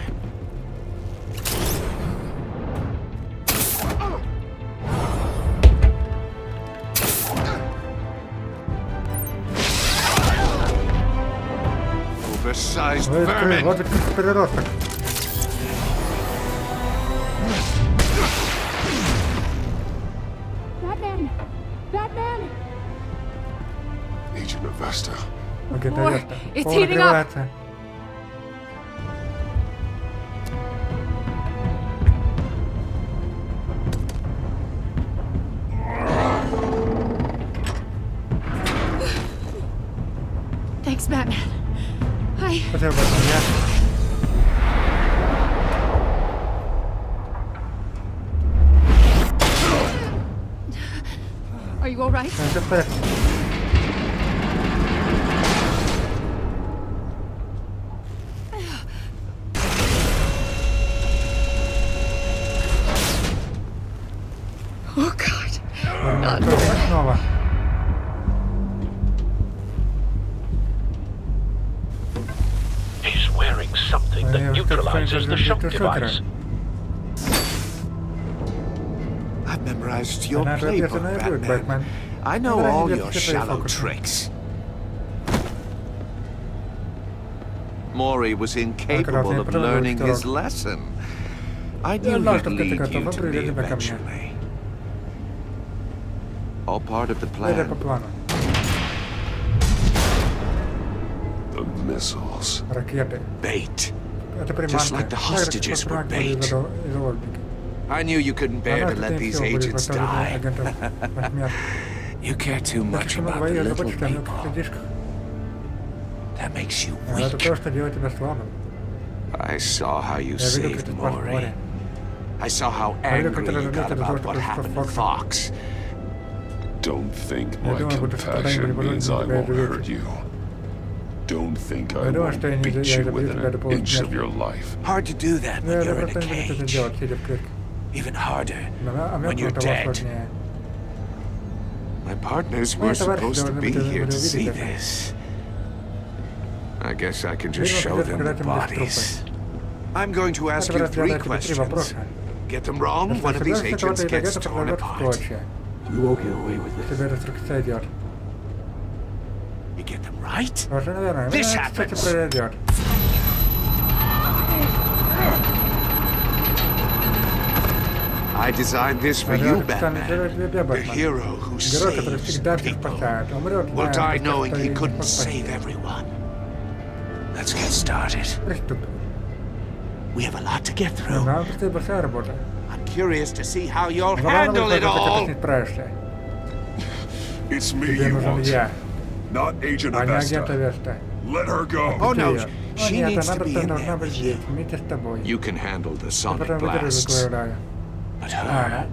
Oversized vermin! Вот переросток. Batman! Batman! Agent Avesta. Окей, More. Авеста. It's Пол heating up. нагревается. Thanks, Batman. Hi. Спасибо, Батman. Are you all right? Все в порядке. Oh, God. Снова. He's wearing something that neutralizes the shock device. I've memorized your playbook, Batman. I know all your shallow tricks. Maury was incapable of learning his lesson. I knew he'd lead you to me eventually. All part of the plan. The missiles. Ракеты. Bait. Это приманка. Just like the hostages were bait. Заложники. I knew you couldn't bear to let these agents die. You care too much about the little people. That makes you Это weak. то, что делает тебя слабым. I saw how you Я видел, как saved ты спас Maury. море. I saw how Я видел, angry как ты you got разозлился за то, about что what произошло с happened to Фоксом. Fox. Don't think Я my думаю, будто страдания compassion были means I тебя won't hurt изувечить. you. Don't think I Я думаю, won't что я не beat you забью within тебя до an inch of полусмерти. your life. Hard to do that Но when это you're in просто a не будет это cage. делать, сидя в клетке. Even harder Но when мертвым you're того dead. сложнее. My partners Мои were товарищи supposed to должны be были here to see увидеть это. this. I guess I can just Видимо, show придется them the показать им лишь bodies. трупы. I'm going to ask Это you будет 3 задать тебе 3 questions. вопроса. Get them wrong, Если one of these соберешься кого-то agents и gets дойдет, torn прорвет в apart. клочья. You won't get away with this. Тебе реструкция идет. You get them right? Тоже, наверное. This Меня, кстати, happens. произойдет. I designed this for you, Batman. The hero who Герой, который saves всегда всех people, спасает, умрет, will die зная, knowing что he не couldn't спасти. save everyone. Let's get started. Приступим. We have a lot to get through. Нам предстоит большая работа. I'm curious to see how you'll Главное, handle it как ты all. с ней справишься. It's me Тебе you нужен want, я, not Agent а не агент Avesta. Авеста. Let her go. Oh no, О she нет, needs она to be просто in должна there быть with здесь, you. вместе с тобой. You can handle the Ты sonic потом выдержишь blasts. звуковой удар. But А her, она?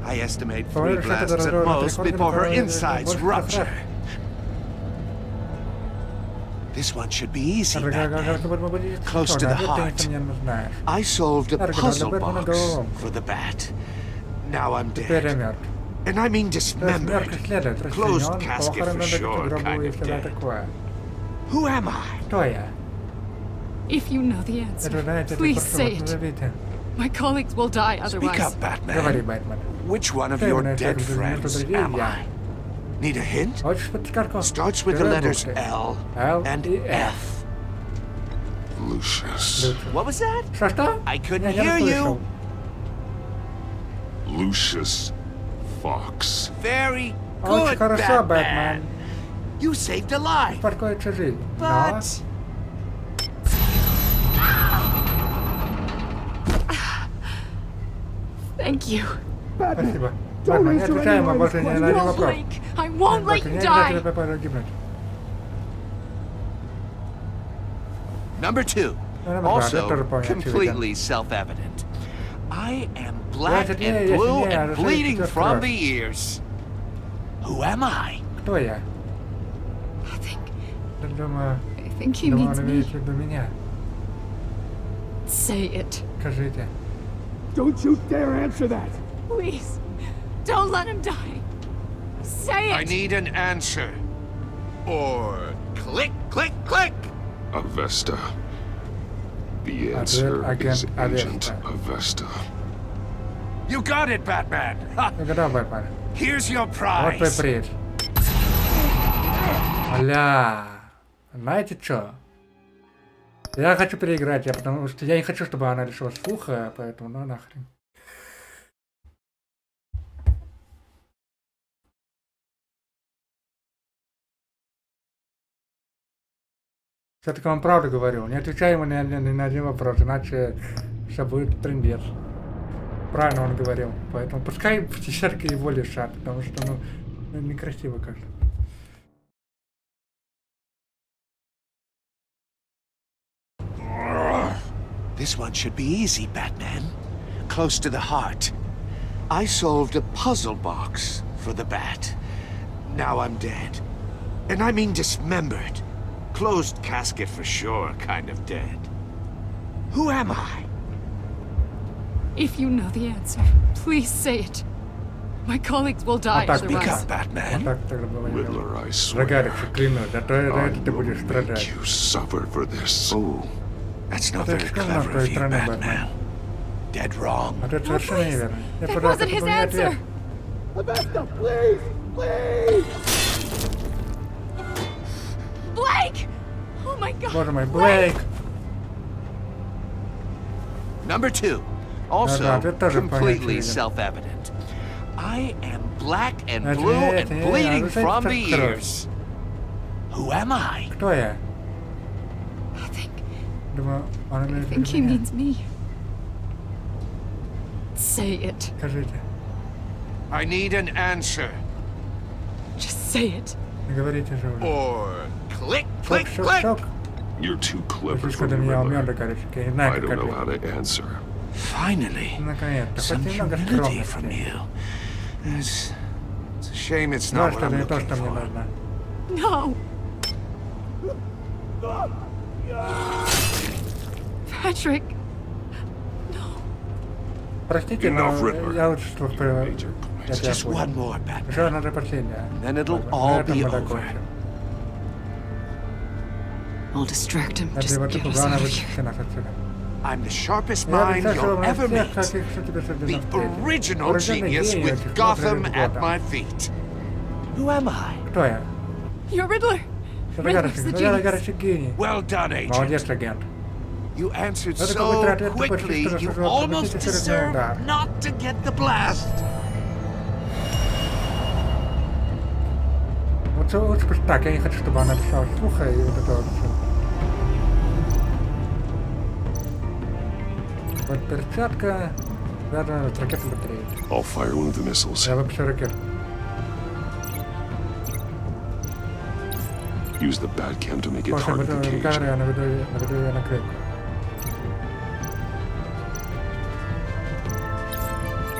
I estimate 3 По-моему, что это blasts at разрывает most рекорды, before her которые insides больше rupture. просрать. This one should be easy, Как Batman. будто будет Close to сложно, the а ты, heart. несомненно, знаешь. I solved a Дорого, puzzle для Бэтмена box головолом. for the bat. Now I'm Теперь я dead. мертв. And I mean То есть dismembered. мертвый следует, Closed расчленен, casket похороны for добиться sure, гробу kind и of всегда dead. такое. Who am I? Кто я? If you know the answer, Это знаете, это please просто say вот it. назовите. My colleagues will die Speak otherwise. up, Batman. Говори, Бэтмен. Which one of Кто your является dead одним из friends друзей am я? I? Need a hint? Хочешь подсказку? Starts with the Герой letters буквы. L L and и F. F. Lucius. What was that? Что? I couldn't Я не hear расслышал. you. Lucius Fox. Very Очень good, хорошо, Batman. Бэтмен. You saved a life. Подкоится жизнь. Но... But Thank you. Спасибо. Бэтмен, не отвечаем, мы больше не на один No, вопрос. Blake, I won't let Больше you не дам тебе die. погибнуть. number 2, Number two, also это тоже вполне completely self-evident. I am black Значит, and я blue сильнее, and а bleeding ты from стрёшь. the ears. Who am I? Кто я? Думаю, I think he думаю, means он me. имеет в виду меня. Say it. Скажите. Don't you dare answer that! Please. Don't let him die. Say I it. need an answer. Or click, click, click. Avesta. The answer is Agent Avesta. You got it, Batman. Ha, Угадал, Бэтмен. here's your Вот твой prize. приз. Аля. Знаете что? Я хочу переиграть, потому что я не хочу, чтобы она лишилась слуха, поэтому ну нахрен. Все-таки вам правду говорю. Не отвечай ему ни на один вопрос, иначе все будет трындец. Правильно он говорил. Поэтому пускай все-таки его лишат, потому что ну некрасиво как-то. This one should be easy, Batman. Close to the heart. I solved a puzzle box for the bat. Now I'm dead. And I mean dismembered. Closed casket for sure, kind of dead. Who am I? If you know the answer, please say it. My colleagues will die Speak otherwise. up, Batman. Riddler, I swear. Загадка, клянусь, за это ты будешь Make страдать. you suffer for this. Oh, that's not very Это что clever твоей of you, стороны, Batman. Бэтмен? Dead wrong. А это совершенно неверно. Я That пожалуйста, wasn't his поменяй ответ. answer. Avesta, please! Please! Blake! Oh my god. Боже мой, Блейк! Number 2, also это тоже вполне completely очевидно. self-evident. I am black and Нет, blue нет, and нет, bleeding ну, from это the так ears. Who am I? Кто я? I think Думаю, он имеет в he виду меня. means me. Say it. Скажите. I need an answer. Just say it. Говорите же уже. Or Click, click, click! You're too clever for the Riddler. I don't know how to answer. Finally, some humility from you. It's a shame it's not what I'm looking for. No! Patrick! Простите, но я лучше слушаю. Just one more, Batman. Еще одно прощение. Then it'll all be over. I'll distract him. Just get us out of here. I'm the sharpest mind you'll ever meet. The original genius with Gotham at my feet. Who am I? Кто я? You're Riddler. Riddler's the genius. Well done, Agent. Молодец, агент. You answered so quickly, you almost deserve not to get the blast. Лучше пусть так, я не хочу, чтобы она писала слуха и вот это вот все. Вот перчатка, рядом с ракетной батареей. I'll fire one of the missiles. Я выпущу ракету. Use the Batcam to make it После target the cage. камеры я наведу ее на крылья.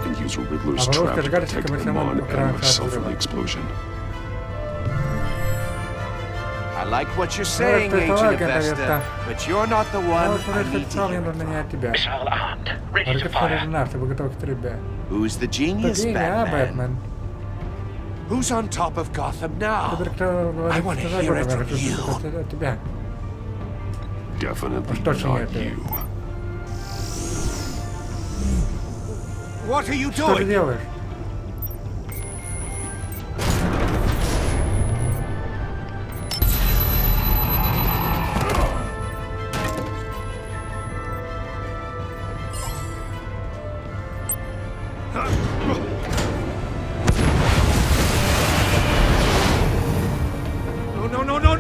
And use a Riddler's trap to detect Amon and myself in the explosion. I like what you're saying, Agent Avesta, but you're not the one I need to hear from. Who's the genius, Batman? Who's on top of Gotham now? I want to hear it from you. Definitely not you. What are you Что ты doing? делаешь?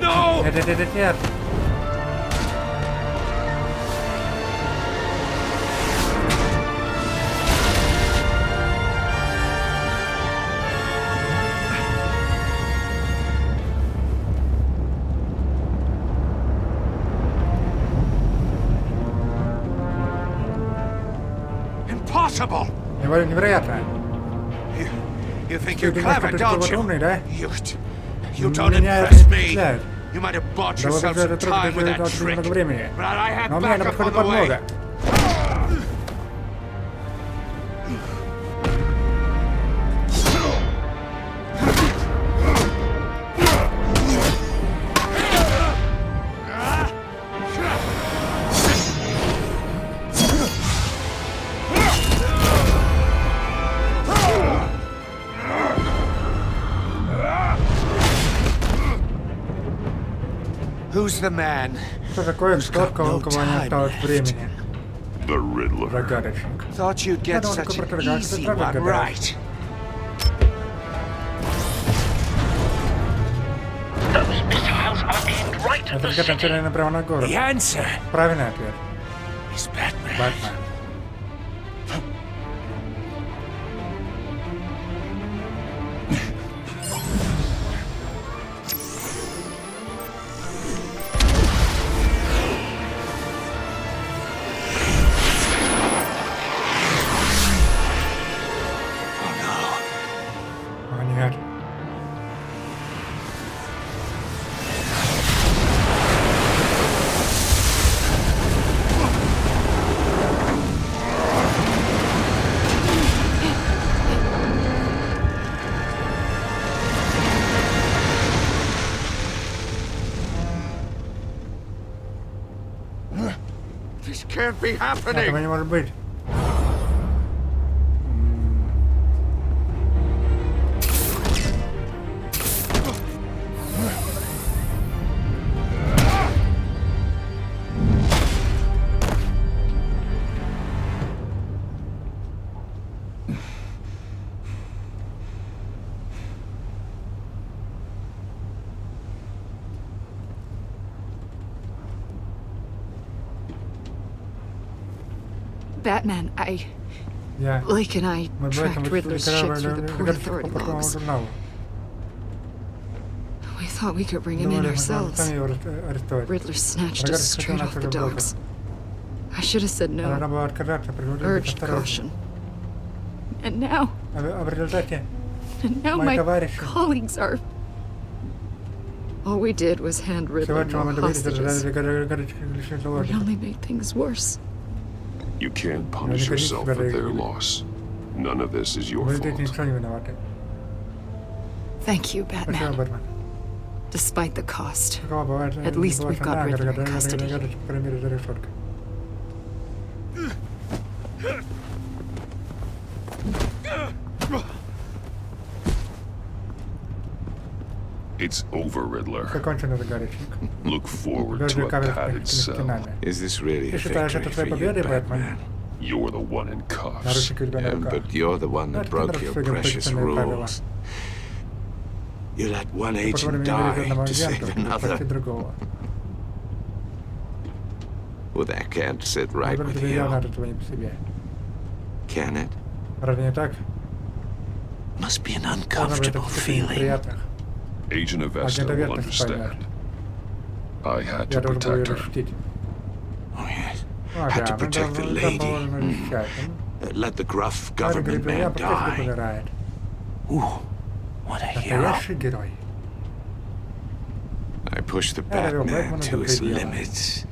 No! Нет. Impossible! Невероятно. You think Ты you're думаешь, clever, что ты don't какой-то you? умный, да? You don't Меня это impress не me. впечатляет. You might have bought Да вот yourself это some time with that требует trick, много времени. but I had Но у меня на backup on подходе the way. подмога. Who's the man? Что такое тот, у кого не осталось времени? The Riddler. Загадочник. Thought you'd get думал, such такой an противогаз, easy ты правда one гадаешь. right. Those missiles are aimed right at Это the ракета city. нацелена прямо на город. The answer Правильный ответ. is Batman. Бэтмен. О, нет. This can't be Этого happening. не может быть. Batman, Я... Lake and I Мы tracked Блэком Riddler's ship through the Port Authority по портовому logs. журналу. We thought we could bring him in ourselves. Riddler snatched us straight off the docks. I should have said no. Urged caution. And now... And now my colleagues are... All we did was hand Riddler more hostages. We only made things worse. You can't punish yourself for their loss. None of this is your fault. Thank you, Batman. Despite the cost, at least we've got Riddler in custody. It's over, Riddler. Look forward to a padded cell. Is this really a victory for you, Batman? You're the one in cuffs. But you're the one that broke your precious rules. You let one agent die to save another. Well, that can't sit right with you. Can it? Must be an uncomfortable feeling. Agent Avesta will understand. I had to protect her. Oh, yes. Had to protect the lady. Let the gruff government man die. Ooh, what a hero. I pushed the Batman to his limits.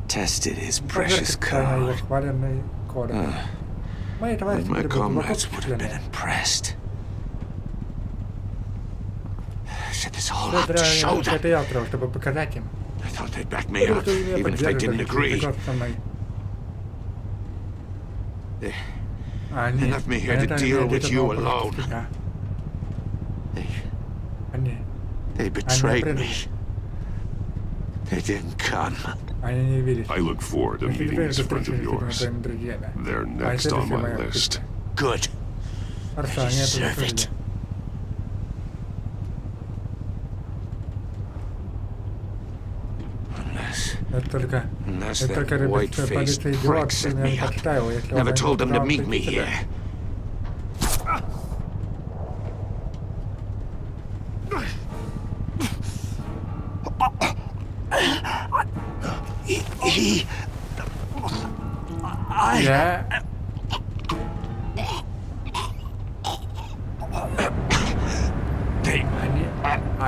Tested his precious code. But my comrades would have been impressed. Set this all up to show them. I thought they'd back me up, even if they didn't agree. They left me here to deal with you alone. They betrayed me. They didn't come. I look forward to meeting these friends of yours. They're next on my list. Good. I deserve it. Unless that white-faced prick set me up. Never told them to meet me here.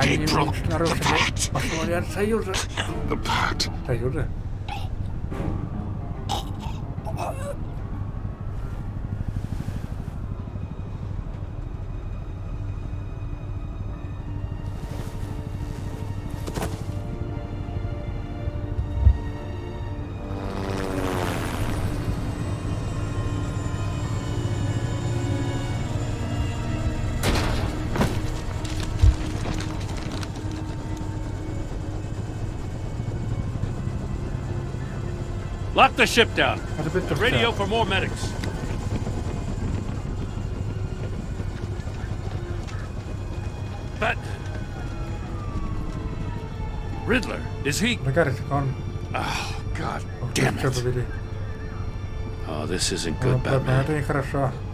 They broke the pact. The pact. Lock the ship down. And radio for more medics. But... Riddler, is he... Oh, God damn it. Oh, this isn't good, Batman.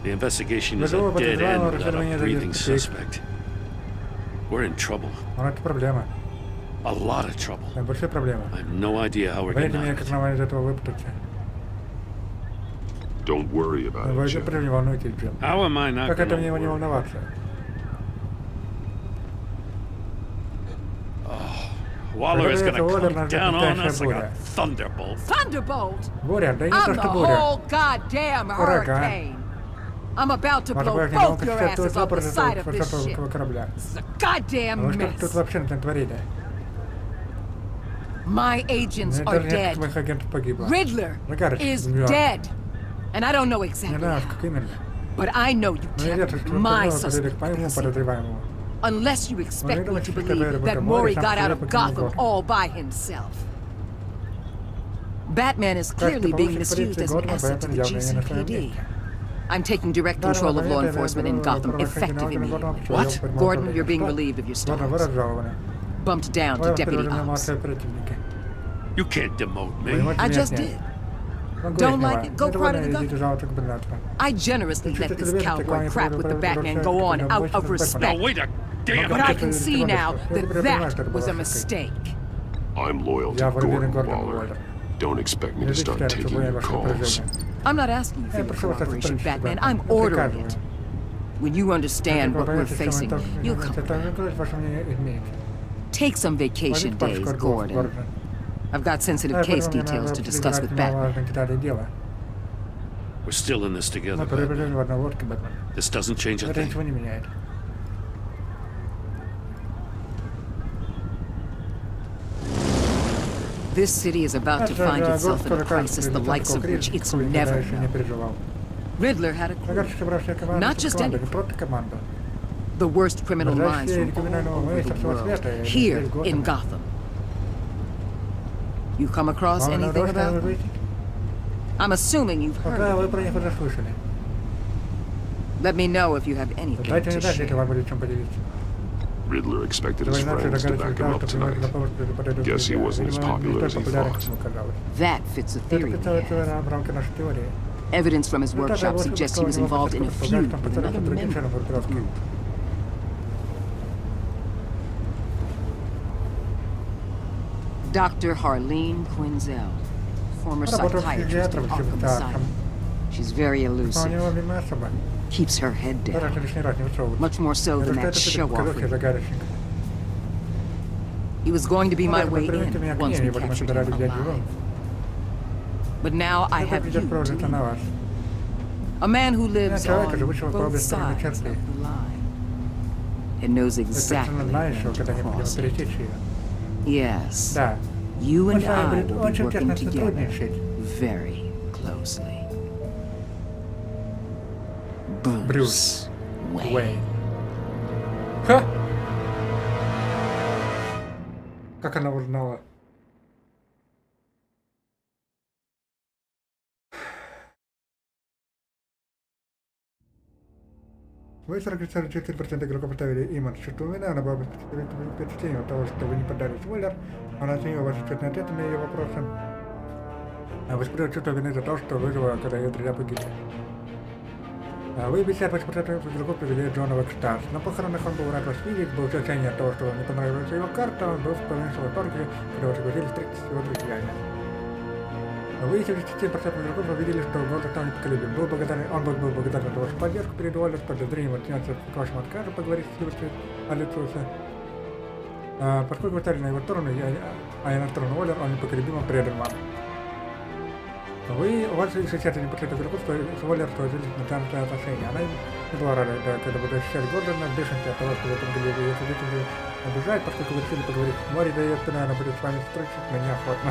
The investigation is a dead end without a breathing suspect. We're in trouble. A lot of trouble. I have no idea how we're getting out of it. Don't worry about it, Jim. How am I not going to worry? Oh, Waller is going to come down on us like a thunderbolt. Thunderbolt? I'm the whole goddamn hurricane. I'm about to blow both your asses off the side of this ship. This is a goddamn mess. My agents are dead. Riddler is dead. And I don't know exactly how. But I know you can't be my suspect. Unless you expect me to believe that Mori got out of Gotham all by himself. Batman is clearly being misused as an asset to the GCPD. I'm taking direct control of law enforcement in Gotham, effective immediately. What? Gordon, you're being relieved of your status. Bumped down to Deputy Ops. You can't demote me. I just did. Don't like it? Go cry to the governor. I generously let this cowboy crap with the Batman go on out of respect. No, wait a But I can see now that that was a mistake. I'm loyal to Gordon Waller. Don't expect me to start taking your calls. I'm not asking you for your cooperation, Batman. I'm ordering it. When you understand what we're facing, you'll come back. Take some vacation days, Gordon. I've got sensitive case details to discuss with Batman. We're still in this together, Batman. This doesn't change a thing. This city is about to find itself in a crisis the likes of which it's never known. Riddler had a crew. Not just any crew. The worst criminal minds from all over the world, here in Gotham. You come across anything about them? I'm assuming you've heard of them. Let me know if you have anything to share. Riddler expected his friends to back him up tonight. Guess he wasn't as popular as he thought. That fits the theory. Evidence from his workshop suggests he was involved in a feud with another member of the group. Dr. Harleen Quinzel, former psychiatrist in Arkham Asylum. She's very elusive. Keeps her head down. Much more so than that show-off. He was going to be my way in once we captured him alive. But now I have you to lead. A man who lives on both sides of the line and knows exactly when to cross it. Yes, you and I will be working together very closely. Bruce Wayne. Ха! Как она узнала? Вы 44% игроков поставили имя Шитумина, она была впечатлением от того, что вы не подали спойлер, она оценила ваши честные ответы на ее вопросы, а восприняла чувство вины за то, что выжило, когда ее друзья погибли. Вы 58% игроков привели Джона Векстарс. На похоронах он был рад вас видеть, был в отчаянии от того, что вам не понравилась его карта, он был в полнейшем восторге, когда вы согласились встретиться с его друзьями. Вы 77% игроков увидели, что Гордон стал непоколебим. Он был благодарен за вашу поддержку перед Уоллер, с подозрением отнесся к вашему отказу поговорить с Сильверсом о лицусе. Поскольку вы стали на его сторону, а я на сторону Уоллер, он непоколебимо предан вам. У вас 61% игроков с Уоллер сложились натянутые отношения. Она не была рада, когда вы защищали Гордона, в бешенстве от того, что в этом деле ее свидетели обижают, поскольку вы решили поговорить с Мори, да ее спина, она будет с вами сотрудничать, но неохотно.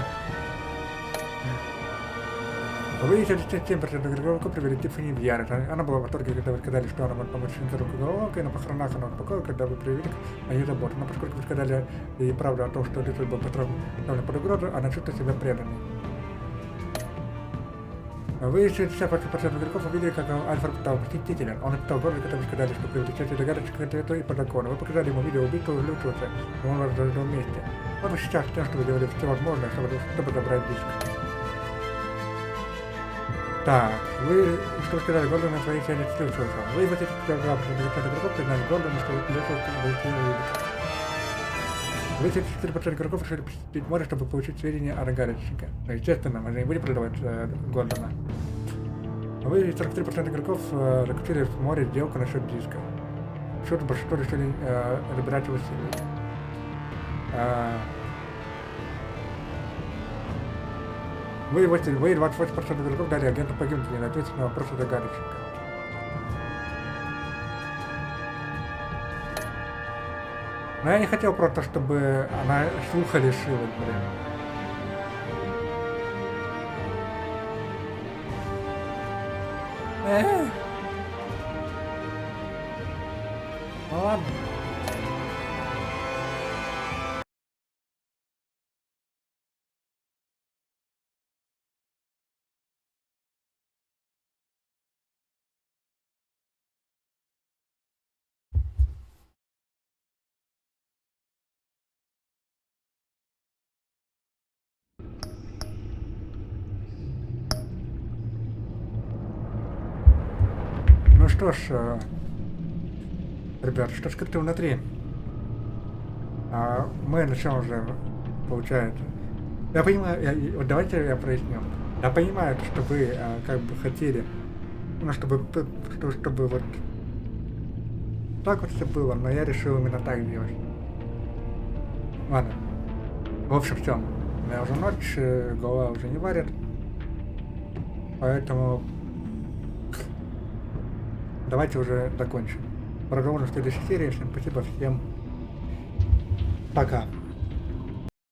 Вы 77% игроков привели Тиффани в ярость. Она была в восторге, когда вы сказали, что она может помочь инженеру головоломкой, и на похоронах она успокоила, когда вы проявили о ней заботу. Но поскольку вы сказали ей правду о том, что лицо был поставлен под угрозу, она чувствует себя преданной. Вы 68% игроков увидели, как Альфред стал мстителем. Он написал Гордон, когда вы сказали, что привлечете загадочку к ответу и по закону. Вы показали ему видео убийства в Лючусе, и он вас зажил вместе. Вот вы сейчас тем, что вы делали все возможное, чтобы забрать диск. Так, вы что сказали Гордону о своей цели Лючуса. Вы 80% игроков признали Гордона, что Лючус был Вы 74% игроков решили посетить море, чтобы получить сведения о загадочнике. Но, естественно, мы же не будем продавать Гордона. Вы 43% игроков заключили в море сделку насчет диска. Счет большинство решили забирать его силой. Вы 28% игроков дали агенту погибнуть, не ответить на вопросы загадочника. Но я не хотел просто, чтобы она слуха лишилась, блин. Ну ладно. Ну что ж, ребят, что скрыто внутри? Мы начнем уже, получается. Я понимаю, вот давайте я проясню. Я понимаю, что вы как бы хотели, ну, чтобы вот так вот все было, но я решил именно так делать. Ладно. В общем, все. У меня уже ночь, голова уже не варит. Поэтому давайте уже закончим. Продолжим в следующей серии. Всем спасибо, всем пока.